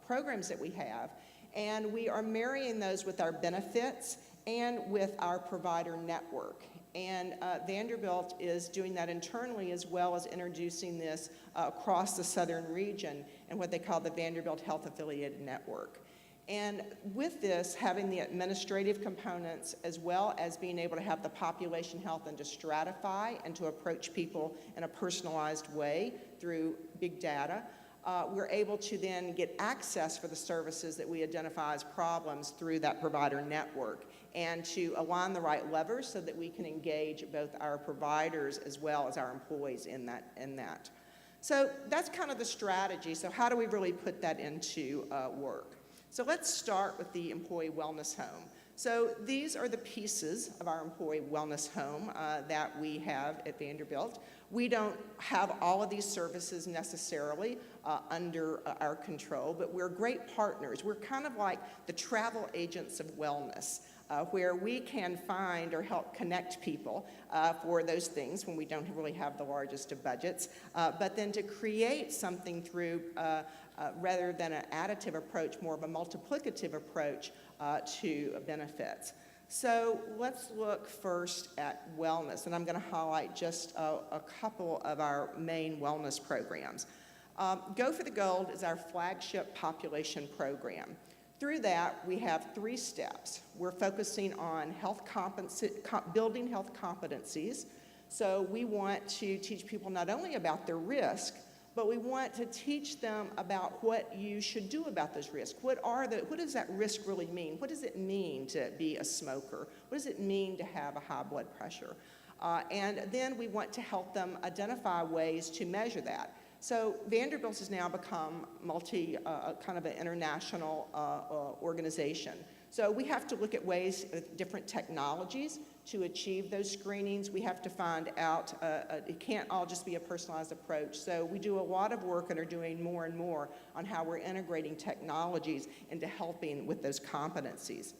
Speaker 12: programs that we have, and we are marrying those with our benefits and with our provider network. And Vanderbilt is doing that internally, as well as introducing this across the southern region and what they call the Vanderbilt Health Affiliated Network. And with this, having the administrative components, as well as being able to have the population health and to stratify and to approach people in a personalized way through big data, we're able to then get access for the services that we identify as problems through that provider network, and to align the right levers so that we can engage both our providers as well as our employees in that. So that's kind of the strategy. So how do we really put that into work? So let's start with the employee wellness home. So these are the pieces of our employee wellness home that we have at Vanderbilt. We don't have all of these services necessarily under our control, but we're great partners. We're kind of like the travel agents of wellness, where we can find or help connect people for those things when we don't really have the largest of budgets, but then to create something through rather than an additive approach, more of a multiplicative approach to benefits. So let's look first at wellness, and I'm going to highlight just a couple of our main wellness programs. Go for the Gold is our flagship population program. Through that, we have 3 steps. We're focusing on building health competencies. So we want to teach people not only about their risk, but we want to teach them about what you should do about those risks. What does that risk really mean? What does it mean to be a smoker? What does it mean to have a high blood pressure? And then we want to help them identify ways to measure that. So Vanderbilt has now become kind of an international organization. So we have to look at ways, different technologies to achieve those screenings. We have to find out, it can't all just be a personalized approach. So we do a lot of work and are doing more and more on how we're integrating technologies into helping with those competencies.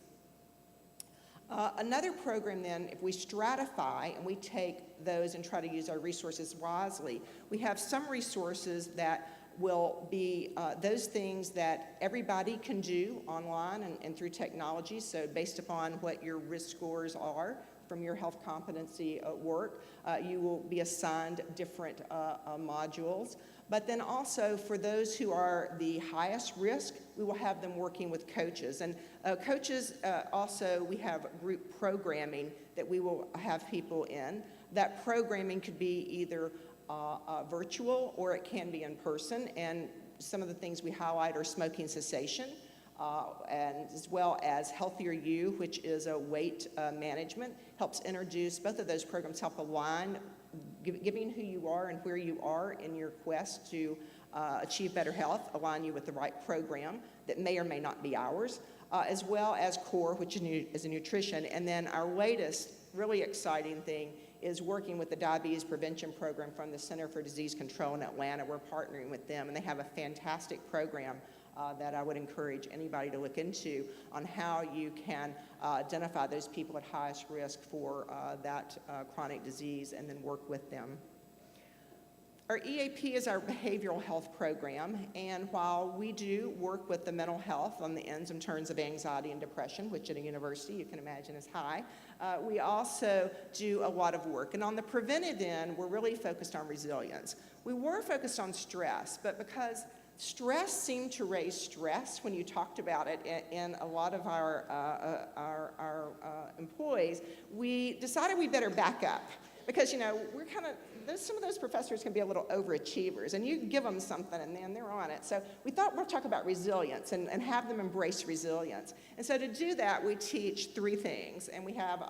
Speaker 12: Another program then, if we stratify and we take those and try to use our resources wisely, we have some resources that will be those things that everybody can do online and through technology. So based upon what your risk scores are from your health competency work, you will be assigned different modules. But then also for those who are the highest risk, we will have them working with coaches. And coaches also, we have group programming that we will have people in. That programming could be either virtual or it can be in person. And some of the things we highlight are smoking cessation, and as well as Healthier You, which is a weight management, helps introduce, both of those programs help align giving who you are and where you are in your quest to achieve better health, align you with the right program that may or may not be ours, as well as CORE, which is a nutrition. And then our latest really exciting thing is working with the Diabetes Prevention Program from the Center for Disease Control in Atlanta. We're partnering with them, and they have a fantastic program that I would encourage anybody to look into on how you can identify those people at highest risk for that chronic disease and then work with them. Our EAP is our behavioral health program, and while we do work with the mental health on the ends and turns of anxiety and depression, which at a university you can imagine is high, we also do a lot of work. And on the preventive end, we're really focused on resilience. We were focused on stress, but because stress seemed to raise stress when you talked about it in a lot of our employees, we decided we better back up. Because, you know, we're kind of, some of those professors can be a little overachievers, and you give them something and then they're on it. So we thought we'll talk about resilience and have them embrace resilience. And so to do that, we teach 3 things, and we have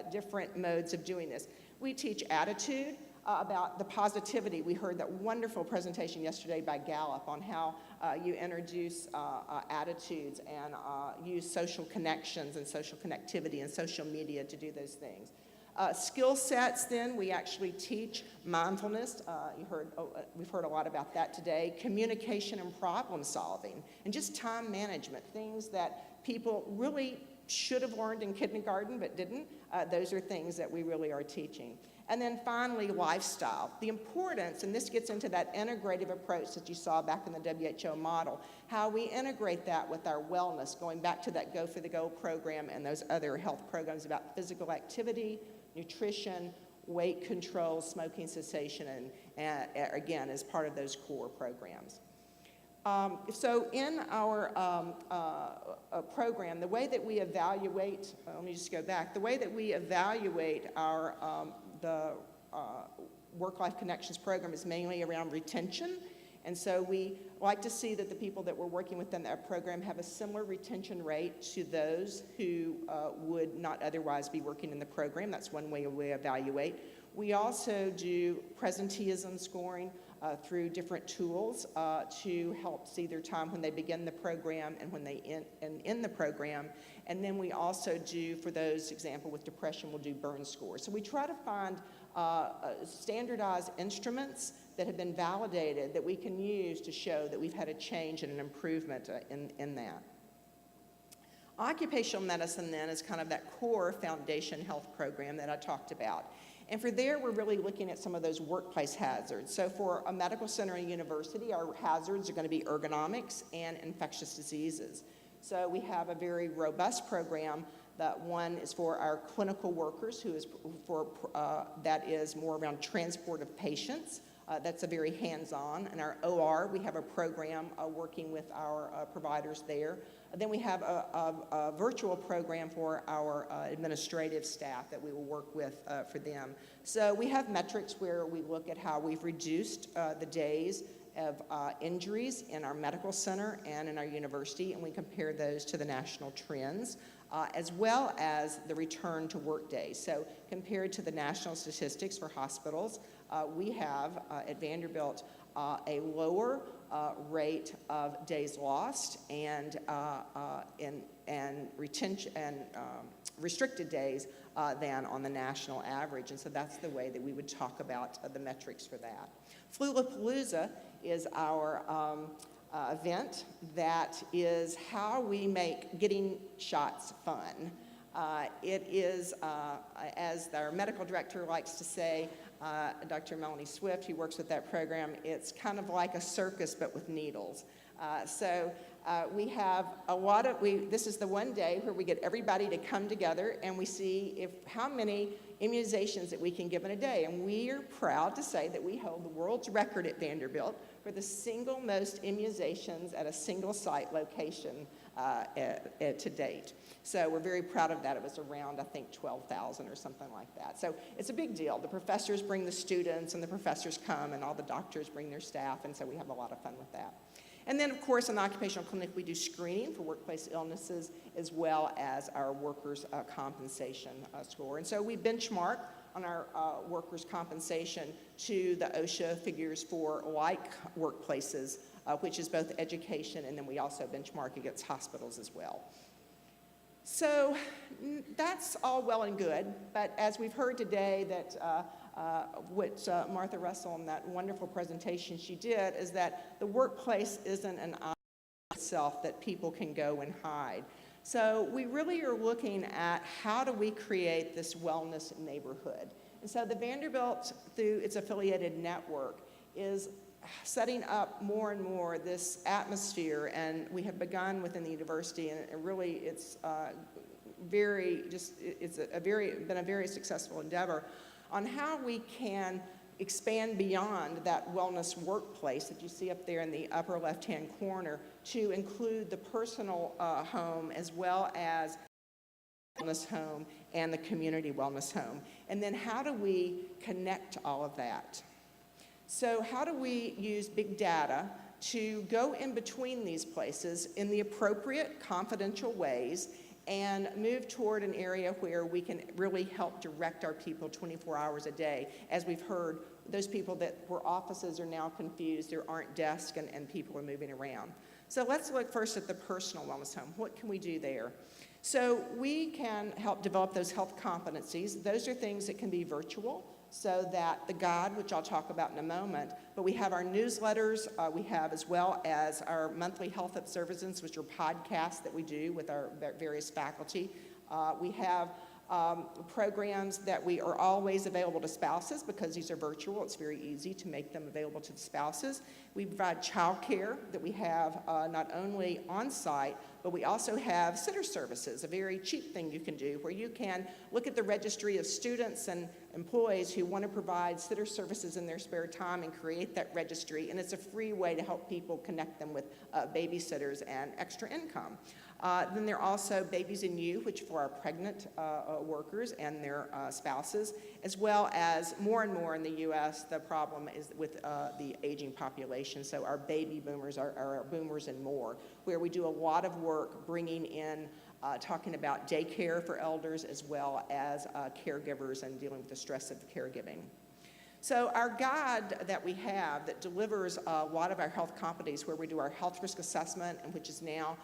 Speaker 12: different modes of doing this. We teach attitude, about the positivity. We heard that wonderful presentation yesterday by Gallup on how you introduce attitudes and use social connections and social connectivity and social media to do those things. Skill sets, then, we actually teach mindfulness. We've heard a lot about that today. Communication and problem solving, and just time management, things that people really should have learned in kindergarten but didn't. Those are things that we really are teaching. And then finally, lifestyle. The importance, and this gets into that integrative approach that you saw back in the WHO model, how we integrate that with our wellness, going back to that Go for the Goal program and those other health programs about physical activity, nutrition, weight control, smoking cessation, and again, as part of those core programs. So in our program, the way that we evaluate, let me just go back, the way that we evaluate our the Work-Life Connections program is mainly around retention. And so we like to see that the people that we're working with in that program have a similar retention rate to those who would not otherwise be working in the program. That's one way we evaluate. We also do presenteeism scoring through different tools to help see their time when they begin the program and when they end the program. And then we also do, for those, example, with depression, we'll do burn scores. So we try to find standardized instruments that have been validated that we can use to show that we've had a change and an improvement in that. Occupational medicine, then, is kind of that core foundation health program that I talked about. And for there, we're really looking at some of those workplace hazards. So for a medical center and university, our hazards are going to be ergonomics and infectious diseases. So we have a very robust program. That one is for our clinical workers, who is that is more around transport of patients. That's a very hands-on. In our OR, we have a program working with our providers there. Then we have a virtual program for our administrative staff that we will work with for them. So we have metrics where we look at how we've reduced the days of injuries in our medical center and in our university, and we compare those to the national trends, as well as the return to work days. So compared to the national statistics for hospitals, we have at Vanderbilt a lower rate of days lost and retention and restricted days than on the national average. And so that's the way that we would talk about the metrics for that. Flulapalooza is our event that is how we make getting shots fun. It is, as our medical director likes to say, Dr. Melanie Swift, who works with that program, it's kind of like a circus but with needles. We have a lot of, this is the one day where we get everybody to come together and we see how many immunizations that we can give in a day. And we are proud to say that we hold the world's record at Vanderbilt for the single most immunizations at a single site location to date. So we're very proud of that. It was around, I think, 12,000 or something like that. So it's a big deal. The professors bring the students, and the professors come, and all the doctors bring their staff, and so we have a lot of fun with that. And then, of course, in the occupational clinic, we do screening for workplace illnesses as well as our workers' compensation score. And so we benchmark on our workers' compensation to the OSHA figures for like workplaces, which is both education, and then we also benchmark against hospitals as well. So that's all well and good, but as we've heard today that what Martha Russell in that wonderful presentation she did is that the workplace isn't an island itself that people can go and hide. So we really are looking at how do we create this wellness neighborhood. And so the Vanderbilt, through its affiliated network, is setting up more and more this atmosphere, and we have begun within the university, and really it's been a very successful endeavor on how we can expand beyond that wellness workplace that you see up there in the upper left-hand corner to include the personal home as well as wellness home and the community wellness home. And then how do we connect all of that? So how do we use big data to go in between these places in the appropriate confidential ways and move toward an area where we can really help direct our people 24 hours a day? As we've heard, those people where offices are now confused, there aren't desks and people are moving around. So let's look first at the personal wellness home. What can we do there? So we can help develop those health competencies. Those are things that can be virtual, so that the guide, which I'll talk about in a moment, but we have our newsletters, we have as well as our monthly health observances, which are podcasts that we do with our various faculty. We have programs that we are always available to spouses because these are virtual. It's very easy to make them available to the spouses. We provide child care that we have not only on site, but we also have sitter services, a very cheap thing you can do where you can look at the registry of students and employees who want to provide sitter services in their spare time and create that registry, and it's a free way to help people connect them with babysitters and extra income. Then there are also Babies in You, which for our pregnant workers and their spouses, as well as more and more in the U.S., the problem is with the aging population. So our baby boomers, our boomers and more, where we do a lot of work bringing in, talking about daycare for elders as well as caregivers and dealing with the stress of caregiving. So our guide that we have that delivers a lot of our health competencies, where we do our health risk assessment, and which is now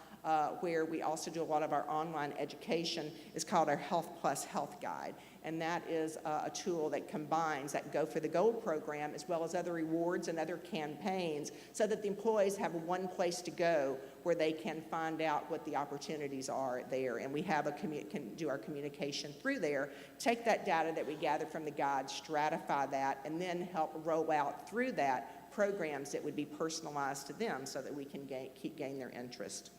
Speaker 12: where we also do a lot of our online education, is called our Health Plus Health Guide. And that is a tool that combines that Go for the Gold program as well as other rewards and other campaigns, so that the employees have one place to go where they can find out what the opportunities are there. And we have can do our communication through there, take that data that we gather from the guide, stratify that, and then help roll out through that programs that would be personalized to them so that we can gain their interest.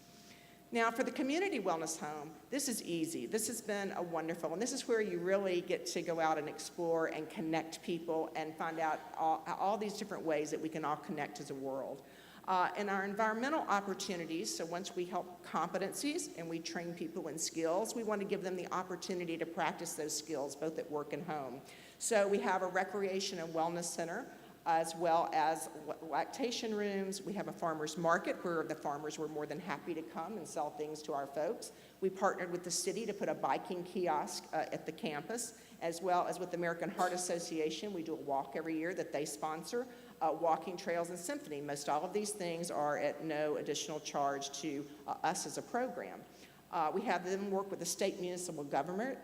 Speaker 12: Now, for the community wellness home, this is easy. This has been a wonderful, and this is where you really get to go out and explore and connect people and find out all these different ways that we can all connect as a world. And our environmental opportunities, so once we help competencies and we train people in skills, we want to give them the opportunity to practice those skills both at work and home. So we have a recreation and wellness center, as well as lactation rooms. We have a farmer's market where the farmers were more than happy to come and sell things to our folks. We partnered with the city to put a biking kiosk at the campus, as well as with the American Heart Association. We do a walk every year that they sponsor, walking trails and symphony. Most all of these things are at no additional charge to us as a program. We have them work with the state municipal government,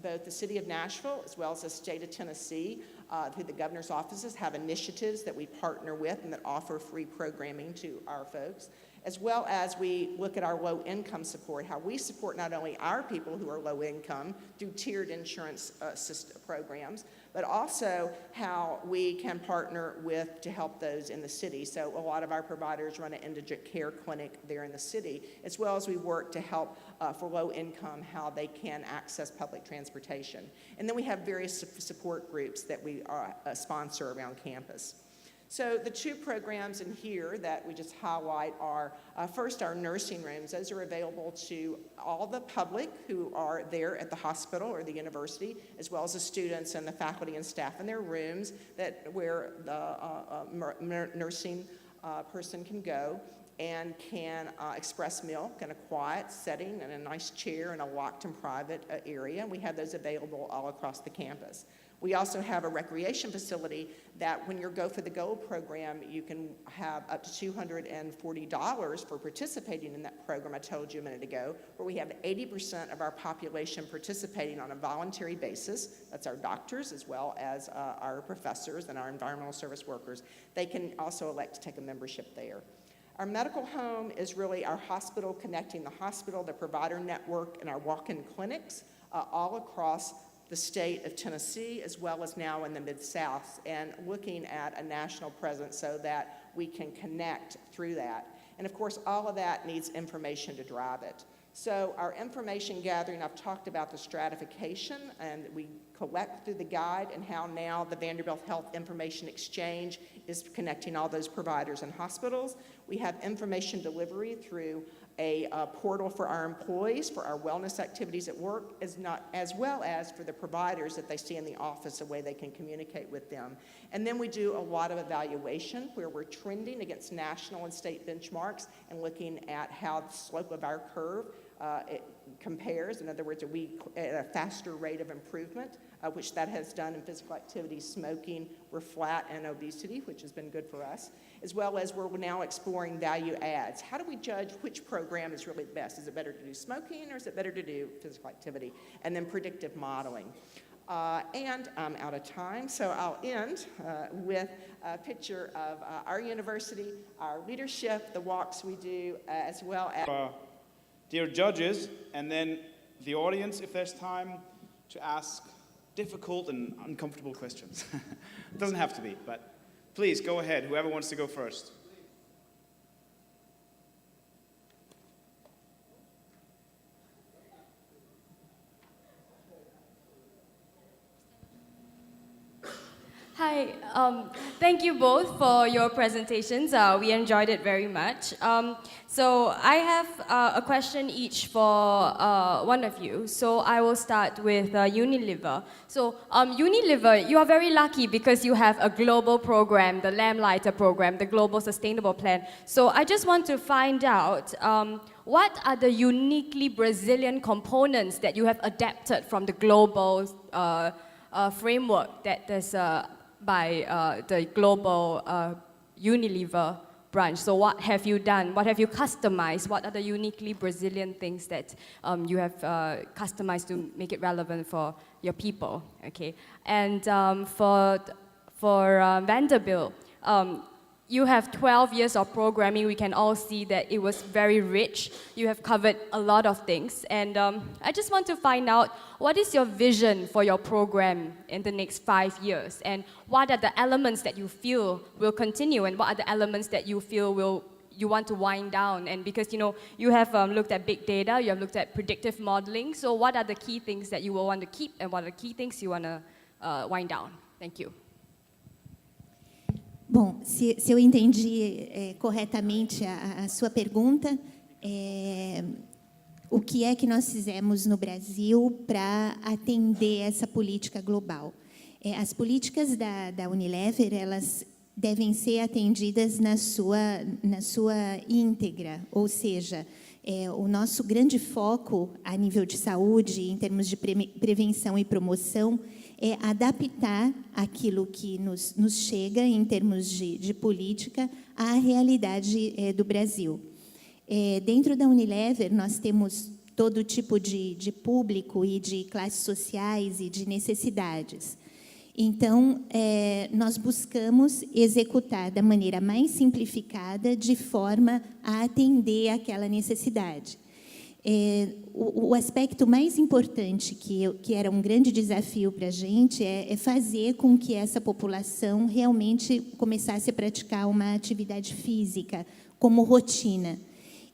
Speaker 12: both the city of Nashville as well as the state of Tennessee, through the governor's offices, have initiatives that we partner with and that offer free programming to our folks, as well as we look at our low-income support, how we support not only our people who are low income through tiered insurance programs, but also how we can partner with to help those in the city. So a lot of our providers run an indigent care clinic there in the city, as well as we work to help for low income, how they can access public transportation. And then we have various support groups that we sponsor around campus. So the two programs in here that we just highlight are, first, our nursing rooms. Those are available to all the public who are there at the hospital or the university, as well as the students and the faculty and staff in their rooms where the nursing person can go and can express milk in a quiet setting and a nice chair in a locked and private area. We have those available all across the campus. We also have a recreation facility that when you Go for the Gold program, you can have up to $240 for participating in that program I told you a minute ago, where we have 80% of our population participating on a voluntary basis. That's our doctors as well as our professors and our environmental service workers. They can also elect to take a membership there. Our medical home is really our hospital, connecting the hospital, the provider network, and our walk-in clinics all across the state of Tennessee, as well as now in the Mid-South, and looking at a national presence so that we can connect through that. And of course, all of that needs information to drive it. So our information gathering, I've talked about the stratification, and we collect through the guide and how now the Vanderbilt Health Information Exchange is connecting all those providers and hospitals. We have information delivery through a portal for our employees, for our wellness activities at work, as well as for the providers that they see in the office, a way they can communicate with them. And then we do a lot of evaluation where we're trending against national and state benchmarks and looking at how the slope of our curve it compares. In other words, are we at a faster rate of improvement, which that has done in physical activity, smoking, we're flat, and obesity, which has been good for us, as well as we're now exploring value adds. How do we judge which program is really the best? Is it better to do smoking, or is it better to do physical activity? And then predictive modeling. And I'm out of time, so I'll end with a picture of our university, our leadership, the walks we do, as well as...
Speaker 9: Dear judges, and then the audience, if there's time, to ask difficult and uncomfortable questions. It doesn't have to be, but please go ahead, whoever wants to go first.
Speaker 13: Hi, thank you both for your presentations. We enjoyed it very much. So I have a question each for one of you. So I will start with Unilever. So Unilever, you are very lucky because you have a global program, the Lamplighter program, the Global Sustainable Plan. So I just want to find out what are the uniquely Brazilian components that you have adapted from the global framework that is by the global Unilever branch. So what have you done? What have you customized? What are the uniquely Brazilian things that you have customized to make it relevant for your people? Okay, and for Vanderbilt, you have 12 years of programming. We can all see that it was very rich. You have covered a lot of things. And I just want to find out, what is your vision for your program in the next 5 years? And what are the elements that you feel will continue? And what are the elements that you feel you want to wind down? And because, you know, you have looked at big data, you have looked at predictive modeling. So what are the key things that you will want to keep? And what are the key things you want to wind down? Thank you.
Speaker 10: Bom, se eu entendi corretamente a sua pergunta, o que é que nós fizemos no Brasil para atender essa política global? As políticas da Unilever, elas devem ser atendidas na sua íntegra, ou seja, o nosso grande foco a nível de saúde, em termos de prevenção e promoção, é adaptar aquilo que nos chega em termos de política à realidade do Brasil. Dentro da Unilever, nós temos todo tipo de público e de classes sociais e de necessidades. Então, nós buscamos executar da maneira mais simplificada, de forma a atender aquela necessidade. O aspecto mais importante, que era um grande desafio para a gente, é fazer com que essa população realmente começasse a praticar uma atividade física como rotina.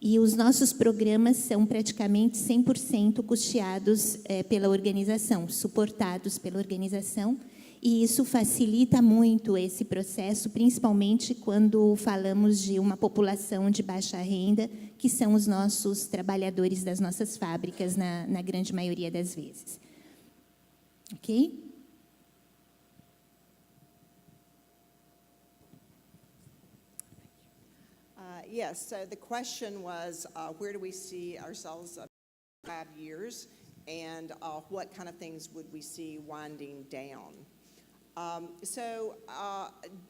Speaker 10: E os nossos programas são praticamente 100% custeados pela organização, suportados pela organização, e isso facilita muito esse processo, principalmente quando falamos de uma população de baixa renda, que são os nossos trabalhadores das nossas fábricas, na grande maioria das vezes. Ok?
Speaker 12: Yes, so the question was, where do we see ourselves in 5 years, and what kind of things would we see winding down?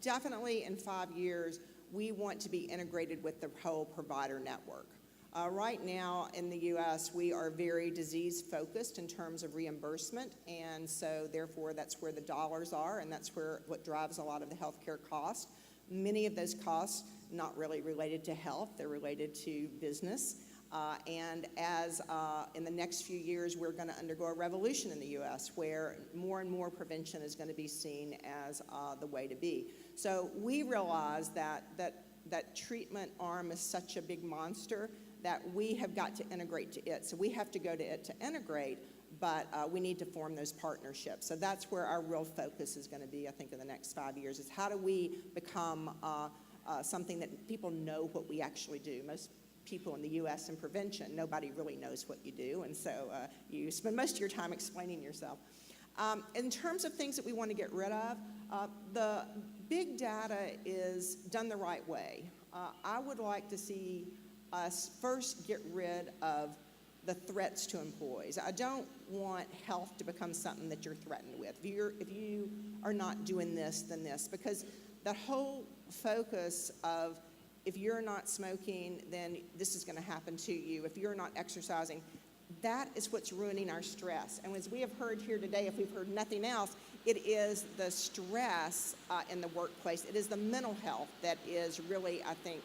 Speaker 12: Definitely in 5 years, we want to be integrated with the whole provider network. Right now in the U.S., we are very disease-focused in terms of reimbursement, and so therefore that's where the dollars are, and that's what drives a lot of the healthcare costs. Many of those costs not really related to health, they're related to business. And as in the next few years, we're going to undergo a revolution in the U.S. where more and more prevention is going to be seen as the way to be. So we realize that treatment arm is such a big monster that we have got to integrate to it. So we have to go to it to integrate, but we need to form those partnerships. So that's where our real focus is going to be, I think, in the next 5 years, is how do we become something that people know what we actually do. Most people in the U.S. in prevention, nobody really knows what you do, and so you spend most of your time explaining yourself. In terms of things that we want to get rid of, the big data is done the right way. I would like to see us first get rid of the threats to employees. I don't want health to become something that you're threatened with. If you are not doing this, then this, because the whole focus of if you're not smoking, then this is going to happen to you. If you're not exercising, that is what's ruining our stress. And as we have heard here today, if we've heard nothing else, it is the stress in the workplace. It is the mental health that is really, I think,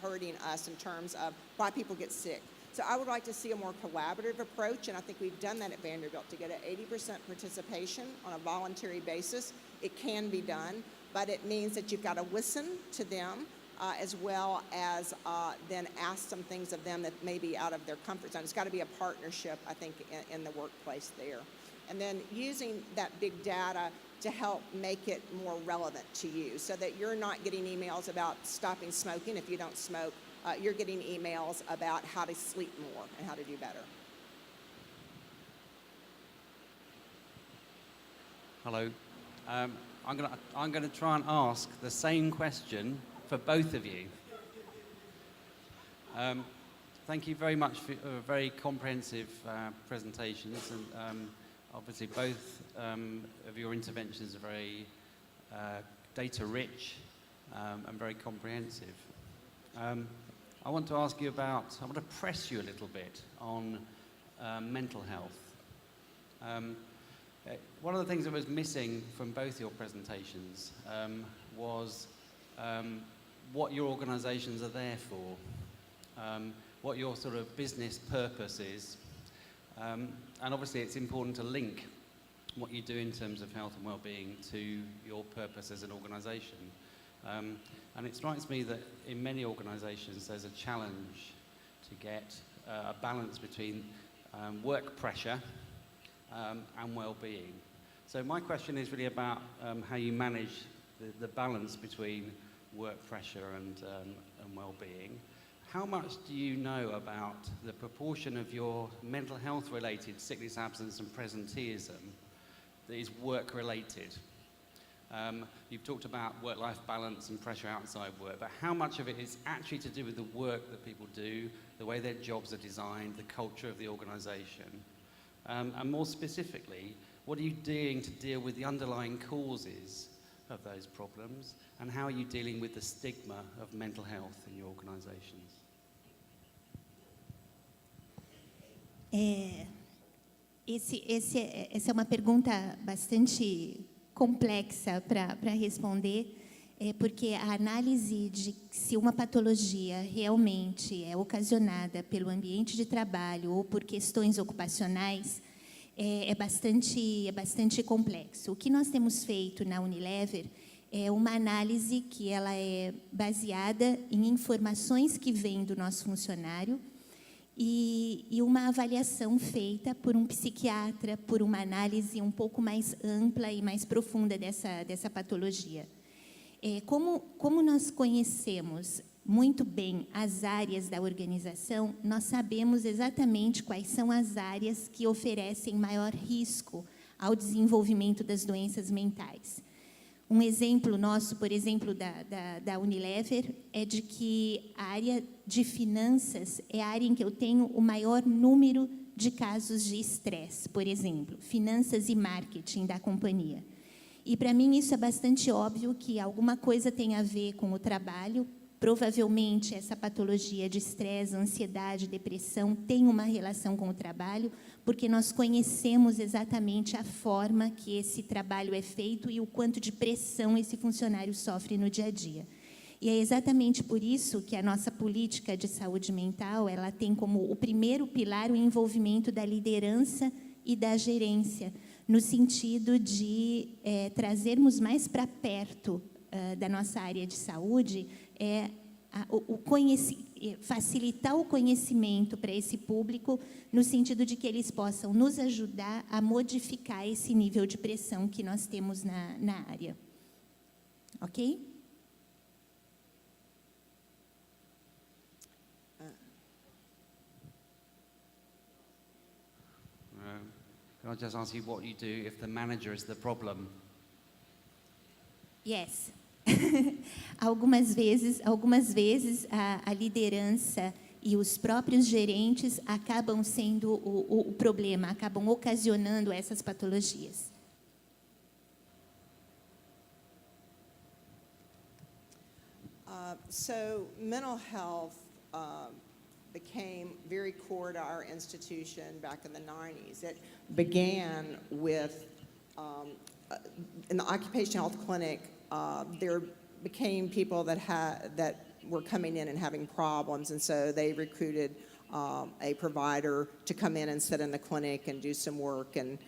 Speaker 12: hurting us in terms of why people get sick. So I would like to see a more collaborative approach, and I think we've done that at Vanderbilt, to get an 80% participation on a voluntary basis. It can be done, but it means that you've got to listen to them, as well as then ask some things of them that may be out of their comfort zone. It's got to be a partnership, I think, in the workplace there. And then using that big data to help make it more relevant to you, so that you're not getting emails about stopping smoking if you don't smoke. You're getting emails about how to sleep more and how to do better.
Speaker 14: Hello. I'm going to try and ask the same question for both of you. Thank you very much for very comprehensive presentations, and obviously both of your interventions are very data-rich and very comprehensive. I want to ask you I want to press you a little bit on mental health. One of the things that was missing from both your presentations was what your organisations are there for, what your sort of business purpose is, and obviously it's important to link what you do in terms of health and well-being to your purpose as an organisation. And it strikes me that in many organisations there's a challenge to get a balance between work pressure and well-being. So my question is really about how you manage the balance between work pressure and well-being. How much do you know about the proportion of your mental health related sickness, absence and presenteeism that is work related? You've talked about work-life balance and pressure outside work, but how much of it is actually to do with the work that people do, the way their jobs are designed, the culture of the organisation? And more specifically, what are you doing to deal with the underlying causes of those problems, and how are you dealing with the stigma of mental health in your organizations?
Speaker 10: Essa é uma pergunta bastante complexa para responder, porque a análise de se uma patologia realmente é ocasionada pelo ambiente de trabalho ou por questões ocupacionais é bastante complexo. O que nós temos feito na Unilever é uma análise que ela é baseada em informações que vêm do nosso funcionário e uma avaliação feita por um psiquiatra, por uma análise um pouco mais ampla e mais profunda dessa patologia. Como nós conhecemos muito bem as áreas da organização, nós sabemos exatamente quais são as áreas que oferecem maior risco ao desenvolvimento das doenças mentais. Um exemplo nosso, por exemplo, da Unilever, é de que a área de finanças é a área em que eu tenho o maior número de casos de estresse, por exemplo, finanças e marketing da companhia. E, para mim, isso é bastante óbvio que alguma coisa tem a ver com o trabalho. Provavelmente, essa patologia de estresse, ansiedade, depressão tem uma relação com o trabalho, porque nós conhecemos exatamente a forma que esse trabalho é feito e o quanto de pressão esse funcionário sofre no dia a dia. E é exatamente por isso que a nossa política de saúde mental, ela tem como o primeiro pilar o envolvimento da liderança e da gerência, no sentido de trazermos mais para perto da nossa área de saúde, facilitar o conhecimento para esse público, no sentido de que eles possam nos ajudar a modificar esse nível de pressão que nós temos na área. Ok?
Speaker 14: Can I just ask you what you do if the manager is the problem?
Speaker 10: Yes. Algumas vezes a liderança e os próprios gerentes acabam sendo o problema, acabam ocasionando essas patologias.
Speaker 12: So mental health became very core to our institution back in the 90s. It began with, in the occupational health clinic, there became people that were coming in and having problems, and so they recruited a provider to come in and sit in the clinic and do some work and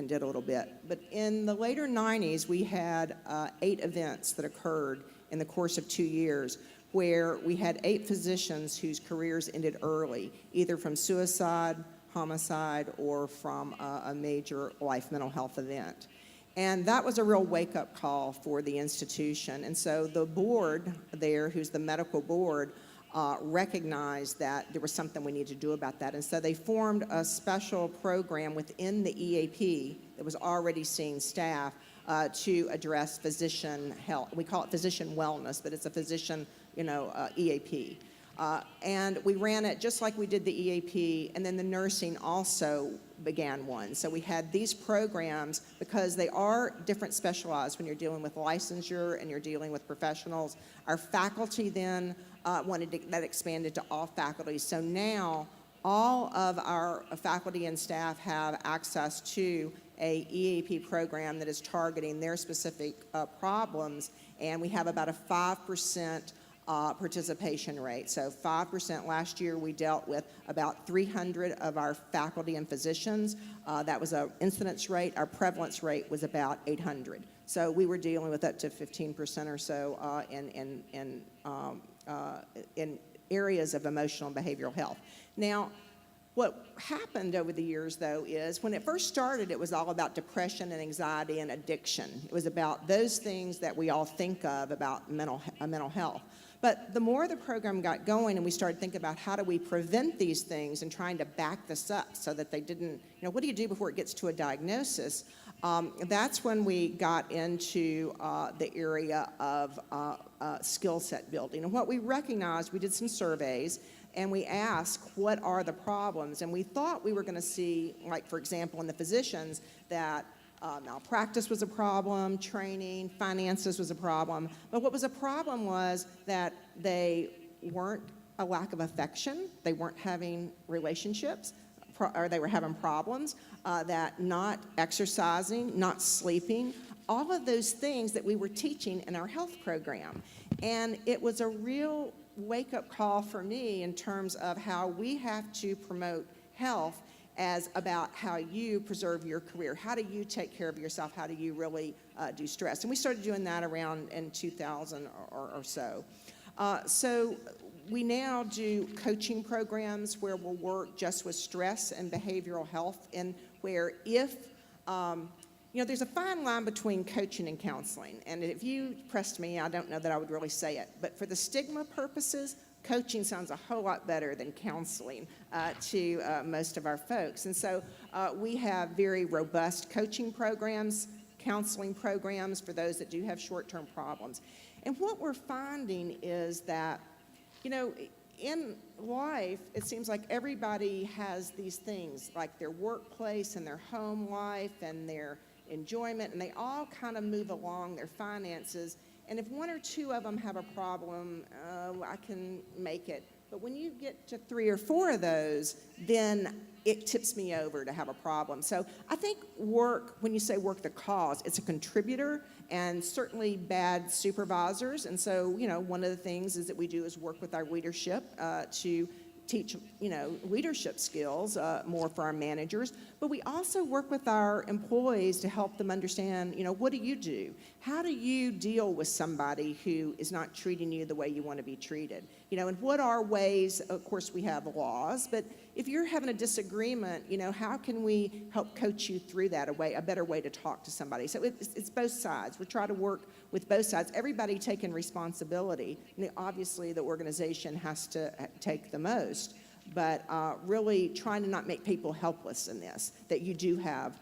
Speaker 12: did a little bit. But in the later 90s, we had 8 events that occurred in the course of 2 years, where we had 8 physicians whose careers ended early, either from suicide, homicide, or from a major life mental health event. And that was a real wake-up call for the institution. And so the board there, who's the medical board, recognized that there was something we needed to do about that. And so they formed a special program within the EAP that was already seeing staff to address physician health. We call it physician wellness, but it's a physician, EAP. And we ran it just like we did the EAP, and then the nursing also began one. So we had these programs, because they are different specialized when you're dealing with licensure and you're dealing with professionals. Our faculty then that expanded to all faculty. So now all of our faculty and staff have access to a EAP program that is targeting their specific problems, and we have about a 5% participation rate. So 5% last year, we dealt with about 300 of our faculty and physicians. That was our incidence rate. Our prevalence rate was about 800. So we were dealing with up to 15% or so in areas of emotional and behavioral health. Now, what happened over the years, though, is when it first started, it was all about depression and anxiety and addiction. It was about those things that we all think of about mental health. But the more the program got going and we started thinking about how do we prevent these things and trying to back this up so that they didn't, what do you do before it gets to a diagnosis? That's when we got into the area of skill set building. And what we recognized, we did some surveys, and we asked, what are the problems? And we thought we were going to see, like, for example, in the physicians, that malpractice was a problem, training, finances was a problem. But what was a problem was that they weren't a lack of affection, they weren't having relationships, or they were having problems, that not exercising, not sleeping, all of those things that we were teaching in our health program. And it was a real wake-up call for me in terms of how we have to promote health as about how you preserve your career. How do you take care of yourself? How do you really do stress? And we started doing that around in 2000 or so. So we now do coaching programs where we'll work just with stress and behavioral health, and where if there's a fine line between coaching and counseling. And if you pressed me, I don't know that I would really say it. But for the stigma purposes, coaching sounds a whole lot better than counseling to most of our folks. And so we have very robust coaching programs, counseling programs for those that do have short-term problems. And what we're finding is that, in life, it seems like everybody has these things, like their workplace and their home life and their enjoyment, and they all kind of move along, their finances. And if one or two of them have a problem, I can make it. But when you get to 3 or 4 of those, then it tips me over to have a problem. So I think work, when you say work the cause, it's a contributor, and certainly bad supervisors. And so, one of the things is that we do is work with our leadership to teach, leadership skills more for our managers. But we also work with our employees to help them understand, what do you do? How do you deal with somebody who is not treating you the way you want to be treated? And what are ways, of course we have laws, but if you're having a disagreement, how can we help coach you through that, a better way to talk to somebody? So it's both sides. We try to work with both sides, everybody taking responsibility. Obviously, the organization has to take the most, but really trying to not make people helpless in this, that you do have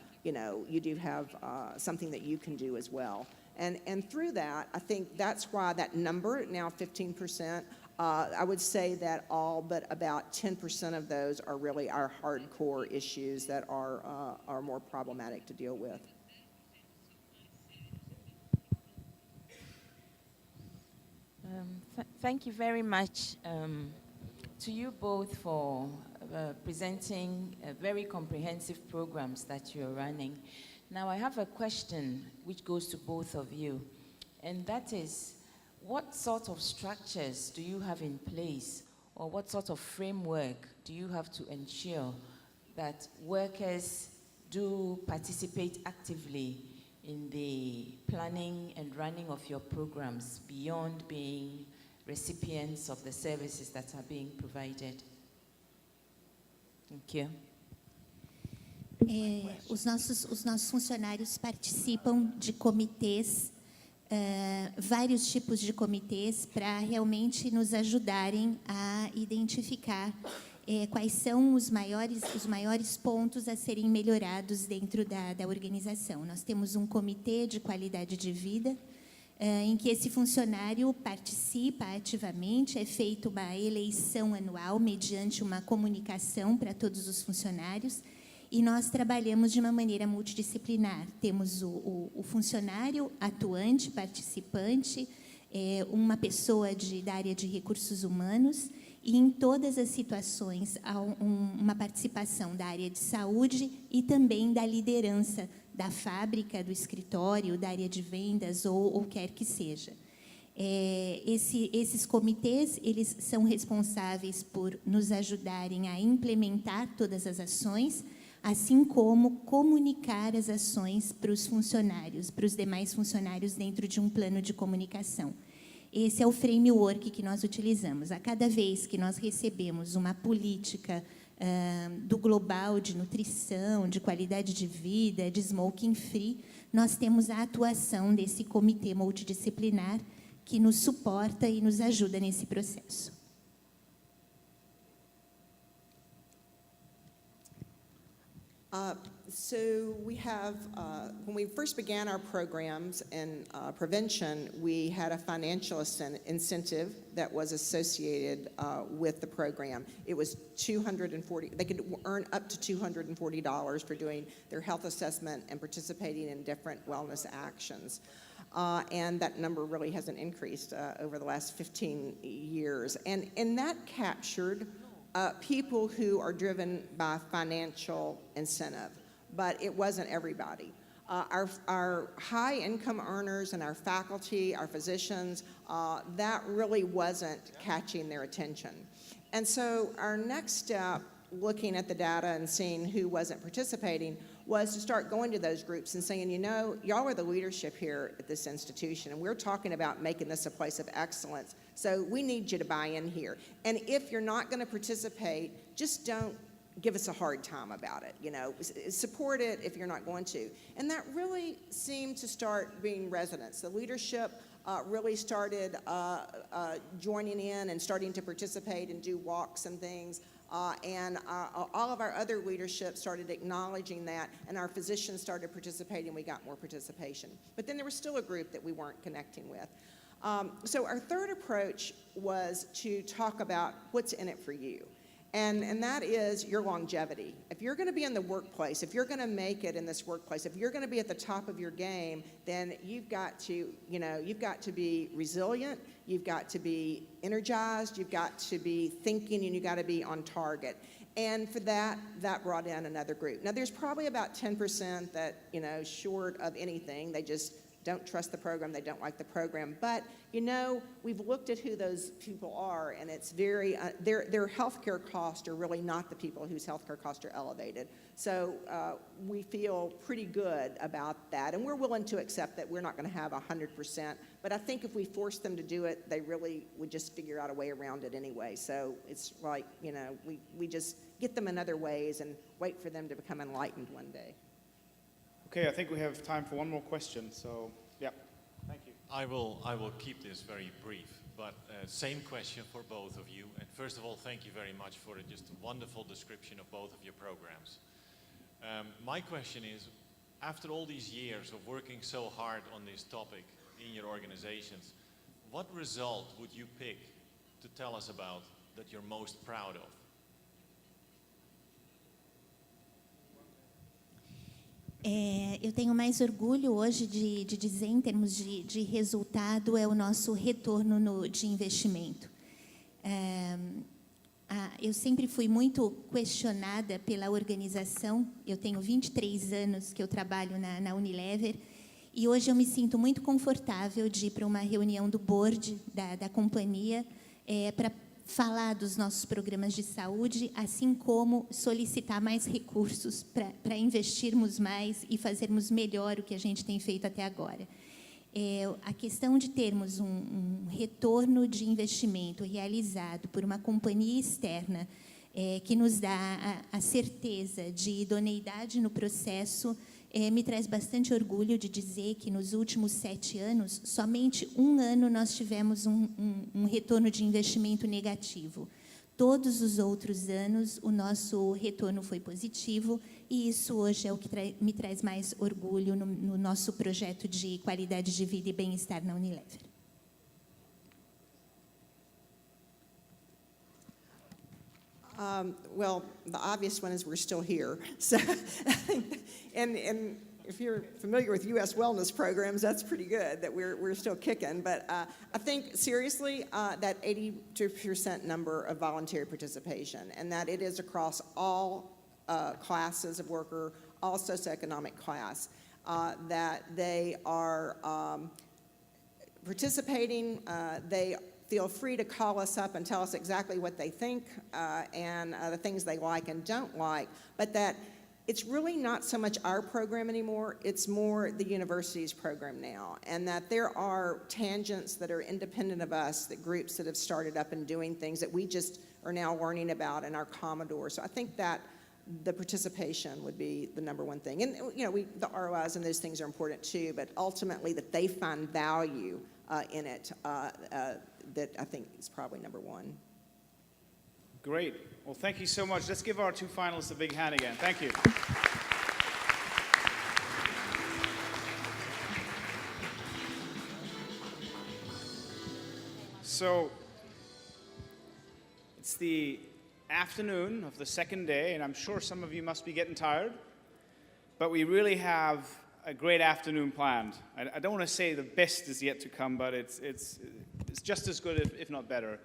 Speaker 12: something that you can do as well. And through that, I think that's why that number, now 15%, I would say that all but about 10% of those are really our hardcore issues that are more problematic to deal with.
Speaker 5: Thank you very much to you both for presenting very comprehensive programs that you're running. Now I have a question which goes to both of you, and that is, what sort of structures do you have in place, or what sort of framework do you have to ensure that workers do participate actively in the planning and running of your programs beyond being recipients of the services that are being provided? Thank you.
Speaker 10: Os nossos funcionários participam de comitês, vários tipos de comitês, para realmente nos ajudarem a identificar quais são os maiores pontos a serem melhorados dentro da organização. Nós temos um comitê de qualidade de vida, em que esse funcionário participa ativamente, é feita uma eleição anual mediante uma comunicação para todos os funcionários, e nós trabalhamos de uma maneira multidisciplinar. Temos o funcionário atuante, participante, uma pessoa da área de recursos humanos, e em todas as situações há uma participação da área de saúde e também da liderança da fábrica, do escritório, da área de vendas ou quer que seja. Esses comitês, eles são responsáveis por nos ajudarem a implementar todas as ações, assim como comunicar as ações para os funcionários, para os demais funcionários dentro de um plano de comunicação. Esse é o framework que nós utilizamos. A cada vez que nós recebemos uma política do global de nutrição, de qualidade de vida, de smoking free, nós temos a atuação desse comitê multidisciplinar que nos suporta e nos ajuda nesse processo.
Speaker 12: So we have, when we first began our programs in prevention, we had a financial incentive that was associated with the program. It was $240, they could earn up to $240 for doing their health assessment and participating in different wellness actions. And that number really hasn't increased over the last 15 years. And that captured people who are driven by financial incentive, but it wasn't everybody. Our high-income earners and our faculty, our physicians, that really wasn't catching their attention. And so our next step, looking at the data and seeing who wasn't participating, was to start going to those groups and saying, y'all are the leadership here at this institution, and we're talking about making this a place of excellence, so we need you to buy in here. And if you're not going to participate, just don't give us a hard time about it, support it if you're not going to. And that really seemed to start being resonance. The leadership really started joining in and starting to participate and do walks and things. And all of our other leadership started acknowledging that, and our physicians started participating, we got more participation. But then there was still a group that we weren't connecting with. So our third approach was to talk about what's in it for you. And that is your longevity. If you're going to be in the workplace, if you're going to make it in this workplace, if you're going to be at the top of your game, then you've got to, you've got to be resilient, you've got to be energized, you've got to be thinking, and you've got to be on target. And for that brought in another group. Now, there's probably about 10% that, short of anything, they just don't trust the program, they don't like the program. But, we've looked at who those people are, and it's very, their healthcare costs are really not the people whose healthcare costs are elevated. So we feel pretty good about that, and we're willing to accept that we're not going to have 100%. But I think if we force them to do it, they really would just figure out a way around it anyway. So it's like, we just get them in other ways and wait for them to become enlightened one day.
Speaker 9: Okay, I think we have time for one more question. So, yeah, thank you.
Speaker 15: I will keep this very brief, but same question for both of you. And first of all, thank you very much for just a wonderful description of both of your programs. My question is, after all these years of working so hard on this topic in your organizations, what result would you pick to tell us about that you're most proud of?
Speaker 10: Eu tenho mais orgulho hoje de dizer, em termos de resultado, é o nosso retorno de investimento. Eu sempre fui muito questionada pela organização. Eu tenho 23 anos que eu trabalho na Unilever, e hoje eu me sinto muito confortável de ir para uma reunião do board da companhia para falar dos nossos programas de saúde, assim como solicitar mais recursos para investirmos mais e fazermos melhor o que a gente tem feito até agora. A questão de termos um retorno de investimento realizado por uma companhia externa que nos dá a certeza de idoneidade no processo me traz bastante orgulho de dizer que nos últimos 7 anos, somente um ano nós tivemos um retorno de investimento negativo. Todos os outros anos, o nosso retorno foi positivo, e isso hoje é o que me traz mais orgulho no nosso projeto de qualidade de vida e bem-estar na Unilever.
Speaker 12: Well, the obvious one is we're still here. So, and if you're familiar with U.S. wellness programs, that's pretty good that we're still kicking. But I think seriously that 82% number of voluntary participation, and that it is across all classes of worker, all socioeconomic class, that they are participating. They feel free to call us up and tell us exactly what they think and the things they like and don't like, but that it's really not so much our program anymore, it's more the university's program now, and that there are tangents that are independent of us, that groups that have started up and doing things that we just are now learning about in our Commodore. So I think that the participation would be the number one thing. And the ROIs and those things are important too, but ultimately that they find value in it, that I think is probably number one.
Speaker 9: Great. Well, thank you so much. Let's give our 2 finalists a big hand again. Thank you. So, it's the afternoon of the second day, and I'm sure some of you must be getting tired, but we really have a great afternoon planned. I don't want to say the best is yet to come, but it's just as good, if not better.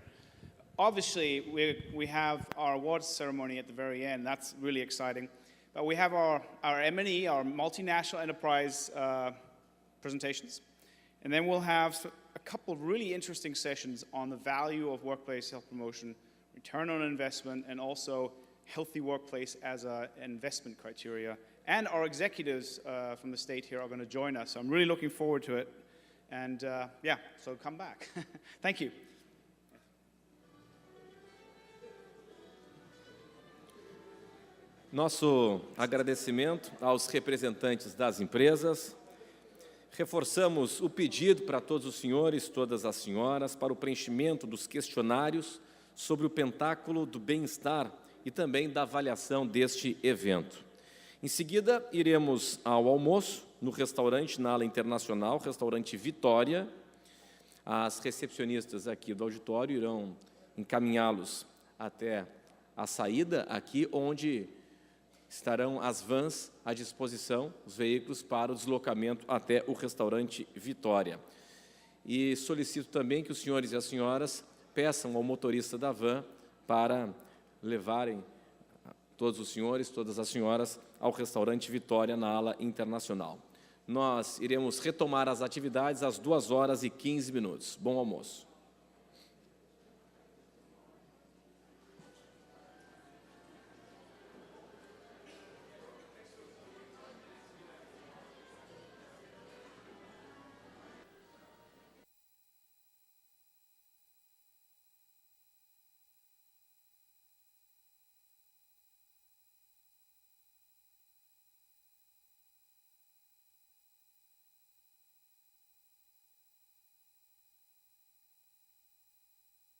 Speaker 9: Obviously, we have our awards ceremony at the very end. That's really exciting. But we have our M&E, our multinational enterprise presentations. And then we'll have a couple of really interesting sessions on the value of workplace health promotion, return on investment, and also healthy workplace as an investment criteria. And our executives from the state here are going to join us. So I'm really looking forward to it. And so come back. Thank you.
Speaker 1: Nosso agradecimento aos representantes das empresas. Reforçamos o pedido para todos os senhores, todas as senhoras, para o preenchimento dos questionários sobre o pentáculo do bem-estar e também da avaliação deste evento. Em seguida, iremos ao almoço no restaurante na ala internacional, restaurante Vitória. As recepcionistas aqui do auditório irão encaminhá-los até a saída aqui, onde estarão as vans à disposição, os veículos para o deslocamento até o restaurante Vitória. E solicito também que os senhores e as senhoras peçam ao motorista da van para levarem todos os senhores, todas as senhoras, ao restaurante Vitória, na ala internacional. Nós iremos retomar as atividades às 2h15. Bom almoço.